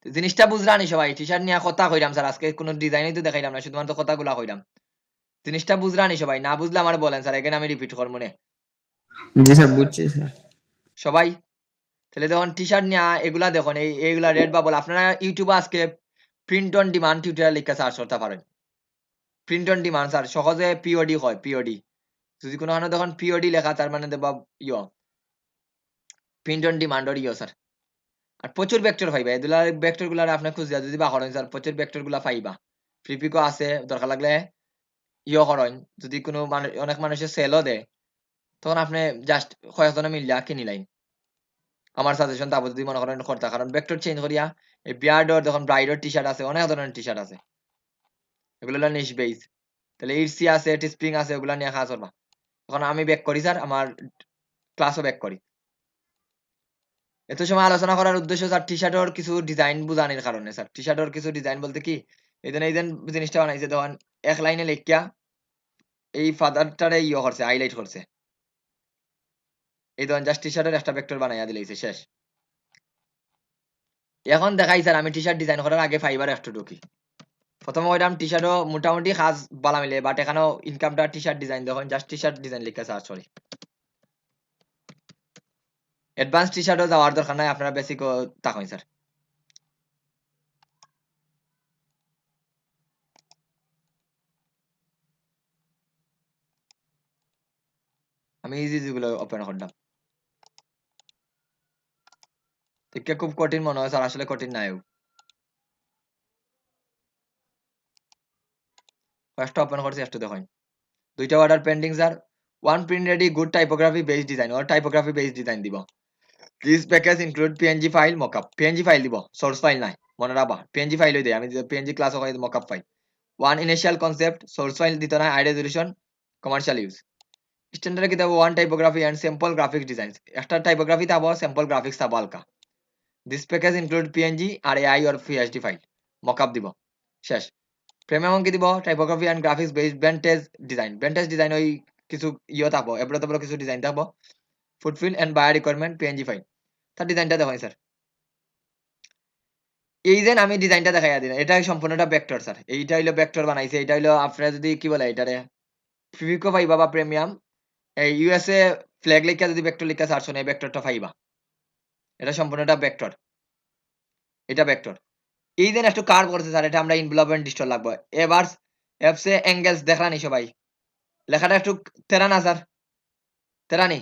জিনিসটা বুঝরানি সবাই, টি শার্ট নিয়ে কথা কইলাম স্যার, আজকে কোনো ডিজাইনই তো দেখাইলাম না, শুধুমাত্র কথাগুলা কইলাম। জিনিসটা বুঝরানি সবাই, না বুঝলে আমার বলেন স্যার, এখানে আমি রিপিট করবো না জি স্যার, বুঝছি স্যার। সবাই। তাহলে দেখুন টি শার্ট নিয়ে এগুলা দেখুন, এইগুলা রেড বাবল, আপনারা ইউটিউবে আজকে প্রিন্ট অন ডিমান্ড টিউটোরিয়াল লিখে সার্চ করতে পারেন। প্রিন্ট অন ডিমান্ড স্যার সহজে পিওডি হয়, পিওডি যদি কোনো দেখুন পিওডি লেখা, তার মানে দেবা প্রিন্ট অন ডিমান্ডর স্যার। আর প্রচুর ভেক্টর পাইবা, এগুলা ভেক্টর গুলা আপনি খুঁজা যদি বা করেন স্যার, প্রচুর ভেক্টর গুলা পাইবা। ফ্রিপিকো আছে, দরকার লাগলে করেন, যদি কোনো অনেক মানুষের সেলও দেয়, তখন আপনি জাস্ট কয়েকজনে মিলিয়া কিনি লাইন। আমার সাজেশন তারপর যদি মনে করেন করতে, কারণ ভেক্টর চেঞ্জ করিয়া এই বিয়ার্ডর যখন ব্রাইডর টি শার্ট আছে, অনেক ধরনের টি শার্ট আছে, এগুলো হলো নিশ বেস। তাহলে ইরসি আছে, টি স্প্রিং আছে, ওগুলা নিয়ে কাজ করবা। এখন আমি ব্যাক করি স্যার, আমার ক্লাসও ব্যাক করি। এত সময় আলোচনা করার উদ্দেশ্য স্যার টি শার্টের কিছু ডিজাইন বুঝানোর কারণে স্যার। টি শার্টের কিছু ডিজাইন বলতে কি, এই জিনিসটা বানাইছে তখন এক লাইনে লেখিয়া এই ফাদারটারে করছে, হাইলাইট করছে, এই ধরেন জাস্ট টি শার্টের একটা ভেক্টর বানাইয়া দিলেছে, শেষ। এখন দেখাই স্যার, আমি টি শার্ট ডিজাইন করার আগে ফাইবার একটু ঢুকি। প্রথমে ওইটাম টি শার্টও মোটামুটি কাজ বালা মিলে, বাট এখানেও ইনকামটা টি শার্ট ডিজাইন দেখুন, জাস্ট টি শার্ট ডিজাইন লিখে সার্চ করি। অ্যাডভান্স টি শার্টও যাওয়ার দরকার নাই, আপনারা বেসিক তাকাই স্যার। আমি ইজি যেগুলো ওপেন করলাম, ঠিক খুব কঠিন মনে হয় স্যার, আসলে কঠিন নাই। ফার্স্ট ওপেন করছি, একটু দেখুন দুইটা order pending sir. One print ready good typography based design, or typography based design দিব। This package include PNG file mockup, PNG file দিব, সোর্স ফাইল নাই, মনে রাখবা পিএনজি ফাইলই দেয়, আমি পিএনজি ক্লাসও করে mockup file. One initial concept, source file দিতে না, high resolution, commercial use. Standard কি দেবো, one typography and sample graphics design, একটা টাইপোগ্রাফি থাকবো, স্যাম্পল গ্রাফিক্স থাকবো হালকা। দিস প্যাকেজ ইনক্লুড পিএনজি আর AI or PSD file, mockup দিব, শেষ। প্রিমিয়াম কি দিব, typography and graphics based vintage design, vintage design ওই কিছু থাকবো, এবার কিছু ডিজাইন থাকবো। Fulfil and buyer requirement PNG file, তার ডিজাইনটা দেখো স্যার। এই যে আমি ডিজাইনটা দেখাইয়া দিলাম, এটা সম্পূর্ণটা ভেক্টর স্যার, এইটা হইলো ভেক্টর বানাইছে, এটা হইলো আপনারা যদি কি বলে এটারে ফিভিকো পাইবা বা প্রিমিয়াম, এই ইউএসএ ফ্ল্যাগ লিখা যদি ভেক্টর লিখা সার্চ করেন, এই ভেক্টরটা পাইবা, এটা সম্পূর্ণটা ভেক্টর, এটা ভেক্টর। এই দিন একটু কার করছে স্যার, এটা আমরা ইনভলভমেন্ট ডিস্টর লাগবে। এবার এফসে অ্যাঙ্গেলস দেখানি সবাই, লেখাটা একটু তেরা না স্যার, তেরানি।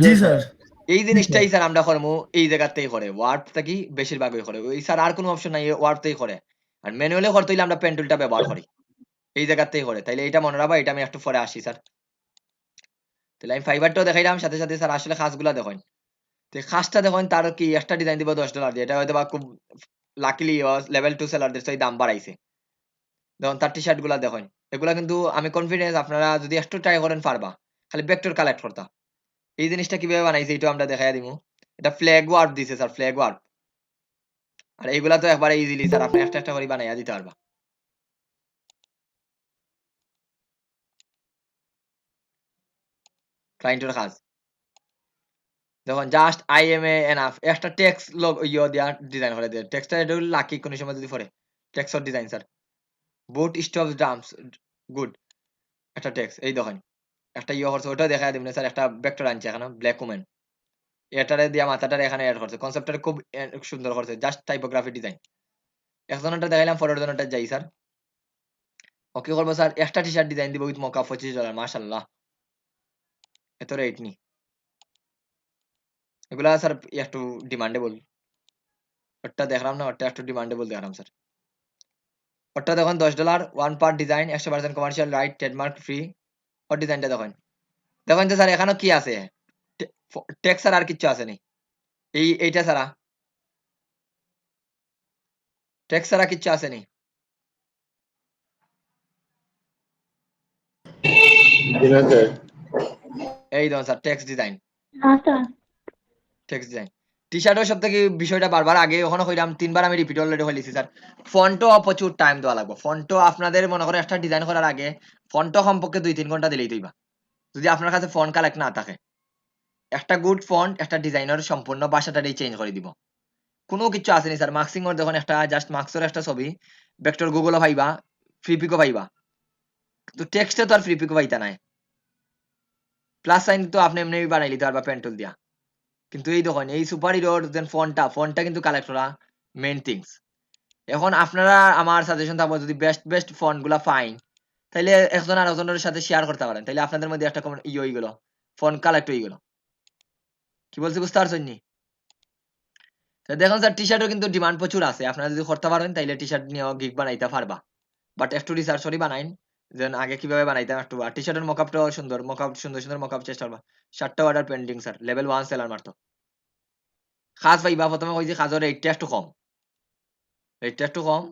জি স্যার। এই জিনিসটাই স্যার আমরা করবো এই জায়গাতেই করে, ওয়ার্ড থেকে বেশিরভাগই করে ওই স্যার, আর কোনো অপশন নাই, ওয়ার্ডতেই করে। আর ম্যানুয়ালি করতে হইলে আমরা পেন টুলটা ব্যবহার করি, এই জায়গাতেই করে। তাইলে এটা মনে রাখবা, এটা আমি একটু পরে আসি স্যার। তাহলে আমি ফাইবারটাও দেখাইলাম সাথে সাথে স্যার, আসলে খাসগুলা দেখুন। তো খাসটা দেখুন, তার কি একটা ডিজাইন দিব $10 দিয়ে, এটা হয়তো বা খুব লাকিলি লেভেল 2 সেলারদের সেই দাম বাড়াইছে। দেখুন তার টি শার্ট গুলা দেখুন, এগুলা কিন্তু আমি কনফিডেন্স আপনারা যদি একটু ট্রাই করেন পারবা, খালি ভেক্টর কালেক্ট করতা। এই জিনিসটা কিভাবে বানাইছে এটা আমরা দেখাই দিব। এটা ফ্ল্যাগ ওয়ার্প দিছে স্যার, ফ্ল্যাগ ওয়ার্প। আর এইগুলা তো একবারে ইজিলি স্যার আপনি একটা একটা করে বানাইয়া দিতে পারবা। ক্লায়েন্টের কাজ দেখুন, just I M A enough একটা টেক্সট লগ ইয়ে দিয়া ডিজাইন করে দেয়। টেক্সটটা এটা লাকি কোন সময় যদি পড়ে টেক্সট ডিজাইন স্যার। বুট স্টপস ড্রামস, গুড একটা টেক্সট। এই দেখেন একটা ইয়ে করছে, ওটা দেখা দিবেন স্যার। একটা ভেক্টর আনছে এখানে, ব্ল্যাক ওমেন, এটারে দিয়া মাথাটারে এখানে অ্যাড করছে, কনসেপ্টটা খুব সুন্দর করছে, জাস্ট টাইপোগ্রাফি ডিজাইন। একজনটা দেখাইলাম, পরের জনটা যাই স্যার। ওকে করবো স্যার, একটা টি শার্ট ডিজাইন দিব উইথ মকা $25, মাশাআল্লাহ এত রেট নি। এগুলা স্যার একটু ডিমান্ডেবল, ওটা দেখলাম না, ওটা একটু ডিমান্ডেবল দেখলাম স্যার। ওটা দেখুন $10, 1 per design, 100% commercial right, trademark free. ওর ডিজাইনটা দেখুন, দেখুন তো স্যার এখানে কি আছে, টেক্সট স্যার আর কিচ্ছু আছে নি, এইটা ছাড়া টেক্সট ছাড়া কিচ্ছু আছে নি। এই দেখুন sir text design, text design. T শার্টের সব থেকে বিষয়টা বারবার আগে ওখানে কইলাম, 3বার আমি রিপিট অলরেডি হইছি স্যার। ফন্টও প্রচুর টাইম দেওয়া লাগবে। ফন্টও আপনাদের মনে করে একটা ডিজাইন করার আগে ফন্টও কমপক্ষে 2-3 ঘন্টা দিলেই দইবা, যদি আপনার কাছে ফন্ট কালেক্ট না থাকে। একটা গুড ফন্ট একটা ডিজাইনার সম্পূর্ণ বাসাটাই চেঞ্জ করে দিব। কোনো কিছু আসেনি স্যার। মার্কসিং ওর দেখুন, একটা জাস্ট মার্কসের একটা ছবি, ভেক্টর গুগলও পাইবা, ফ্রি পিকও পাইবা, তো টেক্সটে তো আর ফ্রি পিকও পাইতা নাই। প্লাস সাইন তো আপনি এমনি বানাই লিতে পারবা পেন্টুল দিয়া। কিন্তু এই দেখুন, এই সুপার হিরোর যে ফন্টটা কিন্তু কালেক্ট করা মেইন থিংস। এখন আপনারা আমার সাজেশন থাকবো, যদি বেস্ট ফন্ট গুলা ফাইন, তাইলে একজন আর একজনের সাথে শেয়ার করতে পারেন, তাইলে আপনাদের মধ্যে একটা কমন ইয়ে হয়ে গেল, ফন্ট কালেক্ট হয়ে গেল। কি বলছি বুঝতে পারছেন নি? দেখুন স্যার, টি শার্টও কিন্তু ডিমান্ড প্রচুর আছে, আপনারা যদি করতে পারেন তাইলে টি শার্ট নিয়েও গিগ বানাইতে পারবা। বাট একটু রিসার্চ করি বানাইন, যেন আগে কিভাবে বানাইতাম একটু। আর টি শার্টের মকআপটাও সুন্দর, সুন্দর মকআপ চেষ্টা করবা। 7টা order pending sir, level 1 seller মারতো। খাজ পাইবা, প্রথমে কইছি খাজের রেটটা একটু কম, রেটটা একটু কম।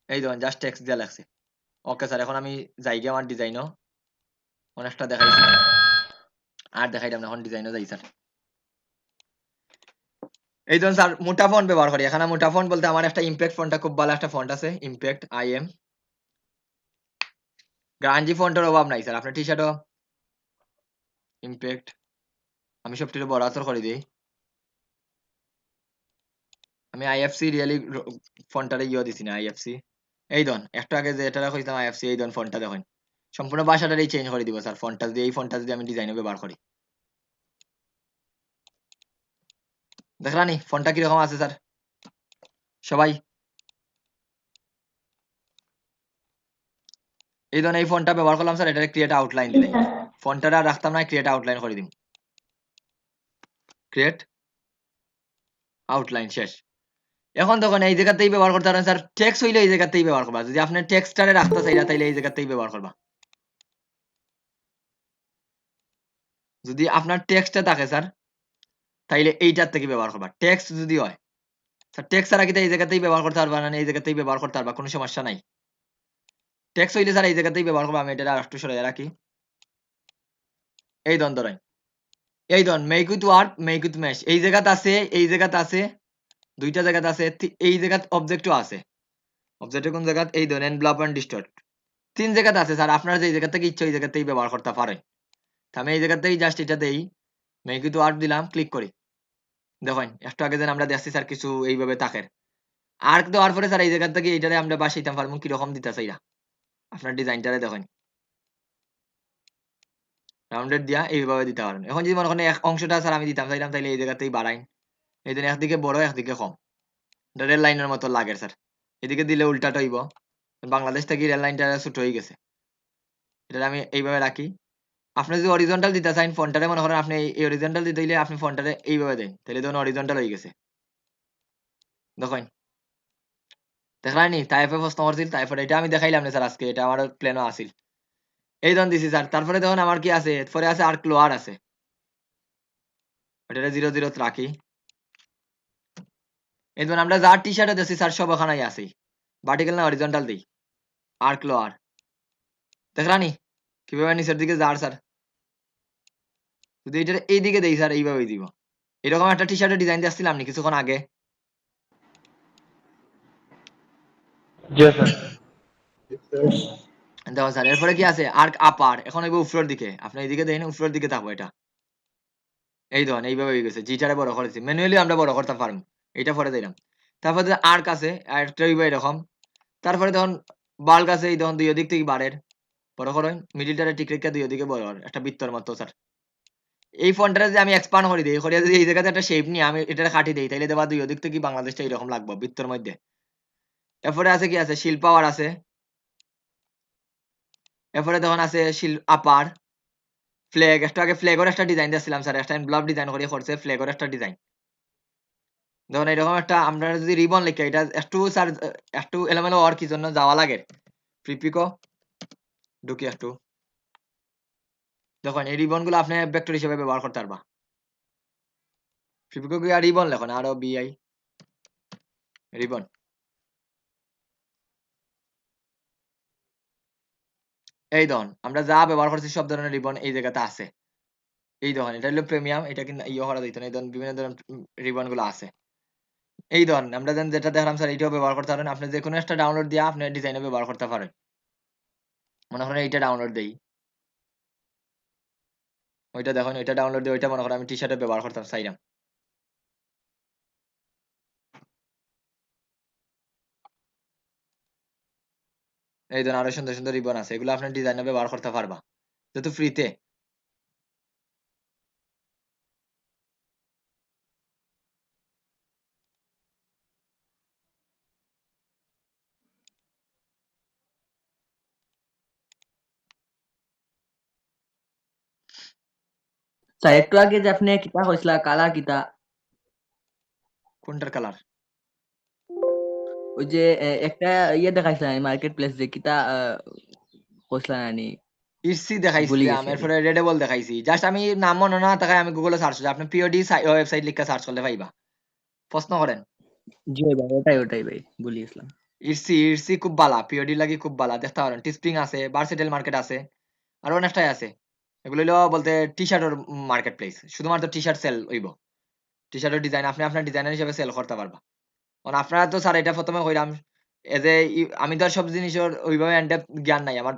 এই দেখুন জাস্ট টেক্সট দেওয়া লাগছে। ওকে স্যার, এখন আমি যাই গিয়ে আমার ডিজাইনও অনেকটা দেখাইছি, আর দেখাইলাম না, এখন ডিজাইনও যাই স্যার। এই ধরুন স্যার মোটা ফন্ট ব্যবহার করি এখানে। মোটা ফন্ট বলতে আমার একটা ইমপ্যাক্ট ফন্টটা খুব ভালো একটা ফন্ট আছে, ইমপ্যাক্ট IM। গ্রাঞ্জি ফন্টের অভাব নাই স্যার, আপনার টি শার্টও ইমপ্যাক্ট। আমি সবটির বড় আতর করে দিই। আমি IFC রিয়েলি ফন্টটারে ইয়ে দিছি না, IFC। এই ধরুন একটু আগে যে এটা কইতাম IFC, এই ধরুন ফন্টটা দেখুন, সম্পূর্ণ ভাষাটারই চেঞ্জ করে দিব স্যার। ফন্টটা যদি এই ফন্টটা যদি আমি ডিজাইনে ব্যবহার করি, দেখলানি ফন্টটা কিরকম আছে স্যার সবাই? এই ধরুন এই ফন্টটা ব্যবহার করলাম স্যার, এটা ক্রিয়েট আউটলাইন দিলাই, ফন্টটা রাখতাম না, ক্রিয়েট আউটলাইন করে দিম। ক্রিয়েট আউটলাইন শেষ। এখন তখন এই জায়গাতেই ব্যবহার করতে পারেন স্যার। টেক্সট হইলে এই জায়গাতেই ব্যবহার করবা, যদি আপনি টেক্সটারে রাখতে চাইরা তাইলে এই জায়গাতেই ব্যবহার করবা। যদি আপনার টেক্সটটা থাকে স্যার, তাইলে এইটার থেকে ব্যবহার করবা। টেক্সট যদি হয় স্যার, টেক্সট ছাড়া কিন্তু এই জায়গাতেই ব্যবহার করতে পারবা না, এই জায়গাতেই ব্যবহার করতে পারবা, কোনো সমস্যা নাই। টেক্সট হইলে স্যার এই জায়গাতেই ব্যবহার করবা। আমি এটা আর একটু সরাইয়া রাখি। এই ধরেন, এই ধরেন make with word, make with mesh, এই জায়গাতে আছে, এই জায়গাতে আছে, দুইটা জায়গাতে আছে, এই জায়গাতে অবজেক্টও আছে। অবজেক্টে কোন জায়গাতে? এই ধরেন এনভেলপ এন্ড ডিস্টর্ট, 3 জায়গাতে আছে স্যার। আপনারা যে জায়গা থেকে ইচ্ছা ওই জায়গাতেই ব্যবহার করতে পারেন। আমি এই জায়গাতেই জাস্ট এটা দেই, মেক উইথ ওয়ার্ড দিলাম, ক্লিক করি। দেখেন একটু আগে যেন আমরা দেখছি স্যার কিছু এইভাবে থাকে। আর দেওয়ার পরে স্যার এই জায়গা থেকে এইটারে আমরা বাসাইতে পারবো কিরকম দিতেছে। এরা আপনার ডিজাইনটারে দেখেন, রাউন্ডেড দিয়া এইভাবে দিতে পারেন। এখন যদি মনে করেন এক অংশটা স্যার আমি দিতাম চাইলাম তাইলে এই জায়গাতেই বাড়াইন। এই জন্য একদিকে বড় একদিকে কম। এটা রেল লাইনের মতো লাগে স্যার। এদিকে দিলে উল্টাটা হইব। বাংলাদেশ থেকে রেল লাইনটা ছোট হয়ে গেছে। এটা আমি এইভাবে রাখি। আপনি যদি অরিজন্টাল দিতে চান ফন্টটারে মনে করেন আপনি এই অরিজন্টাল দিতে হইলে আপনি ফন্টটারে এইভাবে দেন। তাহলে দেখুন অরিজন্টাল হয়ে গেছে। দেখেন। দেখলানি টাইপে প্রশ্ন করছিল তারপরে এটা আমি দেখাইলাম না স্যার আজকে এটা আমার প্ল্যানও আছিল। এই ধরুন দিছি স্যার তারপরে দেখুন আমার কি আছে এরপরে আছে আর ক্লোয়ার আছে। এটা 0 রাখি। এই ধরুন আমরা যার টি শার্টে দিছি স্যার সব ওখানেই আছে। ভার্টিক্যাল না হরিজন্টাল দিই। আর ক্লোয়ার। দেখলানি কিভাবে নিচের দিকে যার স্যার। যদি এটা এই দিকে দেই স্যার এইভাবেই দিব। এরকম একটা টি শার্টের ডিজাইন দিয়েছিলাম নি কিছুক্ষণ আগে। জি স্যার। দেখো স্যার এরপরে কি আছে আর্ক আপার এখন হইব উপরের দিকে আপনি এইদিকে দেখেন উপরের দিকে থাকবো এটা এই ধরুন এইভাবে হয়ে গেছে জিটারে বড় করেছি ম্যানুয়ালি আমরা বড় করতে পারবো এটা পরে দিলাম তারপরে আর্ক আছে আরেকটা হইব এরকম তারপরে তখন বাল্ক আছে এই তখন দুই দিক থেকে বাড়ের বড় করেন মিডিলটারে ঠিক রেখে দুই দিকে বড় হয় একটা বৃত্তর মতো স্যার এই ফন্টটা যদি আমি এক্সপান্ড করে দিই করে যদি এই জায়গাতে একটা শেপ নিয়ে আমি এটা কাটি দিই তাহলে দেবা দুই দিক থেকে বাংলাদেশটা এরকম লাগবে বৃত্তর মধ্যে এরপরে আছে কি আছে শিল পাওয়ার আছে এরপরে তখন আছে শিল আপার ফ্ল্যাগ একটু আগে ফ্ল্যাগের একটা ডিজাইন দিয়েছিলাম স্যার একটা ব্লব ডিজাইন করে করছে ফ্ল্যাগের একটা ডিজাইন ধরুন এরকম একটা আমরা যদি রিবন লিখি এটা একটু স্যার একটু এলোমেলো হওয়ার কি জন্য যাওয়া লাগে প্রিপিকো ঢুকি একটু দেখুন এই রিবন গুলো আপনি ভেক্টর হিসেবে ব্যবহার করতে পারবা প্রিপিকো কি আর রিবন লেখুন আর বিআই রিবন এই ধরুন আমরা যা ব্যবহার করছি সব ধরনের রিবন এই জায়গাতে আছে এই ধরুন এটা হলো প্রিমিয়াম এটা কিন্তু ইয়ে করা দিত না এই ধরুন বিভিন্ন ধরনের রিবন গুলো আছে এই ধরুন আমরা যেটা দেখলাম স্যার এইটাও ব্যবহার করতে পারেন আপনি যে কোনো একটা ডাউনলোড দিয়ে আপনি ডিজাইনে ব্যবহার করতে পারেন মনে করেন এইটা ডাউনলোড দেই ওইটা দেখুন ওইটা ডাউনলোড দিয়ে ওইটা মনে করেন আমি টি শার্টে ব্যবহার করতাম চাইলাম এই ধরুন আরো সুন্দর সুন্দর রিবন আছে এগুলো আপনার ডিজাইনে ব্যবহার করতে পারবা যেহেতু ফ্রিতে স্যার একটু আগে যে আপনি কিতা কইছিলা কালার কিতা কোনটার কালার ওই যে একটা ইয়ে দেখাইছিলা মার্কেট প্লেস যে কিতা কইছিলা নানি ইসি দেখাইছি ভুলে যে গেছি আমি আর কি। এরপরে রেডেবল দেখাইছি জাস্ট আমি নাম মনে না তাকাই আমি গুগলে সার্চ করি আপনি পিওডি ওয়েবসাইট লিখে সার্চ করলে পাইবা প্রশ্ন করেন জি ভাই ওটাই ভাই ভুলে গেছিলাম। ইরসি খুব বালা পিওডি লাগি খুব বালা দেখতে পারেন টিস্প্রিং আছে ভার্সেটাইল মার্কেট আছে আর অনেকটাই আছে এগুলো হলো বলতে টি শার্টের মার্কেট প্লেস শুধুমাত্র টি শার্ট সেল হইব টি শার্টের ডিজাইন আপনি আপনার ডিজাইনার হিসেবে সেল করতে পারবা কারণ আপনারা তো স্যার এটা প্রথমে কইরাম এজ এ আমি তো আর সব জিনিসের ওইভাবে এনডেপথ জ্ঞান নাই আমার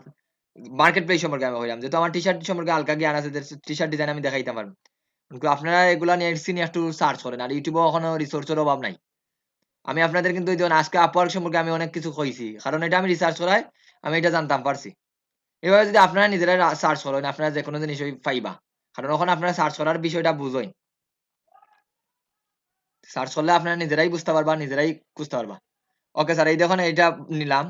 মার্কেট প্লেস সম্পর্কে আমি কইরাম যেহেতু আমার টি শার্ট সম্পর্কে হালকা জ্ঞান আছে টি শার্ট ডিজাইন আমি দেখাইতে পারবো কিন্তু আপনারা এগুলা নিয়ে এসি নিয়ে একটু সার্চ করেন আর ইউটিউবে এখনো রিসোর্সের অভাব নাই আমি আপনাদের কিন্তু এই যেমন আজকে আপওয়ার্ক সম্পর্কে আমি অনেক কিছু কইছি কারণ এটা আমি রিসার্চ করাই আমি এটা জানতাম পারছি এভাবে যদি আপনারা নিজেরাই সার্চ করেন আপনারা যে কোনো জিনিসই পাইবা কারণ ওখানে আপনারা সার্চ করার বিষয়টা বুঝোই সার্চ করলে আপনারা নিজেরাই বুঝতে পারবা নিজেরাই খুঁজতে পারবা ওকে স্যার এই দেখুন এইটা নিলাম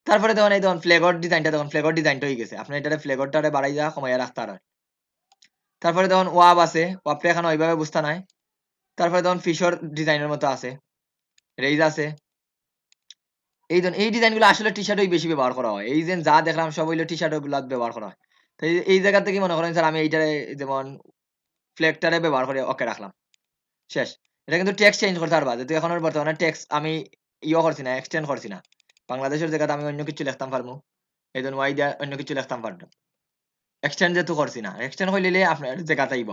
তারপরে দেখুন এই দেখুন ফ্লেগর ডিজাইনটা দেখুন ফ্লেগর ডিজাইনটা হয়ে গেছে আপনি এটারে ফ্লেগরটারে বাড়াই যা কমাইয়া রাখতে পারেন তারপরে দেখুন ওয়াব আছে ওয়াবটা এখানে ওইভাবে বুঝতে নাই তারপরে দেখুন ফিশর ডিজাইনের মতো আছে রেইজ আছে এই ধরুন এই ডিজাইনগুলো আসলে টি শার্টই বেশি ব্যবহার করা হয় এই যে যা দেখলাম সব হইলো টি শার্ট গুলো ব্যবহার করা হয় তো এই জায়গা থেকে মনে করেন স্যার আমি এইটারে যেমন ফ্লেগটারে ব্যবহার করে ওকে রাখলাম শেষ এটা কিন্তু টেক্সট চেঞ্জ করতে পারবা যেহেতু এখন বর্তমানে টেক্সট আমি ইয়ে করছি না এক্সটেন্ড করছি না বাংলাদেশের জায়গাতে আমি অন্য কিছু লিখতাম পারবো এই ধরুন ওয়াই দিয়ে অন্য কিছু লিখতাম পারবো এক্সটেন্ড যেহেতু করছি না এক্সটেন্ড হইলে আপনার জায়গাতে আইব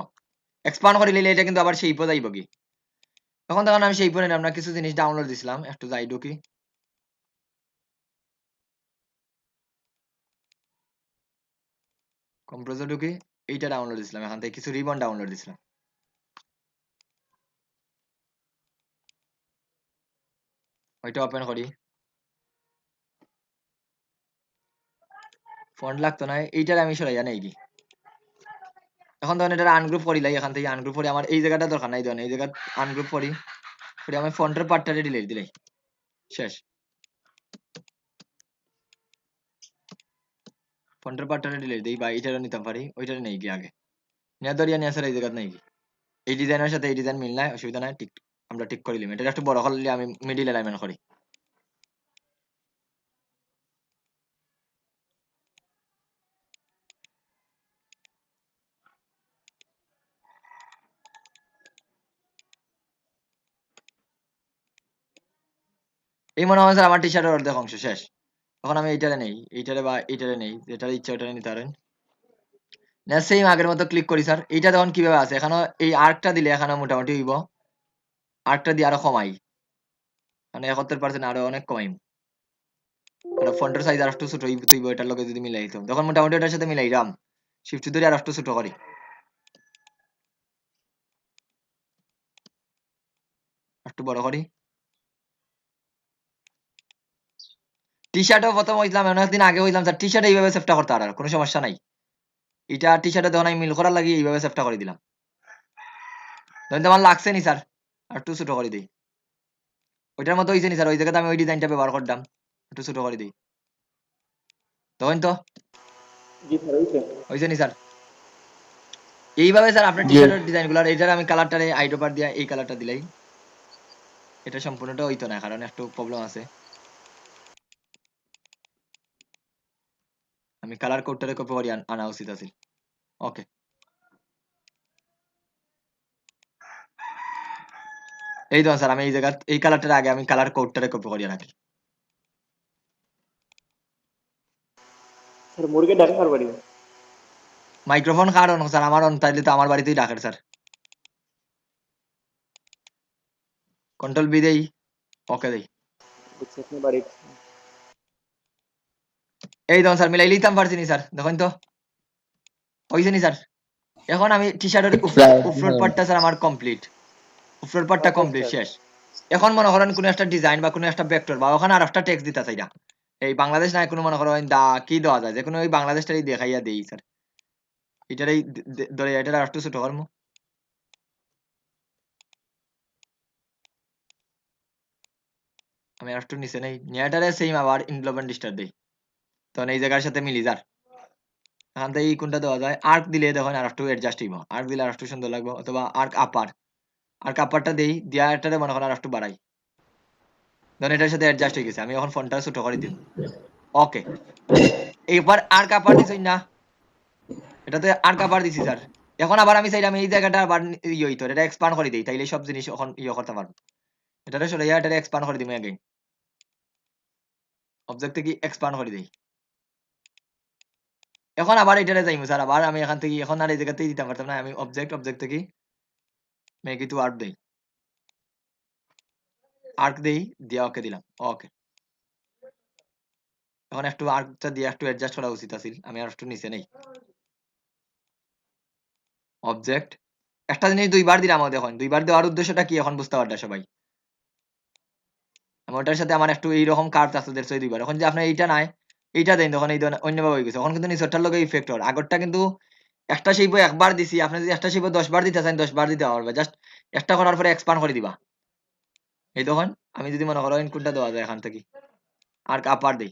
এক্সপান্ড করে নিলে এটা কিন্তু আবার সেইপও যাইব কি এখন তখন আমি সেইপও নিলাম না কিছু জিনিস ডাউনলোড দিছিলাম একটু যাই ঢুকি কম্প্রেসর ঢুকি এইটা ডাউনলোড দিছিলাম এখান থেকে কিছু রিবন ডাউনলোড দিছিলাম ওইটা ওপেন করি ফন্ট লাগতো না এইটার আমি সরাইয়া নেই কি এখন ধরেন এটা আনগ্রুপ করি লাই, এখান থেকে আনগ্রুপ করি, আমার এই জায়গাটা দরকার নাই, ধরেন এই জায়গা আনগ্রুপ করি, আমি ফন্টের পার্টটারে ডিলিট দিলাই, শেষ। ফন্টের পার্টটারে ডিলিট দিই, বা এইটারও নিতে পারি, ওইটারে নেই কি আগে নিয়ে ধরিয়া নিয়ে আসার এই জায়গাত নেই কি, এই ডিজাইনের সাথে এই ডিজাইন মিল নাই, অসুবিধা নাই, ঠিক আমরা ঠিক করে নিলাম। এটা একটু বড় করলে আমি মিডিল অ্যালাইনমেন্ট করি। এই মনে হয় স্যার আমার টি শার্টের অর্ধেক অংশ শেষ। তখন আমি এইটারে নেই, এইটারে বা এইটারে নেই, যেটার ইচ্ছা ওইটারে নিতে পারেন। সেম আগের মতো ক্লিক করি স্যার। এইটা তখন কিভাবে আছে, এখানে এই আর্কটা দিলে এখানে মোটামুটি হইব, আর্কটা দিয়ে আরো কমাই, মানে 71% আরো অনেক কমাই, আর ফন্টের সাইজ আর একটু ছোট হইব, এটার লগে যদি মিলাই দিতাম তখন মোটামুটি এটার সাথে মিলাই রাম, শিফট ধরে আর একটু ছোট করি, একটু বড় করি। টি শার্টও প্রথম হইলাম, অনেকদিন আগে হইলাম স্যার, টি শার্ট এইভাবে সেফটা করতে আর কোনো সমস্যা নাই। এটা টি শার্টে তখন আমি মিল করার লাগি এইভাবে সেফটা করে দিলাম, ধরেন আমার লাগছে নি স্যার, আর একটু ছোট করে দিই, ওইটার মতো হয়েছে নি স্যার, ওই জায়গাতে আমি ওই ডিজাইনটা ব্যবহার করতাম, একটু ছোট করে দিই, তখন তো হয়েছে নি স্যার। এইভাবে স্যার আপনার টি শার্টের ডিজাইন গুলো, এটার আমি কালারটারে আইডোপার দিয়া এই কালারটা দিলাই, এটা সম্পূর্ণটা হইতো না কারণ একটু প্রবলেম আছে, আমি কালার কোডটারে কপি করে আনা উচিত আছে। ওকে, এই দেখুন স্যার আমি এই জায়গা এই কালারটার আগে আমি কালার কোডটারে কপি করে রাখি। মাইক্রোফোন কার অন স্যার, আমার অন, তাইলে তো আমার বাড়িতেই ডাকের স্যার। কন্ট্রোল বি দেই, ওকে দেই, এই দেখুন স্যার মিলাই লিতাম পারছি নি স্যার, দেখুন তো হইছে নি স্যার। এখন আমি টি শার্টের উপরের পার্টটা স্যার আমার কমপ্লিট, উপরের পার্টটা কমপ্লিট শেষ। এখন মনে করেন কোনো একটা ডিজাইন বা কোনো একটা ভেক্টর বা ওখানে আর একটা টেক্সট দিতে চাইরা, এই বাংলাদেশ নাই কোনো মনে করেন দা কি দেওয়া যায়, যে কোনো ওই বাংলাদেশটাই দেখাইয়া দেই স্যার, এটারই ধরে এটার আর একটু ছোট করবো, আমি আর একটু নিচে নেই, নিয়াটারে সেম আবার ইনগ্লোবেন্ট স্টার দেই, তখন এই জায়গার সাথে মিলি যার, এখান থেকে কোনটা দেওয়া যায়, আর্ক দিলে দেখুন আর একটু অ্যাডজাস্ট হইব, আর্ক দিলে আর একটু সুন্দর লাগবে, অথবা আর্ক আপার, আর্ক আপারটা দেই দিয়া এটারে মনে করেন আর একটু বাড়াই, ধরেন এটার সাথে অ্যাডজাস্ট হয়ে গেছে, আমি এখন ফোনটা ছোট করে দিই, ওকে। এবার আর্ক আপার দিছই না, এটাতে আর্ক আপার দিছি স্যার। এখন আবার আমি চাইলাম এই জায়গাটা আবার ইয়ে হইতো, এটা এক্সপান্ড করে দিই, তাইলে সব জিনিস এখন ইয়ে করতে পারবো, এটারে সরাইয়া এটারে এক্সপান্ড করে দিই আগে, অবজেক্ট থেকে এক্সপান্ড করে দিই। এখন আবার এটারে যাইমু স্যার, আবার আমি এখান থেকে এখন আর এই জায়গাতেই দিতে পারতাম না, আমি অবজেক্ট থেকে মেক ইট টু আর্ক দেই, আর্ক দেই দিয়া ওকে দিলাম, ওকে। এখন একটু আর্কটা দিয়ে একটু অ্যাডজাস্ট করা উচিত আছিল, আমি আর একটু নিচে নেই, অবজেক্ট, একটা জিনিস দুইবার দিলাম, দেখুন দুইবার দেওয়ার উদ্দেশ্যটা কি এখন বুঝতে পারটা সবাই, আমি ওটার সাথে আমার একটু এইরকম কার্ভ আছে দেখছো দুইবার, এখন যে আপনার এইটা নাই এইটা দেন তখন এই অন্যভাবে হয়ে গেছে, এখন কিন্তু নিচেরটার লগে ইফেক্ট হয়, আগরটা কিন্তু একটা শেপ একবার দিছি, আপনি যদি একটা শেপ 10 বার দিতে চান 10 বার দিতে পারবে, জাস্ট একটা করার পরে এক্সপান্ড করে দিবা, এই তখন আমি যদি মনে করো ইনপুটটা দেওয়া যায় এখান থেকে, আর আপার দেই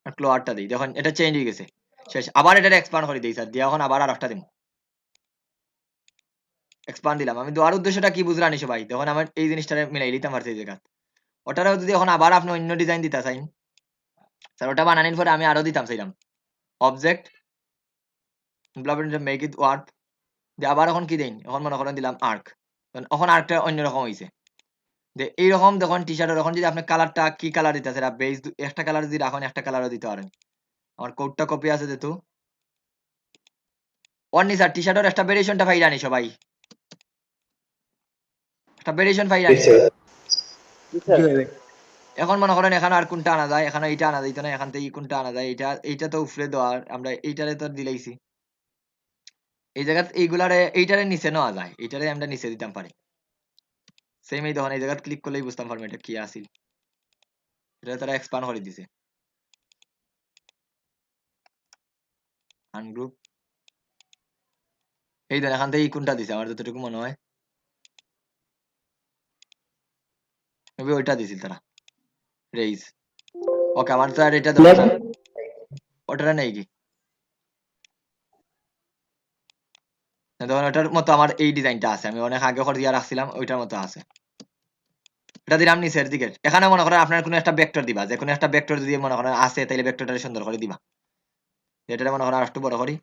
আর ক্লোয়ারটা দিই, দেখুন এটা চেঞ্জ হয়ে গেছে শেষ, আবার এটা এক্সপান্ড করে দিই স্যার, দিয়ে এখন আবার আর একটা দিন এক্সপান্ড দিলাম, আমি দেওয়ার উদ্দেশ্যটা কি বুঝলানি সবাই, তখন আমার এই জিনিসটা মিলাই দিতাম পারছি এই জায়গা, ওটারও যদি এখন আবার আপনি অন্য ডিজাইন দিতে চাইন স্যার, ওটা বানানোর পরে আমি আরো দিতাম চাইলাম, অবজেক্ট মেক ইট ওয়ার্ক দিয়ে আবার এখন কি দেন, এখন মনে করেন দিলাম আর্ক, এখন আর্কটা অন্যরকম হয়েছে, যে এইরকম দেখুন টি শার্টের এখন যদি আপনি কালারটা কি কালার দিতে চান, বেস একটা কালার যদি রাখুন একটা কালারও দিতে পারেন, আমার কোডটা কপি আছে যেহেতু অন্য স্যার টি শার্টের একটা ভেরিয়েশনটা ফাইল আনি সবাই, একটা ভেরিয়েশন ফাইল আনি, এখন মনে করেন এখানে আর কোনটা আনা যায়, এখানে এইটা আনা যাইতো না, এখান থেকে কোনটা আনা যায়, এইটা তো উপরে দেওয়ার, আমরা এইটারে তো দিলাইছি, এই জায়গা এইগুলারে এইটারে নিচে নেওয়া যায়, এইটারে আমরা নিচে দিতাম পারি, সেম এই দেখুন এই জায়গা ক্লিক করলেই বুঝতাম পারবো এটা কি আসিল, এটা তারা এক্সপান্ড করে দিছে, আনগ্রুপ এই ধরেন এখান থেকে এই কোনটা দিছে আমার যতটুকু মনে হয় মেবি ওইটা দিছিল তারা রেইজ ওকে আমার তো আর এটা দরকার না ওটা নেই কি তখন ওটার মতো আমার এই ডিজাইনটা আছে আমি অনেক আগে করে দিয়া রাখছিলাম ওইটার মতো আছে এটা দিলাম নিচের দিকে এখানে মনে করেন আপনার কোনো একটা ভেক্টর দিবা যে কোনো একটা ভেক্টর যদি মনে করেন আছে তাহলে ভেক্টরটা সুন্দর করে দিবা এটা মনে করেন আরেকটু বড় করি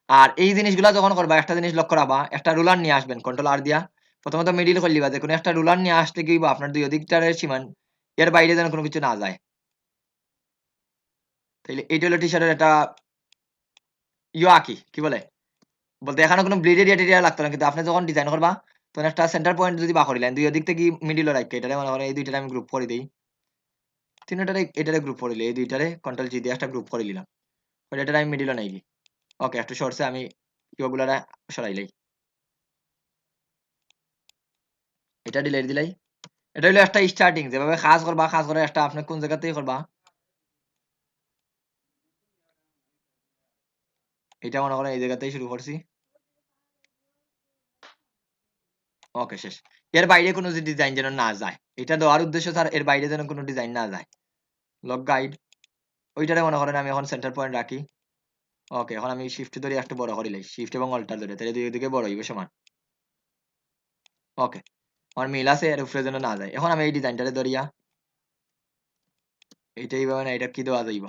আর এই জিনিসগুলা যখন করবা একটা জিনিস লক্ষ্য রাখবা একটা রুলার নিয়ে আসবেন কন্ট্রোল আর দিয়া প্রথমত মিডিল করে লিবা যে কোনো একটা রুলার নিয়ে আসলে কি আপনার দুই দিকটার সীমান এর বাইরে যেন কোনো কিছু না যায় তাইলে এইটা হলো টি শার্টের একটা ইয়া কি বলে বলতে এখানে কোনো ব্লেড এরিয়া লাগতো না কিন্তু আপনি যখন ডিজাইন করবা তখন একটা সেন্টার পয়েন্ট যদি বা করিলেন দুই দিক থেকে মিডিল রাখকে এটারে মনে করেন এই দুইটারে আমি গ্রুপ করে দিই তিনটারে এটারে গ্রুপ করে দিই এই দুইটারে কন্ট্রোল জি দিয়ে একটা গ্রুপ করে নিলাম এটারে আমি মিডিল নাই কি ওকে একটু শর্টসে আমি ইউগুলারে সরাইলাই এটা ডিলিট দিলাই এটা হলো একটা স্টার্টিং যেভাবে কাজ করবা কাজ করে একটা আপনি কোন জায়গাতেই করবা এটা মনে করেন এই জায়গাতেই শুরু করছি ওকে শেষ এর বাইরে কোনো ডিজাইন যেন না যায় এটা দেওয়ার উদ্দেশ্য স্যার এর বাইরে যেন কোনো ডিজাইন না যায় লক গাইড ওইটারে মনে করেন আমি এখন সেন্টার পয়েন্ট রাখি ওকে এখন আমি শিফট ধরে একটু বড় করিলাই শিফট এবং অল্টার ধরে তাহলে দুই দিকে বড় হইবে সমান ওকে আমার মিল আছে এর উপরে যেন না যায় এখন আমি এই ডিজাইনটারে ধরিয়া এইটাই ভাবে না এটা কি দেওয়া যাইব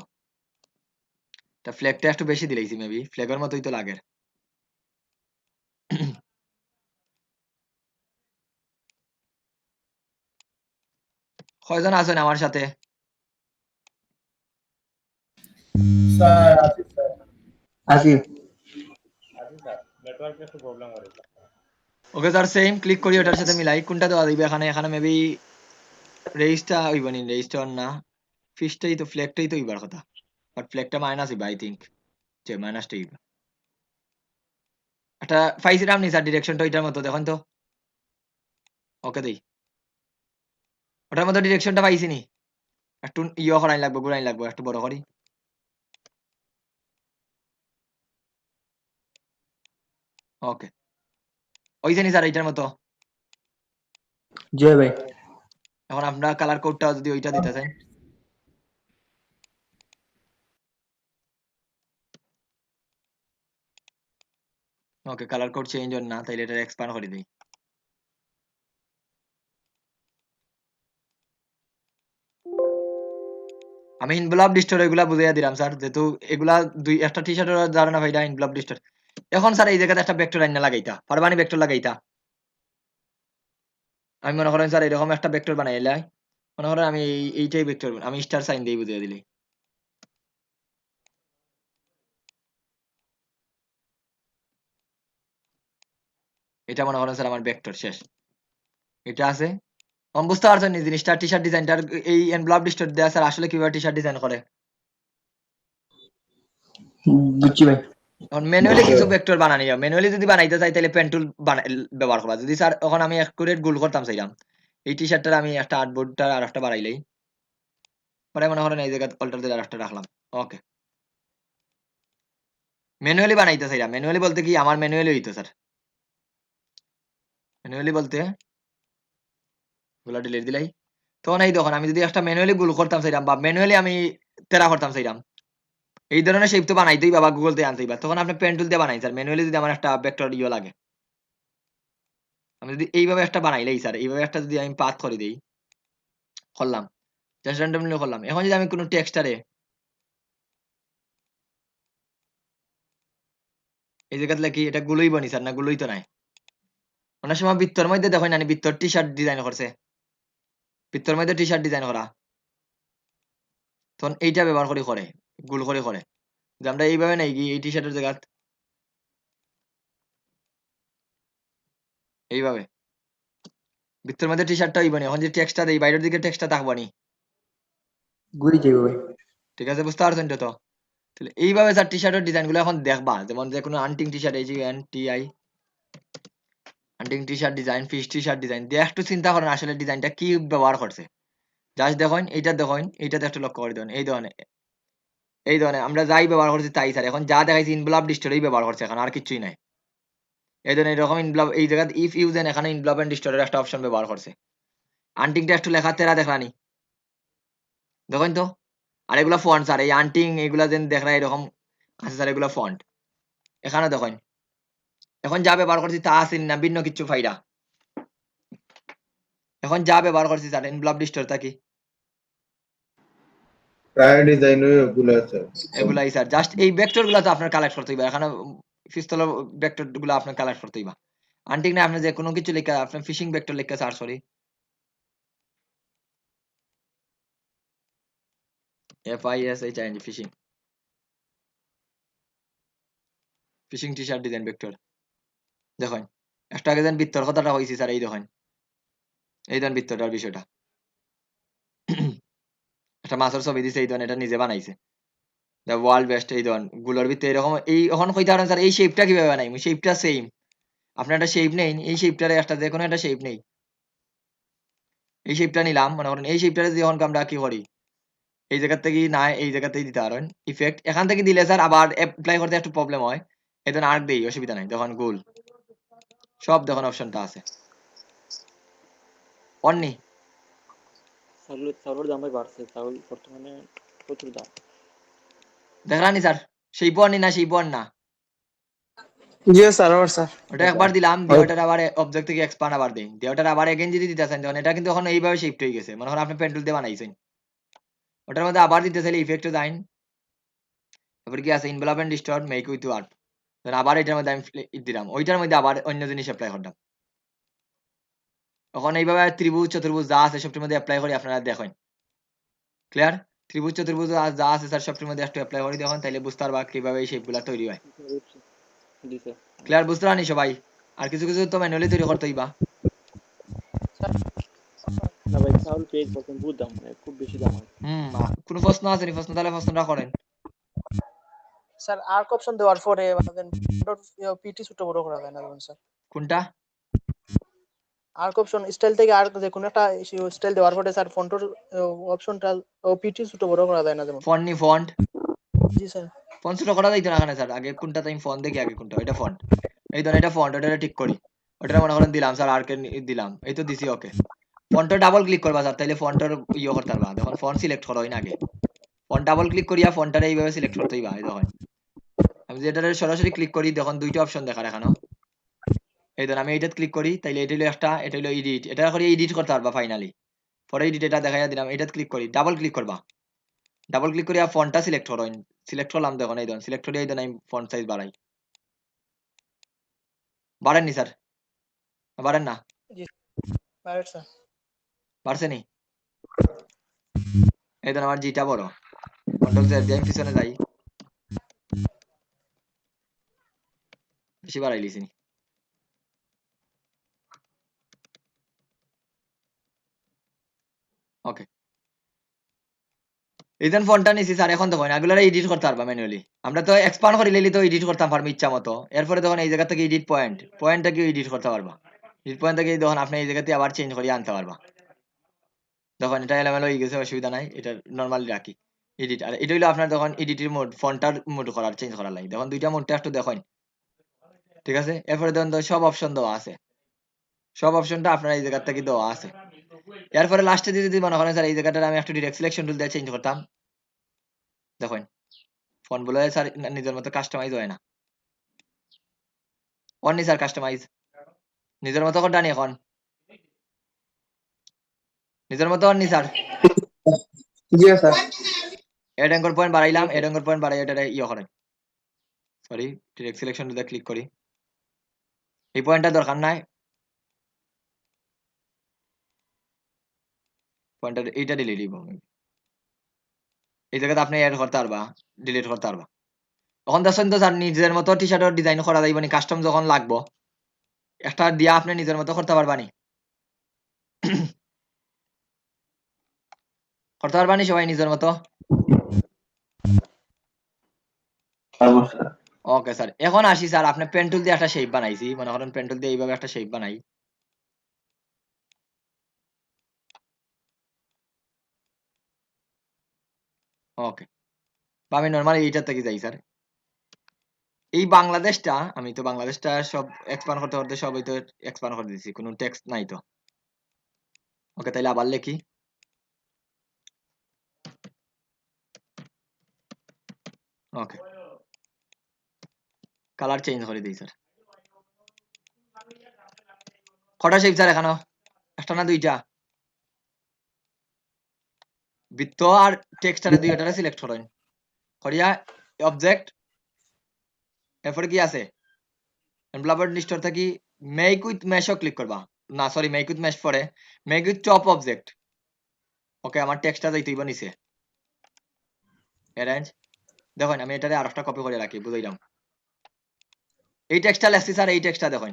তা ফ্ল্যাগটা একটু বেশি দিলাইছি মেবি ফ্ল্যাগের মতোই তো লাগে কয়জন আছেন আমার সাথে স্যার আছি স্যার আসি ওকে স্যার সেম ক্লিক করি ওটার সাথে মিলাই কোনটা দেওয়া যাইবে এখানে এখানে মেবি রেজিস্টার হইব নি রেজিস্টার না ফিশটাই তো ফ্ল্যাগটাই তো হইবার কথা বাট ফ্ল্যাগটা মাইনাস হইবা আই থিংক যে মাইনাসটা হইবা একটা পাইছিলাম নি স্যার ডিরেকশনটা ওইটার মতো দেখুন তো ওকে দেই ওটার মতো ডিরেকশনটা পাইছি নি একটু ইয়ে করাই লাগবে ঘুরাই লাগবে একটু বড় করি ওকে ওইখানে স্যার এইটার মতো জি ভাই এখন আপনার কালার কোডটা যদি ওইটা দিতে চান ওকে কালার কোড চেঞ্জ হন না তাইলে এটা এক্সপ্যান্ড করে দেই আমি ইনভলভ ডিস্টর এগুলা বুঝাইয়া দিলাম স্যার যেহেতু এগুলা দুই একটা টি শার্টের ধারণা ভাইটা ইনভলভ ডিস্টর এখন স্যার এই জায়গাতে একটা ভেক্টর আইনা লাগাইতা পারবানি ভেক্টর লাগাইতা আমি মনে করেন স্যার এরকম একটা ভেক্টর বানাইলাই মনে করেন আমি এইটাই ভেক্টর আমি স্টার সাইন দিয়ে বুঝিয়ে দিলি এটা মনে করেন স্যার আমার ভেক্টর শেষ এটা আছে বুঝতে পারছেন এই জিনিসটা টি শার্ট ডিজাইনটার এই এনভলভ ডিস্টর দেয়া স্যার আসলে কিভাবে টি শার্ট ডিজাইন করে বুঝছি ভাই এখন ম্যানুয়ালি কিছু ভেক্টর বানানি যায় ম্যানুয়ালি যদি বানাইতে চাই তাহলে পেন টুল ব্যবহার করবা যদি স্যার এখন আমি অ্যাকুরেট গোল করতাম চাইলাম এই টি শার্টটার আমি একটা আর্টবোর্ডটা আর একটা বাড়াইলাই পরে মনে করেন এই জায়গায় অল্টার দিয়ে আর একটা রাখলাম ওকে ম্যানুয়ালি বানাইতে চাইলাম ম্যানুয়ালি বলতে কি আমার ম্যানুয়ালি হইতো স্যার ম্যানুয়ালি বলতে গুলা ডিলিট দিলাই তখন এই দেখুন আমি যদি একটা ম্যানুয়ালি গোল করতাম চাইলাম বা ম্যানুয়ালি আমি তেরা করতাম চাইলাম এই ধরনের শেপ তো বানাইতেই বা গুগল থেকে আনতেই বা তখন আপনি পেন টুল দিয়ে বানাই স্যার ম্যানুয়ালি যদি আমার একটা ভেক্টর ইয়ে লাগে আমি যদি এইভাবে একটা বানাইলেই স্যার এইভাবে একটা যদি আমি পাথ করে দেই করলাম জাস্ট র্যান্ডমলি করলাম এখন যদি আমি কোনো টেক্সটারে এই জায়গাতে কি এটা গুলোই বনি স্যার না গুলোই তো নাই অনেক সময় বৃত্তর মধ্যে দেখেন না বৃত্তর টি শার্ট ডিজাইন করছে বৃত্তর মধ্যে টি শার্ট ডিজাইন করা তখন এইটা ব্যবহার করে গোল করে যে আমরা এইভাবে নাই কি এই টি শার্টের জায়গা এইভাবে বৃত্তর মধ্যে টি শার্টটা হইবনি এখন যে টেক্সটটা দেই বাইরের দিকে টেক্সটটা থাকবনি ঘুরি যাইব ভাই ঠিক আছে বুঝতে পারছেন তো তাহলে এইভাবে স্যার টি শার্টের ডিজাইন গুলো এখন দেখবা যেমন যে কোনো আন্টিং টি শার্ট এই যে NTI hunting T shirt design fish T shirt design দিয়ে একটু চিন্তা করেন আসলে ডিজাইনটা কি ব্যবহার করছে জাস্ট দেখেন এইটাতে একটু লক্ষ্য করে দেন এই ধরনের আমরা যাই ব্যবহার করছি তাই স্যার এখন যা দেখাইছি ইনভলভ ডিস্টরেই ব্যবহার করছে এখন আর কিছুই নাই এই জন্য এরকম ইনভ্লব এই জায়গায় ইফ ইউজেন এখানে ইনভ্লব এন্ড ডিস্টরের একটা অপশন ব্যবহার করছে। আন্টিংটা একটু লেখা তেরা দেখলানি দেখেন তো। আর এগুলা ফন্ট স্যার, এই আন্টিং এগুলা যেন দেখরা এরকম আছে স্যার, এগুলা ফন্ট এখানে দেখেন। এখন যা ব্যবহার করছি তা আছে না ভিন্ন কিছু ফাইডা। এখন যা ব্যবহার করছি স্যার ইনভ্লব ডিস্টর থাকি প্রায় ডিজাইন ওগুলো আছে এগুলাই স্যার, জাস্ট এই ভেক্টর গুলা তো আপনার কালেক্ট করতে হইবা। এখানে পিস্তল ভেক্টর গুলো আপনার কালেক্ট করতে হইবা। আন্টিং না আপনি যে কোনো কিছু লেখা আপনার ফিশিং ভেক্টর লেখা sir, sorry FISH fishing fishing T shirt design vector দেখেন। একটা আগে যেন বৃত্তর কথাটা হয়েছি স্যার, এই দেখেন এই দেন বৃত্তটার বিষয়টা। একটা মাছের ছবি দিছে, এই ধরনের এটা নিজে বানাইছে দ্য ওয়ার্ল্ড বেস্ট। এই ধরন গুলোর ভিতরে এরকম এই এখন কইতে পারেন স্যার এই শেপটা কিভাবে বানাই, শেপটা সেম। আপনার একটা শেপ নেই, এই শেপটারে একটা যে কোনো একটা শেপ নেই, এই শেপটা নিলাম মনে করেন। এই শেপটারে যখন আমরা কি করি এই জায়গা থেকে না এই জায়গাতেই দিতে পারেন ইফেক্ট। এখান থেকে দিলে স্যার আবার অ্যাপ্লাই করতে একটু প্রবলেম হয়, এই জন্য আর্ক দেই, অসুবিধা নাই। দেখুন গোল সব দেখুন অপশনটা আছে অননি। চাউলের দাম বাড়ছে, চাউল বর্তমানে প্রচুর দাম। দেখলানি স্যার সেই বর্ণি না সেই বর্ণ না জি স্যার, আবার স্যার। ওটা একবার দিলাম দিয়ে ওটার আবার অবজেক্ট থেকে এক্সপান্ড আবার দেই দিয়ে ওটার আবার এগেইন যদি দিতেছেন তখন এটা কিন্তু এখন এইভাবে শিফট হয়ে গেছে। মনে করেন আপনি পেন্টুল দিয়ে বানাইছেন, ওটার মধ্যে আবার দিতে চাইলে ইফেক্টে যাইন, তারপর কি আছে envelope and distort make with art, then আবার এটার মধ্যে আমি দিলাম, ওইটার মধ্যে আবার অন্য জিনিস অ্যাপ্লাই করলাম। তখন এইভাবে ত্রিভুজ চতুর্ভুজ যা আছে সবটির মধ্যে অ্যাপ্লাই করি, আপনারা দেখেন ক্লিয়ার। ত্রিভুজ চতুর্ভুজ যা আছে স্যার সবটির মধ্যে একটু অ্যাপ্লাই করি দেখুন, তাইলে বুঝতে পারবা কিভাবে এই শেপগুলা তৈরি হয়। দিছে ক্লিয়ার বুঝতে পারি সবাই? আর কিছু কিছু তো ম্যানুয়ালি তৈরি করতে হইবা। না ভাই, চাউল পেয়ে বর্তমান বহুত দাম, মানে খুব বেশি দাম হয়। কোনো প্রশ্ন আছে নি? প্রশ্ন তাহলে প্রশ্নটা করেন। স্যার আর্ক অপশন দেওয়ার পরে পিটি ছোট বড় করা যায় না স্যার? কোনটা? আর্ক অপশন স্টাইল থেকে আর্ক যে কোনো একটা স্টাইল দেওয়ার পরে স্যার ফন্টর অপশনটা পিটি ছোট বড় করা যায় না যেমন? ফন্ট নি ফন্ট জি স্যার। ফন্ট ছোট করা যাইতো না এখানে স্যার। আগে কোনটা তাই ফন্ট দেখি, আগে কোনটা এটা ফন্ট। এই ধরেন এটা ফন্ট, ওটা ঠিক করি, ওটা মনে করেন দিলাম স্যার আর্কে দিলাম, এই তো দিছি ওকে। ফন্টে ডাবল ক্লিক করবা স্যার, তাইলে ফন্টের ইয়ে করতে পারবা। দেখুন ফন্ট সিলেক্ট করা হয় না আগে, ফন্ট ডাবল ক্লিক করিয়া ফন্টটারে এইভাবে সিলেক্ট করতে হইবা। এই দেখুন আমি যেটা সরাসরি ক্লিক করি দেখুন দুইটা অপশন দেখা এখানে। এই ধরুন আমি এইটা ক্লিক করি, তাইলে এটা হলো একটা, এটা হলো এডিট, এটা করে এডিট করতে পারবা ফাইনালি। পরে এডিট এটা দেখাইয়া দিলাম, এটা ক্লিক করি, ডাবল ক্লিক করবা, ডাবল ক্লিক করিয়া ফন্টটা সিলেক্ট করো, সিলেক্ট করলাম দেখুন। এই ধরুন সিলেক্ট করিয়া এই ধরুন আমি ফন্ট সাইজ বাড়াই, বাড়েননি স্যার? বাড়েন না? জি রাইট স্যার। বাড়ছে নি? এই ধরুন আমার জিটা বড়, কন্ট্রোল জেড দিয়ে আমি পিছনে যাই, বেশি বাড়াই লিছি। ওকে এই দেন ফন্টটা নিছি স্যার। এখন দেখুন এগুলারে এডিট করতে পারবা ম্যানুয়ালি। আমরা তো এক্সপান্ড করে লিলি তো এডিট করতাম পারবো ইচ্ছা মতো। এরপরে দেখুন এই জায়গা থেকে এডিট পয়েন্টটা কি এডিট করতে পারবা। এডিট পয়েন্ট থেকে দেখুন আপনি এই জায়গাতে আবার চেঞ্জ করে আনতে পারবা। দেখুন এটা এলোমেলো হয়ে গেছে, অসুবিধা নাই, এটা নরমালি রাখি এডিট। আর এটা হলো আপনার দেখুন এডিটের মোড, ফন্টটার মোড করার চেঞ্জ করার লাগে। দেখুন দুইটা মোডটা একটু দেখুন, ঠিক আছে। এরপরে দেখুন সব অপশন দেওয়া আছে, সব অপশনটা আপনার এই জায়গা থেকে দেওয়া আছে। এরপরে লাস্টে যদি মনে করেন স্যার এই জায়গাটা আমি একটু ডিরেক্ট সিলেকশন টুল দিয়ে চেঞ্জ করতাম, দেখুন ফন্ট গুলো স্যার নিজের মতো কাস্টমাইজ হয় না। অননি স্যার কাস্টমাইজ নিজের মতো করে টানি এখন, নিজের মতো অননি স্যার। জি স্যার। এড অ্যাঙ্গল পয়েন্ট বাড়াইলাম, এড অ্যাঙ্গল পয়েন্ট বাড়াই এটা ইয়ে করেন, সরি ডিরেক্ট সিলেকশন টুলে ক্লিক করি, এই পয়েন্টটা দরকার নাই, পয়েন্টটা এইটা ডিলিট দিব। এই জায়গাতে আপনি অ্যাড করতে পারবা, ডিলিট করতে পারবা। তখন দেখছেন তো স্যার নিজের মতো টি শার্টের ডিজাইন করা যাইব নি, কাস্টম যখন লাগবো একটা দিয়া আপনি নিজের মতো করতে পারবা নি, করতে পারবা নি সবাই নিজের মতো? ওকে স্যার এখন আসি স্যার, আপনি পেন্টুল দিয়ে একটা শেপ বানাইছি, মনে করেন পেন্টুল দিয়ে এইভাবে একটা শেপ বানাই। ওকে বা আমি নর্মালি এইটার থেকে যাই স্যার, এই বাংলাদেশটা আমি তো বাংলাদেশটা সব এক্সপান্ড করতে করতে সবই তো এক্সপান্ড করে দিছি, কোনো টেক্সট নাই তো। ওকে, তাইলে আবার লিখি। ওকে, কালার চেঞ্জ করে দিই স্যার। কটা শেপ স্যার এখানে? একটা না দুইটা? বৃত্ত আর টেক্সটারে দুইটারে সিলেক্ট করেন করিয়া অবজেক্ট, এরপরে কি আছে এনভেলপের লিস্টার থাকি মেক উইথ মেশও ক্লিক করবা। না সরি, মেক উইথ মেশ পরে মেক উইথ টপ অবজেক্ট। ওকে, আমার টেক্সটটা যাইতেইব নিচে। অ্যারেঞ্জ, দেখুন আমি এটারে আরেকটা কপি করে রাখি, বুঝাইলাম। এই টেক্সটটা লেখছি স্যার, এই টেক্সটটা দেখুন,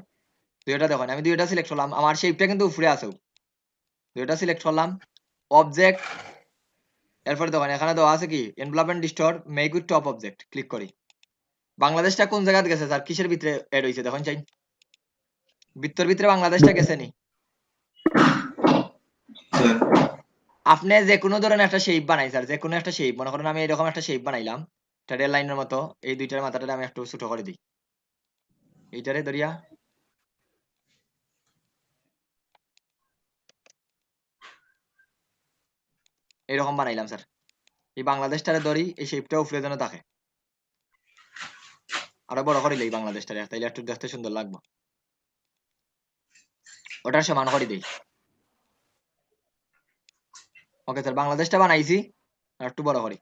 দুইটা দেখুন, আমি দুইটা সিলেক্ট করলাম, আমার শেপটা কিন্তু উপরে আছে, দুইটা সিলেক্ট করলাম, অবজেক্ট, এরপরে দেখুন এখানে দেওয়া আছে কি envelopment distort make with top object, click করি। বাংলাদেশটা কোন জায়গাতে গেছে স্যার, কিসের ভিতরে এড হইছে দেখুন চাই, বৃত্তর ভিতরে বাংলাদেশটা গেছে নি? আপনি যে কোনো ধরনের একটা শেপ বানাই স্যার, যে কোনো একটা শেপ, মনে করেন আমি এরকম একটা শেপ বানাইলাম, এটা রেল লাইনের মতো, এই দুইটার মাথাটা আমি একটু ছোট করে দিই, এইটারে ধরিয়া এরকম বানাইলাম স্যার। এই বাংলাদেশটারে ধরি, এই শেপটা উপরে যেন থাকে, আরো বড় করিলে এই বাংলাদেশটারে, তাইলে একটু দেখতে সুন্দর লাগবে। ওটার সমান করে দিই। ওকে স্যার, বাংলাদেশটা বানাইছি, আর একটু বড় করি।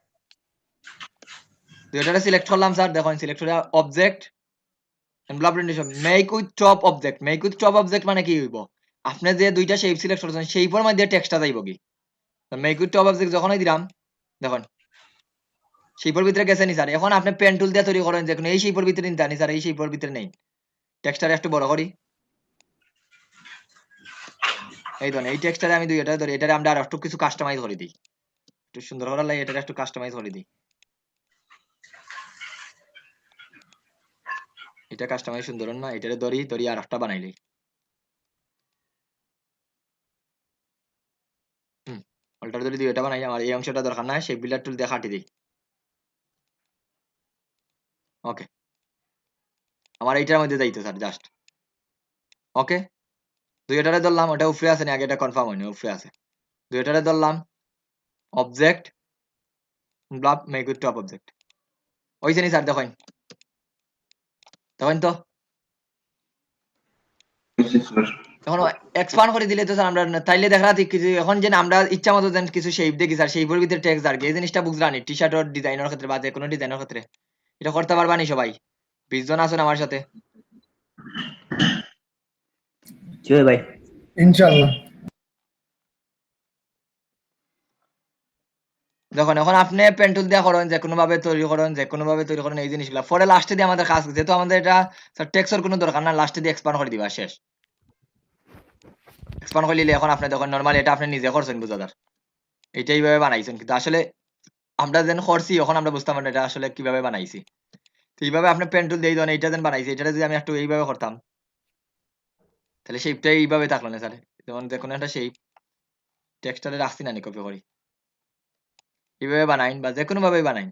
দুইটারে সিলেক্ট করলাম স্যার, দেখুন সিলেক্ট করে object, make with top object. Make with top object মানে কি হইব, আপনি যে দুইটা শেপ সিলেক্ট করছেন সেইপর মধ্যে টেক্সটটা যাইব কি। মেক উইথ টপ অবজেক্ট যখনই দিলাম, দেখুন সেইপর ভিতরে গেছে নি স্যার। এখন আপনি পেন টুল দিয়ে তৈরি করেন, যে কোনো এই সেইপর ভিতরে নিতে আনি স্যার, এই সেইপর ভিতরে নেই। টেক্সটটা একটু বড় করি, এই ধরেন এই টেক্সটটারে আমি দুইটা ধরি, এটারে আমরা আর একটু কিছু কাস্টমাইজ করে দিই, একটু সুন্দর করার লাগে এটারে একটু কাস্টমাইজ করে দিই। এটা কাস্টমাইজ সুন্দর না, এটারে ধরি ধরি আর একটা বানাইলি। অল্টার ধরি দুইটা বানাই, আমার এই অংশটা দরকার নাই, সেই বিল্ডার টুল দিয়ে কাটি দিই। ওকে, আমার এইটার মধ্যে যাইতো স্যার জাস্ট। ওকে, দুইটারে ধরলাম, ওটা উপরে আছে না, আগে এটা কনফার্ম হয়নি, উপরে আছে। দুইটারে ধরলাম, object, block, make with top object, ওইছে নি স্যার, দেখুন দেখুন তো। এখন এক্সপান্ড করে দিলে তো স্যার আমরা তাইলে দেখা ঠিক কিছু, এখন যে আমরা ইচ্ছা মতো যেন কিছু শেপ দেখি স্যার, সেইপের ভিতরে টেক্সট আর কি, এই জিনিসটা বুঝলানি টি শার্টের ডিজাইনের ক্ষেত্রে বা যে কোনো ডিজাইনের ক্ষেত্রে এটা করতে পারবা নি সবাই? 20 জন আছেন আমার সাথে? ভাই ইনশাআল্লাহ। দেখুন এখন আপনি পেন্টুল দিয়ে করেন, যে কোনো ভাবে তৈরি করেন, যে কোনো ভাবে তৈরি করেন এই জিনিসগুলো, পরে লাস্টে দিয়ে আমাদের কাজ, যেহেতু আমাদের এটা স্যার টেক্সটের কোনো দরকার না, লাস্টে দিয়ে এক্সপান্ড করে দিবা, শেষ। এক্সপান্ড করে নিলে এখন আপনি দেখুন নরমালি এটা আপনি নিজে করছেন বুঝাদার, এটা এইভাবে বানাইছেন, কিন্তু আসলে আমরা যেন করছি এখন আমরা বুঝতাম না এটা আসলে কিভাবে বানাইছি। তো এইভাবে আপনি পেন্টুল দিয়ে দেন, এইটা যেন বানাইছি, এটা যদি আমি একটু এইভাবে করতাম তাহলে শেপটা এইভাবে থাকলো না স্যার। যেমন যে কোনো একটা শেপ টেক্সটারে রাখছি না, কপি করি, এইভাবে বানাইন বা যে কোনো ভাবে বানাইন,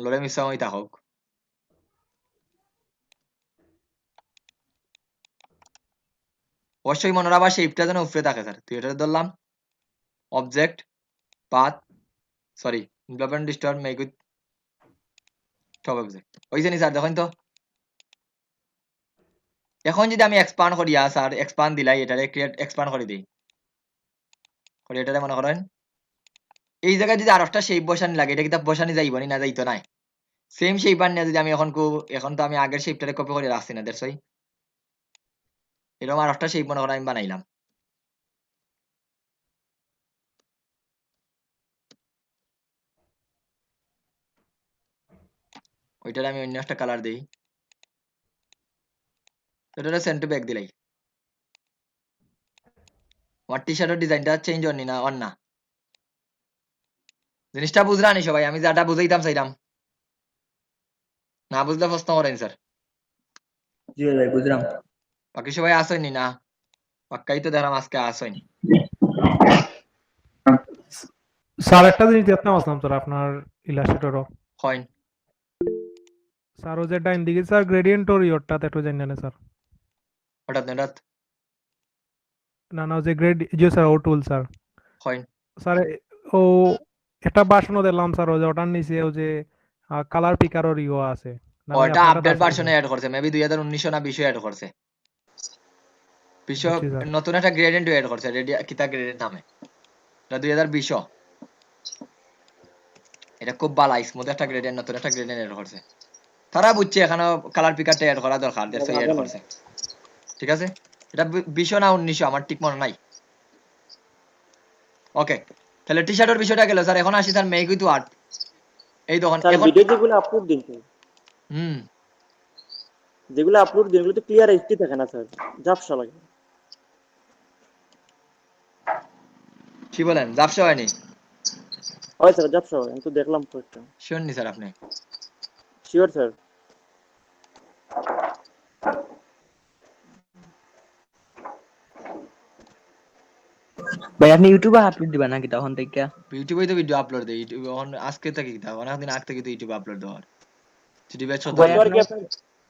লড়ে মিশা হই থাকুক। অবশ্যই মনে রাখবা শেপটা যেন উপরে থাকে স্যার। তুই এটা ধরলাম, object, path, sorry development distort, make with top object, ওইখানে স্যার দেখেন তো। এখন যদি আমি এক্সপান্ড করি স্যার, এক্সপান্ড দিলাই, এটারে ক্রিয়েট এক্সপান্ড করে দিই, করে এটারে মনে করেন এই জায়গায় যদি আর একটা শেপ বসানি লাগে, এটা কি তা বসানি যাইব না যাইতো নাই, সেম শেপ আনিয়ে যদি আমি এখন এখন তো আমি আগের শেপটারে কপি করে রাখছি না, দ্যাটস ওয়াই এরকম আর একটা শেপ মনে করেন আমি বানাইলাম। ওইটারে আমি অন্য একটা কালার দিই, ওইটারে সেন্ড টু ব্যাক দিলাই। আমার টি শার্টের ডিজাইনটা চেঞ্জ হয়নি না, অন না, জিনিসটা বুঝলানি সবাই, আমি যেটা বুঝাইতাম চাইলাম, না বুঝলে প্রশ্ন করেন স্যার। জি ভাই বুঝলাম। বাকি সবাই আসেনি না? পাক্কাই তো দেখলাম আজকে আসেন। স্যার একটা জিনিস দেখতে আসলাম স্যার আপনার ইলাস্ট্রেটরও, কইন স্যার ও যে ডাইন দিকে স্যার গ্রেডিয়েন্ট ওর ইয়রটাতে একটু জানি না স্যার। হঠাৎ হঠাৎ না না, ও যে জি স্যার ও টুল স্যার। হয় স্যার ও একটা বাসনও দিলাম স্যার, ও যে ওটার নিচে ও যে কালার পিকার ওর ইও আছে। না আমি ওটা আপনার আপডেট আছে ভার্সনে অ্যাড করছে, মেবি 2019 না 20 অ্যাড করছে। 20 বুঝছি স্যার। নতুন একটা গ্রেডিয়েন্ট অ্যাড করছে, রেডি কিতা গ্রেডিয়েন্ট নামে, এটা 2020 এটা খুব ভালো স্মুথ একটা গ্রেডিয়েন্ট, নতুন একটা গ্রেডিয়েন্ট অ্যাড করছে। তারা বুঝছে এখানে কালার পিকারটা অ্যাড করা দরকার, দ্যাটস অ্যাড করছে। ঠিক আছে, এটা 20 না 19 আমার ঠিক মনে নাই। ওকে, তাহলে টি শার্টের বিষয়টা গেল স্যার। এখন আসি স্যার মেক উইথ ওয়ার্ড। এই দেখুন স্যার এখন ভিডিও যেগুলো আপলোড দিন স্যার, হুম যেগুলো আপলোড দিন এগুলো তো ক্লিয়ার এইচডি থাকে না স্যার, ঝাপসা লাগে। কি বলেন, ব্যবসা হয়নি? হয় স্যার ঝাপসা হয়, আমি তো দেখলাম কয়েকটা। শিওর নি স্যার আপনি? Sure sir. ভাই আপনি ইউটিউবে আপলোড দিবেন নাকি তখন থেকে? ইউটিউবে তো ভিডিও আপলোড দেই, ইউটিউবে এখন আজকে থেকে কিতা অনেকদিন আগ থেকে তো ইউটিউবে আপলোড দেওয়ার চিঠি ব্যাচ ভাই গত আর কি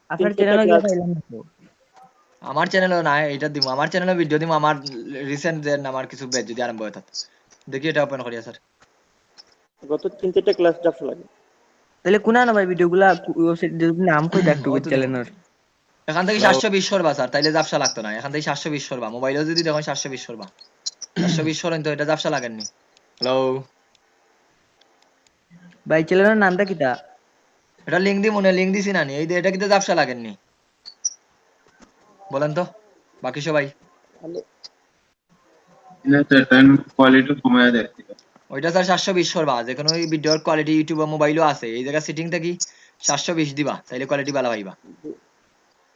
আপনার তিন আপনার চারটা চ্যানেলে গিয়ে ক্লাস, পাইলাম না তো। আমার চ্যানেলও না, এটা দিব আমার চ্যানেলে ভিডিও দিব আমার রিসেন্ট যে আমার কিছু ব্যাচ যদি আরম্ভ হয় থাকে। দেখি এটা ওপেন করিয়া স্যার। গত তিন চারটা ক্লাস ঝাপসা লাগে। তাহলে কোনা না ভাই ভিডিওগুলা ওয়েবসাইট নাম কই দেখ টু ও তো দিব। চ্যানেলের। এখান থেকে 720 করবা স্যার, তাইলে জাপসা লাগতো না। এখান থেকে 720 করবা, মোবাইলেও যদি দেখো 720 করবা। 720 করেন তো এটা জাপসা লাগেননি। হ্যালো, ভাই চ্যানেলের নামটা কিটা? এটা লিংক দি মনে লিংক দিছি না নি, এই যে এটা কিন্তু জাপসা লাগেননি বলেন তো বাকি সবাই? কোয়ালিটি কমায় দেয়। ওইটা স্যার 720 করবা, যে কোনো ভিডিওর কোয়ালিটি ইউটিউব মোবাইলও আছে, এই জায়গা সেটিং থেকে 720 দিবা, তাইলে কোয়ালিটি ভালো পাইবা।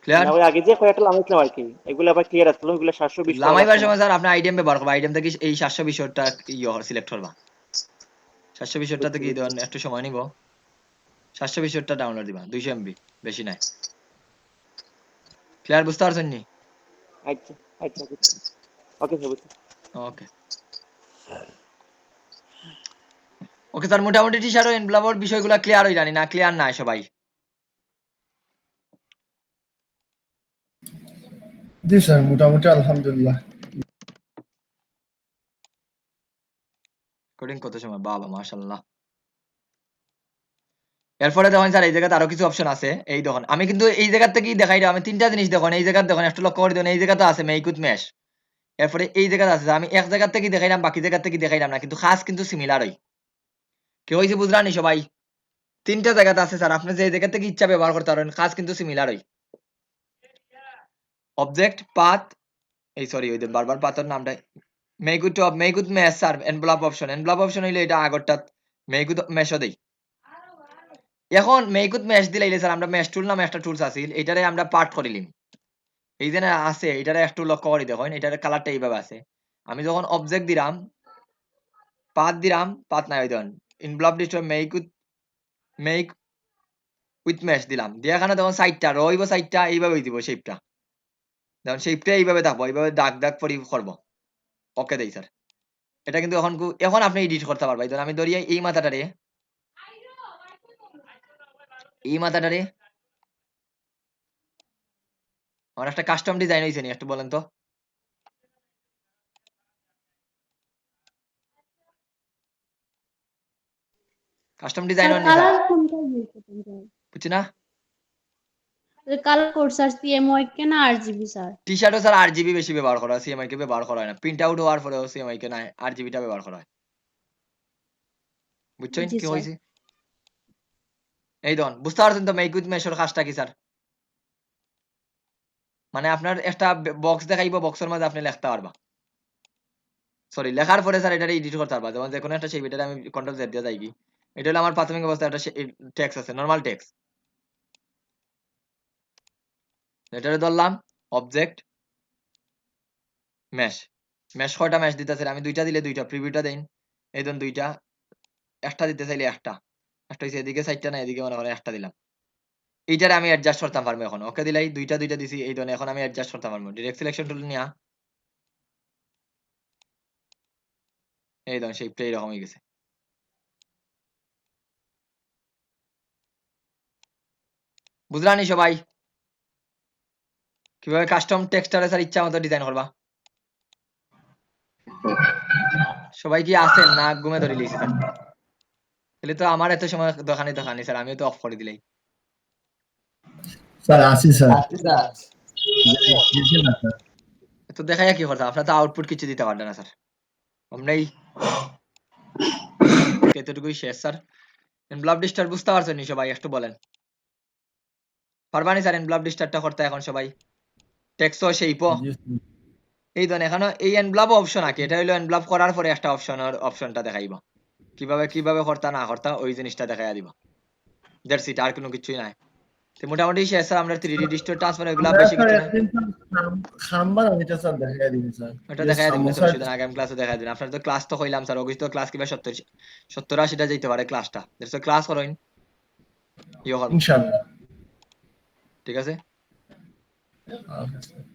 ক্লিয়ার? না ওই আগে যে কয়েকটা লাগাইছিলাম আর কি, এগুলো আবার ক্লিয়ার আসলো, এগুলো 720 করা লামাইবার লাগতো না। সময় স্যার আপনি আইডিএম ব্যবহার করবা, আইডিএম থেকে এই 720 টা সিলেক্ট করবা। 720 টা বুঝছি থেকে বুঝছি। ধরুন একটু সময় নিব, 720 টা ডাউনলোড দিবা, 200 এমবি, বেশি নাই। ক্লিয়ার, বুঝতে পারছেন নি? আচ্ছা আচ্ছা বুঝছি। ওকে স্যার বুঝছি। ওকে ওকে স্যার, মোটামুটি টি শার্ট এনভেলপের বিষয়গুলো ক্লিয়ার হই জানি না, ক্লিয়ার নাই সবাই? জি স্যার, মোটামুটি আলহামদুলিল্লাহ। কোডিং কত সময়, বাবা মাশাআল্লাহ। এরপরে দেখুন স্যার এই জায়গাতে আরো কিছু অপশন আছে। এই দেখুন আমি কিন্তু এই জায়গা থেকেই দেখাই দিই, আমি তিনটা জিনিস দেখুন এই জায়গা দেখুন, একটু লক্ষ্য করে দেখুন এই জায়গাতে আছে মেক উইথ মেশ। এরপরে এই জায়গাতে আছে, আমি এক জায়গা থেকে দেখাইলাম বাকি জায়গা থেকে দেখাইলাম না, কিন্তু খাস কিন্তু সিমিলার হয়। কেউ হয়েছে বুঝলাম নি সবাই? তিনটা জায়গাতে আছে স্যার, আপনি যে জায়গা থেকে ইচ্ছা ব্যবহার করতে পারেন, কাজ কিন্তু সিমিলার হয়। অবজেক্ট পাথ, এই সরি ওই যে বারবার পাথর নামটা, make with mesh sir, envelope option, envelope option হইলে এটা আগরটা মেক উইথ মেশও দেই। এখন মেক উইথ মেশ দিলে স্যার আমরা মেশ টুল নামে একটা টুলস আছিল, এটারে আমরা পার্ট করিলিম। এই যে আছে এটারে একটু লক্ষ্য করে দেখুন, এটার কালারটা এইভাবে আছে। আমি যখন অবজেক্ট দিলাম, পাথ দিলাম, পাথ নাই ওই ধরুন envelope destroy make with mesh দিলাম, দিয়ে এখানে তখন সাইডটা রইব, সাইডটা এইভাবে দিব, শেপটা দেখুন, শেপটা এইভাবে থাকবো, এইভাবে দাগ দাগ পরি করবো। ওকে দেই স্যার, এটা কিন্তু এখন এখন আপনি এডিট করতে পারবেন। ধরুন আমি ধরিয়ে এই মাথাটারে, এই মাথাটারে আমার একটা কাস্টম ডিজাইন হয়েছে নি, একটু বলেন তো? কাস্টম ডিজাইন স্যার হয়নি স্যার, কালার কোনটা ইউজ করতেন স্যার? বুঝছি না? কালার কোড স্যার সিএমওয়াই কে না আরজিবি স্যার? টি শার্টও স্যার আরজিবি বেশি ব্যবহার করা হয়, সিএমআই কে ব্যবহার করা হয় না। প্রিন্ট আউট হওয়ার পরেও সিএমআই কে না আরজিবিটা ব্যবহার করা হয়। বুঝছেন জি কি স্যার। হয়েছে? এই ধরুন বুঝতে পারছেন তো মেক উইথ মেশর কাজটা কি স্যার? মানে আপনার একটা বক্স দেখাইবো, বক্সের মধ্যে আপনি লিখতে পারবা, সরি লেখার পরে স্যার এটা এডিট করতে পারবা। যেমন যে কোনো একটা শেপ, এটা আমি কন্ট্রোল জেড দিয়ে যাই কি, এটা হলো আমার প্রাথমিক অবস্থায় একটা টেক্সট আছে, নরমাল টেক্সট, এটারে ধরলাম অবজেক্ট মেশ। মেশ কয়টা মেশ দিতেছে, আমি দুইটা দিলে দুইটা, প্রিভিউটা দেন এই ধরুন দুইটা, একটা দিতে চাইলে একটা, একটা হইছে এদিকে সাইডটা না এদিকে মনে করেন একটা দিলাম, এইটারে আমি অ্যাডজাস্ট করতে পারবো। এখন ওকে দিলাই দুইটা দুইটা দিছি, এই ধরনের এখন আমি অ্যাডজাস্ট করতে পারবো। ডিরেক্ট সিলেকশন টুল নিয়া এই ধরুন শেপটা এইরকম হয়ে গেছে। বুঝলানি সবাই কিভাবে কাস্টম টেক্সটারে স্যার ইচ্ছা মতো ডিজাইন করবা? সবাই কি আছেন না ঘুমে ধরে লিখছি স্যার? তাহলে তো আমার এত সময় দোকানে স্যার, আমিও তো অফ করে দিলাই। স্যার আসি স্যার তো দেখাই কি করতে, আপনার তো আউটপুট কিছু দিতে পারবে না স্যার। আমরাই এতটুকুই শেষ স্যার। এনভেলপ ডিস্টার বুঝতে পারছেন নি সবাই? একটু বলেন পারবানি স্যার এনভেলপ ডিস্টারটা করতে এখন সবাই? টেক্সট শেপও এই ধরেন এখানে এই এনভেলপ অপশন আছে, এটা হলো এনভেলপ করার পরে একটা অপশনটা দেখাইবা কিভাবে করতা না করতা ওই জিনিসটা দেখাইয়া দিবা। দ্যাটস ইট, আর কোনো কিছুই নাই। তো মোটামুটি শেষ স্যার। আমরা 3D ডিস্টার ট্রান্সফার এগুলা বেশি কিছু না, খাম্বার এটা স্যার দেখাই দিন স্যার। ওটা দেখাইয়া দিবেন স্যার, অসুবিধা নাই, আগামী ক্লাসে দেখাই দিন। আপনার তো ক্লাস তো হইলাম স্যার, অগস্ট তো ক্লাস কিবা 70-80টা যেতে পারে ক্লাসটা, দ্যাটস ক্লাস করেন ইনশাআল্লাহ। ঠিক আছে। Okay, sir.